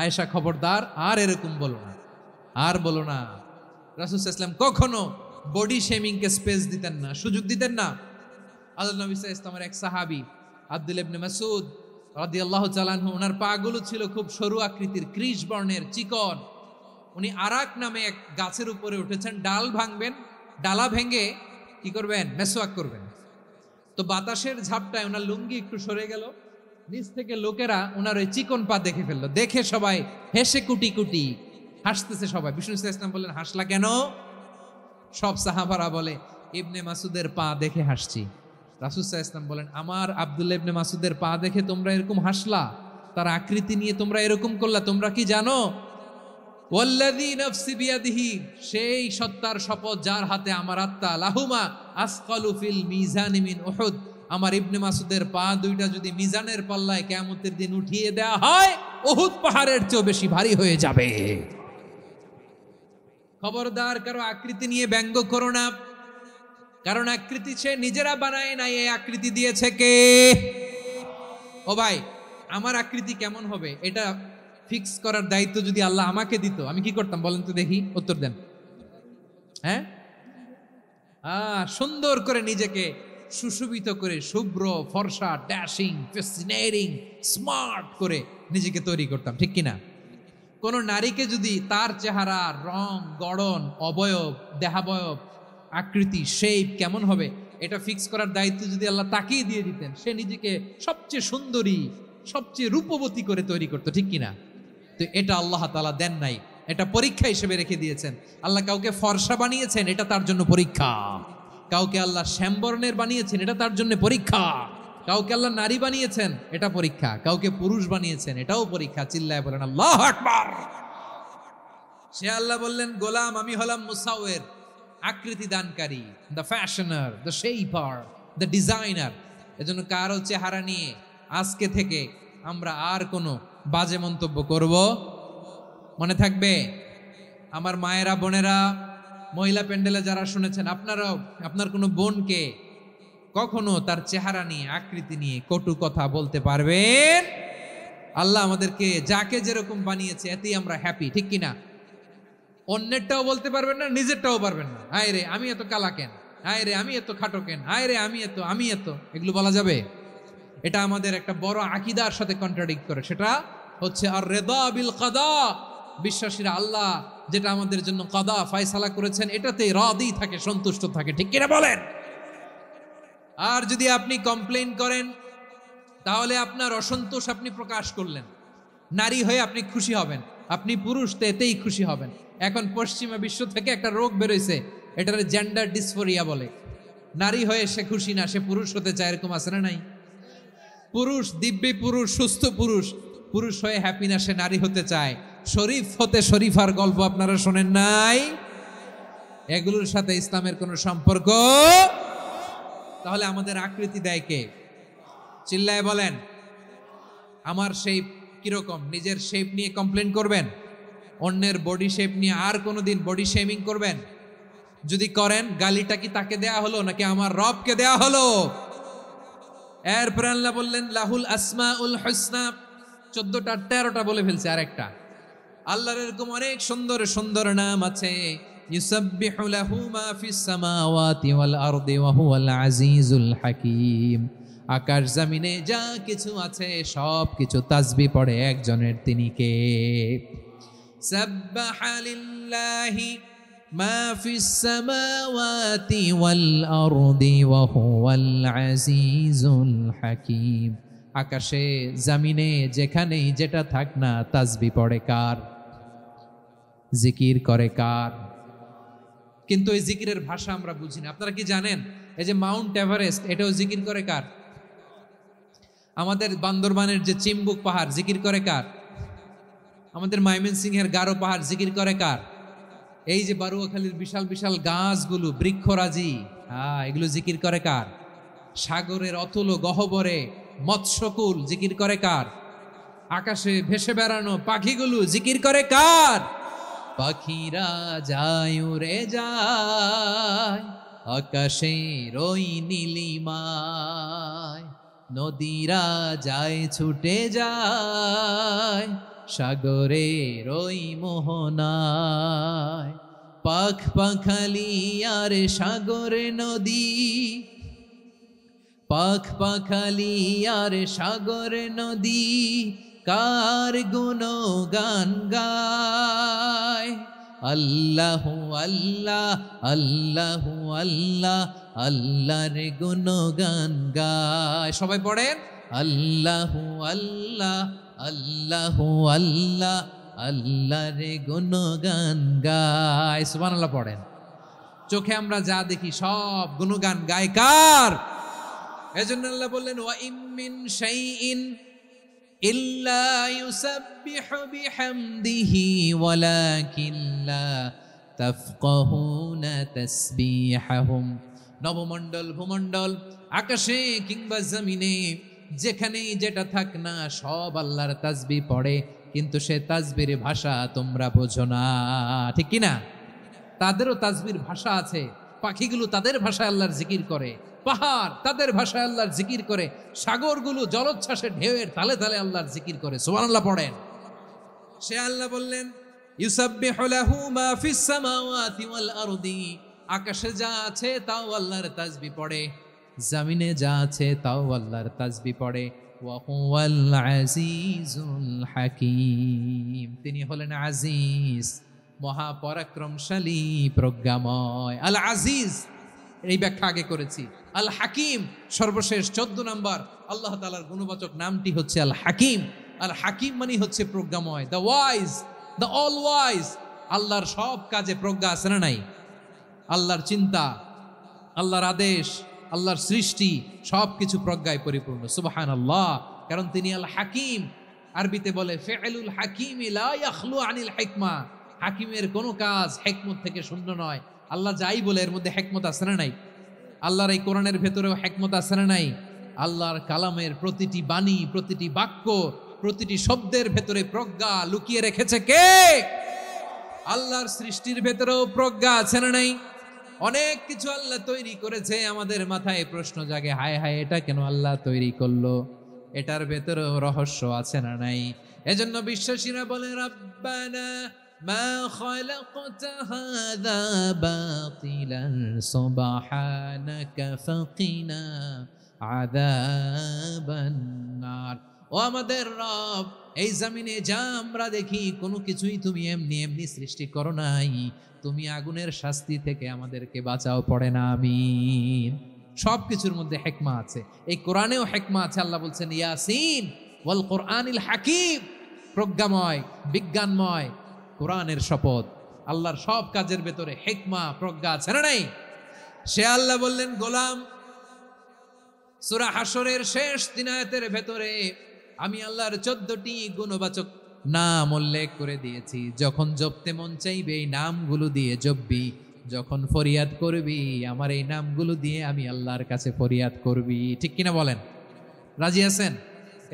আয়েশা খবরদার, আর এরকম বলো না, আর বলো না। রাসূল সাল্লাল্লাহু আলাইহি ওয়াসাল্লাম কখনো বডি শেমিংকে স্পেস দিতেন না, সুযোগ দিতেন না। আল্লাহ নবী সাল্লাল্লাহু আলাইহি ওয়াসাল্লামের এক সাহাবী আব্দুল্লাহ ইবনে মাসউদ রাদিয়াল্লাহু তাআলা আনহু, ওনার পাগুলো ছিল খুব সরু আকৃতির, কৃশ বর্ণের, চিকন। উনি আরাক নামে এক গাছের উপরে উঠেছেন, ডাল ভাঙবেন, ডালা ভেঙে কি করবেন? মেসওয়াক করবেন। তো বাতাসের ঝাপটায় ওনার লুঙ্গি একটু সরে গেল, নিচ থেকে লোকেরা ওনার ওই চিকন পা দেখে ফেললো। দেখে সবাই হেসে কুটি কুটি হাসতেছে সবাই। বিষ্ণু ইসা ইসলাম বললেন, হাসলা কেন? সব সাহাবারা বলে, ইবনে মাসুদের পা দেখে হাসছি। রাসূল সাল্লাল্লাহু আলাইহি ওয়াসাল্লাম বলেন, আমার আব্দুল্লাহ ইবনে মাসুদের পা দেখে তোমরা এরকম হাসলা, তার আকৃতি নিয়ে তোমরা এরকম করলা, তোমরা কি জানো? ওয়াল্লাযী নাফসি বিয়াদিহি, সেই সত্তার শপথ যার হাতে আমার আত্মা, লাহুমা আসকালু ফিল মিজানি মিন উহুদ, আমার ইবনে মাসুদের পা দুইটা যদি মিজানের পাল্লায় কিয়ামতের দিন উঠিয়ে দেয়া হয়, উহুদ পাহাড়ের চেয়েও বেশি ভারী হয়ে যাবে। খবরদার, কারো আকৃতি নিয়ে ব্যঙ্গ করো না, কারণ আকৃতি সে নিজেরা বানায় নাই, এই আকৃতি দিয়েছে কে? ও ভাই, আমার আকৃতি কেমন হবে এটা ফিক্স করার দায়িত্ব যদি আল্লাহ আমাকে দিত, আমি কি করতাম বলেন তো দেখি, উত্তর দেন। হ্যাঁ, সুন্দর করে নিজেকে সুশোভিত করে, শুভ্র, ফর্সা, ড্যাশিং, ফ্যাসিনেটিং, স্মার্ট করে নিজেকে তৈরি করতাম, ঠিক কিনা? কোন নারীকে যদি তার চেহারা, রং, গড়ন, অবয়ব, দেহাবয়ব, আকৃতি, শেপ কেমন হবে এটা ফিক্স করার দায়িত্ব যদি আল্লাহ তাকেই দিয়ে দিতেন, সে নিজেকে সবচেয়ে সুন্দরী, সবচেয়ে রূপবতী করে তৈরি করতো, ঠিক কিনা? তো এটা আল্লাহ তাআলা দেন নাই, এটা পরীক্ষা হিসেবে রেখে দিয়েছেন। আল্লাহ কাউকে ফর্সা বানিয়েছেন, এটা তার জন্য পরীক্ষা। কাউকে আল্লাহ শ্যামবর্ণের বানিয়েছেন, এটা তার জন্য পরীক্ষা। কাউকে আল্লাহ নারী বানিয়েছেন, এটা পরীক্ষা। কাউকে পুরুষ বানিয়েছেন, এটাও পরীক্ষা। চিল্লায় বলেন আল্লাহু আকবার। সে আল্লাহ বললেন, গোলাম আমি হলাম মুসাওয়ের, আকৃতি দানকারী, the fashioner, the shaper, the designer. এজন্য কারো চেহারা নিয়ে আজকে থেকে আমরা আর কোনো বাজে মন্তব্য করব মনে থাকবে। আমার মায়েরা, বোনেরা, মহিলা প্যান্ডেলে যারা শুনেছেন, আপনারাও আপনার কোনো বোনকে কখনো তার চেহারা নিয়ে, আকৃতি নিয়ে কটু কথা বলতে পারবেন? আল্লাহ আমাদেরকে যাকে যেরকম বানিয়েছে এতেই আমরা হ্যাপি, ঠিক কিনা? অন্যেরটাও বলতে পারবেন না, নিজেরটাও পারবেন না। আয় রে আমি এত কালা কেন, আয় রে আমি এত খাটো কেন, আয় রে আমি এত, এগুলো বলা যাবে? এটা আমাদের একটা বড় আকীদার সাথে কন্ট্রাডিক্ট করে। সেটা হচ্ছে আর রিদা বিল কাদা। বিশ্বাসীরা আল্লাহ যেটা আমাদের জন্য কাদা ফয়সালা করেছেন এটাতেই রাদি থাকে, সন্তুষ্ট থাকে, ঠিক কিনা বলেন? আর যদি আপনি কমপ্লেইন করেন তাহলে আপনার অসন্তোষ আপনি প্রকাশ করলেন। নারী হয়ে আপনি খুশি হবেন, আপনি পুরুষ তো এতেই খুশি হবেন। এখন পশ্চিমা বিশ্ব থেকে একটা রোগ বেরোইছে, এটার জেন্ডার ডিসফোরিয়া বলে। নারী হয়ে সে খুশি না, সে পুরুষ হতে চায়, এরকম আছে না নাই? পুরুষ, দিব্যি পুরুষ, সুস্থ পুরুষ, পুরুষ হয়ে হ্যাপি না, সে নারী হতে চায়। শরীফ হতে শরীফার গল্প আপনারা শোনেন নাই? এগুলোর সাথে ইসলামের কোনো সম্পর্ক? তাহলে আমাদের আকৃতি দেয় কে? চিল্লায় বলেন। আমার শেপ কিরকম, নিজের শেপ নিয়ে কমপ্লেন করবেন? অন্যের বডি শেপ নিয়ে আর কোনোদিন বডি শেমিং করবেন? যদি করেন, গালিটা কি তাকে দেয়া হলো নাকি আমার রবকে দেয়া হলো? এরপর আল্লাহ বললেন লাহুল আসমাউল হুসনা, 14টা 13টা বলে ফেলছে, আর একটা। আল্লাহর এরকম অনেক সুন্দর সুন্দর নাম আছে। ইউসাব্বিহু লাহু মা ফিস সামাওয়াতি ওয়াল আরদি ওয়া হুয়াল আজিজুল হাকীম। আকাশ জমিনে যা কিছু আছে সব কিছু তাসবিহ পড়ে একজনের, তিনি কে? সাব্বাহা লিল্লাহি মা ফিস সামাওয়াতি ওয়াল আরদি ওয়া হুয়াল আজিজুল হাকীম। আকাশে জমিনে যেখানেই যেটা থাক না, তাসবিহ পড়ে কার? জিকির করে কার? কিন্তু এই জিকিরের ভাষা আমরা বুঝি না। আপনারা কি জানেন এই যে মাউন্ট এভারেস্ট, এটাও জিকির করে কার? আমাদের বান্দরবানের যে চিম্বুক পাহাড়, জিকির করে কার? আমাদের ময়মনসিংহের গারো পাহাড়, জিকির করে কার? এই যে বারুয়াখালীর বিশাল বিশাল গাছগুলো, বৃক্ষরাজি, এগুলো জিকির করে কার? সাগরের অতল গহ্বরে মৎস্যকুল, জিকির করে কার? আকাশে ভেসে বেড়ানো পাখিগুলো, জিকির করে কার? পাখিরা যায় উড়ে যায় আকাশের ওই নীলিমায়, নদীরা যায় ছুটে যায় সাগরের ওই মোহনায়। পাখ পাখালি আর সাগরে নদী, পাখ পাখালি আর সাগরে নদী, কার গুণগান গায়? আল্লাহু আল্লাহ, আল্লাহু আল্লাহ, আল্লাহর গুণগান গায়। সবাই পড়েন আল্লাহু আল্লাহ, আল্লাহু আল্লাহ, আল্লাহর গুণগান গায়। সুবহানাল্লাহ পড়েন। চোখে আমরা যা দেখি সব গুণগান গায় কার? এজন্য আল্লাহ বললেন ওয়া ইম মিন শাইইন ইল্লা ইউসাব্বিহু বিহামদিহি ওয়ালাকিন লা তাফকাহুনা তাসবিহাহুম। নবমণ্ডল, ভূমণ্ডল, আকাশে কিংবা জমিনে যেখানেই যেটা থাক না, সব আল্লাহর তাসবিহ পড়ে, কিন্তু সে তাসবির ভাষা তোমরা বোঝো না, ঠিক কিনা? তাদেরও তাসবির ভাষা আছে। পাখিগুলো তাদের ভাষায় আল্লাহর জিকির করে, পাহাড় তাদের ভাষায় আল্লাহর জিকির করে, সাগরগুলো জলোচ্ছ্বাসের ঢেউয়ের তালে তালে আল্লাহর জিকির করে। সুবহানাল্লাহ পড়েন। সে আল্লাহ বললেন ইউসাব্বিহু লাহু মা ফিস সামাওয়াতি ওয়াল আরদি। আকাশে যা আছে তাও আল্লাহর তাসবিহ পড়ে, জমিনে যা আছে তাও আল্লাহর তাসবিহ পড়ে। ওয়া হুয়াল আজিজুল হাকীম। তিনি হলেন আজিজ, মহাপরাক্রমশালী, প্রজ্ঞাময়। আল আজিজ, এই ব্যাখ্যা আগে করেছি। আল হাকিম সর্বশেষ 14 নম্বর আল্লাহ তাআলার গুণবাচক নামটি হচ্ছে আল হাকিম। আল হাকিম মানে হচ্ছে প্রজ্ঞাময়, the wise, the all wise. আল্লাহর সব কাজে প্রজ্ঞা আছে না নাই? আল্লাহর চিন্তা, আল্লাহর আদেশ, আল্লাহর সৃষ্টি সবকিছু প্রজ্ঞায় পরিপূর্ণ। সুবহানাল্লাহ। কারণ তিনি আল হাকিম। আরবিতে বলে ফিআলুল হাকিম লা ইয়াখলু আনিল হিকমা। হাকিমের কোনো কাজ হিকমত থেকে শূন্য নয়। আল্লাহ যাই বলে এর মধ্যে হিকমত আছে না নাই? আল্লাহর এই কোরআনের ভেতরেও হিকমত আছে না নাই? আল্লাহর কালামের প্রতিটি বাণী, প্রতিটি বাক্য, প্রতিটি শব্দের ভেতরে প্রজ্ঞা লুকিয়ে রেখেছে কে? আল্লাহর সৃষ্টির ভেতরেও প্রজ্ঞা আছে না নাই? অনেক কিছু আল্লাহ তৈরি করেছে, আমাদের মাথায় প্রশ্ন জাগে, হায় হায় এটা কেন আল্লাহ তৈরি করলো? এটার ভেতরেও রহস্য আছে না নাই? এজন্য বিশ্বাসীরা বলে রাব্বানা মা খালাকতা হাযা বাতিলান সুবহানাকা ফাকিনা আযাবান নার। ও আমাদের রব, এই জমিনে যা আমরা দেখি কোনো কিছুই তুমি এমনি এমনি সৃষ্টি করো নাই, তুমি আগুনের শাস্তি থেকে আমাদেরকে বাঁচাও, পড়ে না আমিন। সব কিছুর মধ্যে হিকমা আছে, এই কোরআনেও হিকমা আছে। আল্লাহ বলছেন ইয়াসিন ওয়াল কোরআনিল হাকিম, প্রজ্ঞাময়, বিজ্ঞানময় কোরআনের শপথ। আল্লাহর সব কাজের ভেতরে হিকমা, প্রজ্ঞা আছে না নাই? সে আল্লাহ বললেন গোলাম, সূরা হাশরের শেষ 3 আয়াতের ভেতরে আমি আল্লাহর 14টি গুণবাচক নাম উল্লেখ করে দিয়েছি। যখন জপতে মন চাইবে এই নামগুলো দিয়ে জপবি, যখন ফরিয়াদ করবি আমার এই নামগুলো দিয়ে আমি আল্লাহর কাছে ফরিয়াদ করবি। ঠিক কিনা বলেন? রাজি আছেন?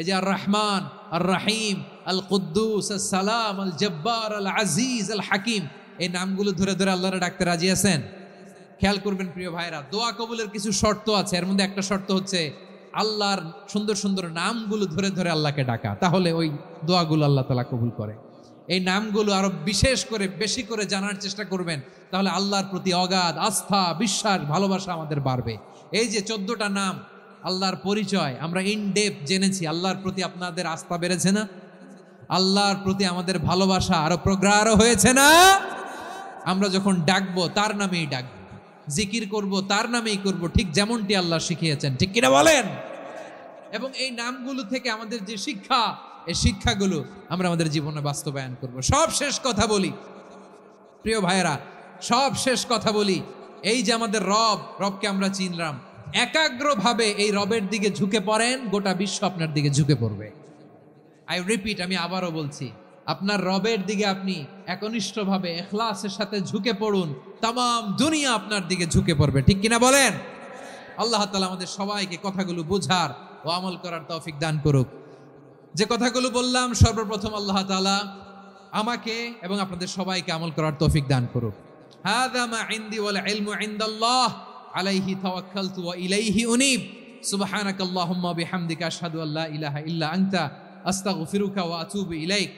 এই যে আর রহমান, আর রাহিম, আল কুদ্দুস, আল সালাম, আল জব্বার, আল আজিজ, আল হাকিম, এই নামগুলো ধরে ধরে আল্লাহরে ডাকতে রাজি আছেন? খেয়াল করবেন প্রিয় ভাইরা, দোয়া কবুলের কিছু শর্ত আছে। এর মধ্যে একটা শর্ত হচ্ছে আল্লাহর সুন্দর সুন্দর নামগুলো ধরে ধরে আল্লাহকে ডাকা, তাহলে ওই দোয়াগুলো আল্লাহ তাআলা কবুল করে। এই নামগুলো আরো বিশেষ করে বেশি করে জানার চেষ্টা করবেন, তাহলে আল্লাহর প্রতি অগাধ আস্থা, বিশ্বাস, ভালোবাসা আমাদের বাড়বে। এই যে 14টা নাম আল্লাহর পরিচয় আমরা ইন ডেপথ জেনেছি, আল্লাহর প্রতি আপনাদের আস্থা বেড়েছে না? আল্লাহর প্রতি আমাদের ভালোবাসা আরো প্রগাঢ় হয়েছে না? আমরা যখন ডাকবো তার নামেই ডাকবো, জিকির করব তার নামেই করব, ঠিক যেমনটি আল্লাহ শিখিয়েছেন। ঠিক কিনা বলেন? এবং এই নামগুলো থেকে আমাদের যে শিক্ষা, এই শিক্ষাগুলো আমরা আমাদের জীবনে বাস্তবায়ন করব। সব শেষ কথা বলি প্রিয় ভাইয়েরা, সব শেষ কথা বলি, এই যে আমাদের রবকে আমরা চিনলাম, একাগ্রভাবে এই রবের দিকে ঝুঁকে পড়েন, গোটা বিশ্ব আপনার দিকে ঝুঁকে পড়বে। আই রিপিট, আমি আবারও বলছি, আপনার রবের দিকে আপনি একনিষ্ঠভাবে ইখলাসের সাথে ঝুঁকে পড়ুন, তামাম দুনিয়া আপনার দিকে ঝুঁকে পড়বে। ঠিক কিনা বলেন? আল্লাহ তাআলা আমাদের সবাইকে কথাগুলো বোঝার ও আমল করার তৌফিক দান করুক। যে কথাগুলো বললাম, সর্বপ্রথম আল্লাহ তাআলা আমাকে এবং আপনাদের সবাইকে আমল করার তৌফিক দান করুক। হাযা মা ইনদি ওয়াল ইলমু ইনদাল্লাহ আলাইহি তাওয়াক্কালতু ওয়া ইলাইহি উনীব। সুবহানাকাল্লাহুম্মা বিহামদিকা আশহাদু আল্লা ইলাহা ইল্লা আনতা আস্তাগফিরুকা ওয়া আতুবু ইলাইক।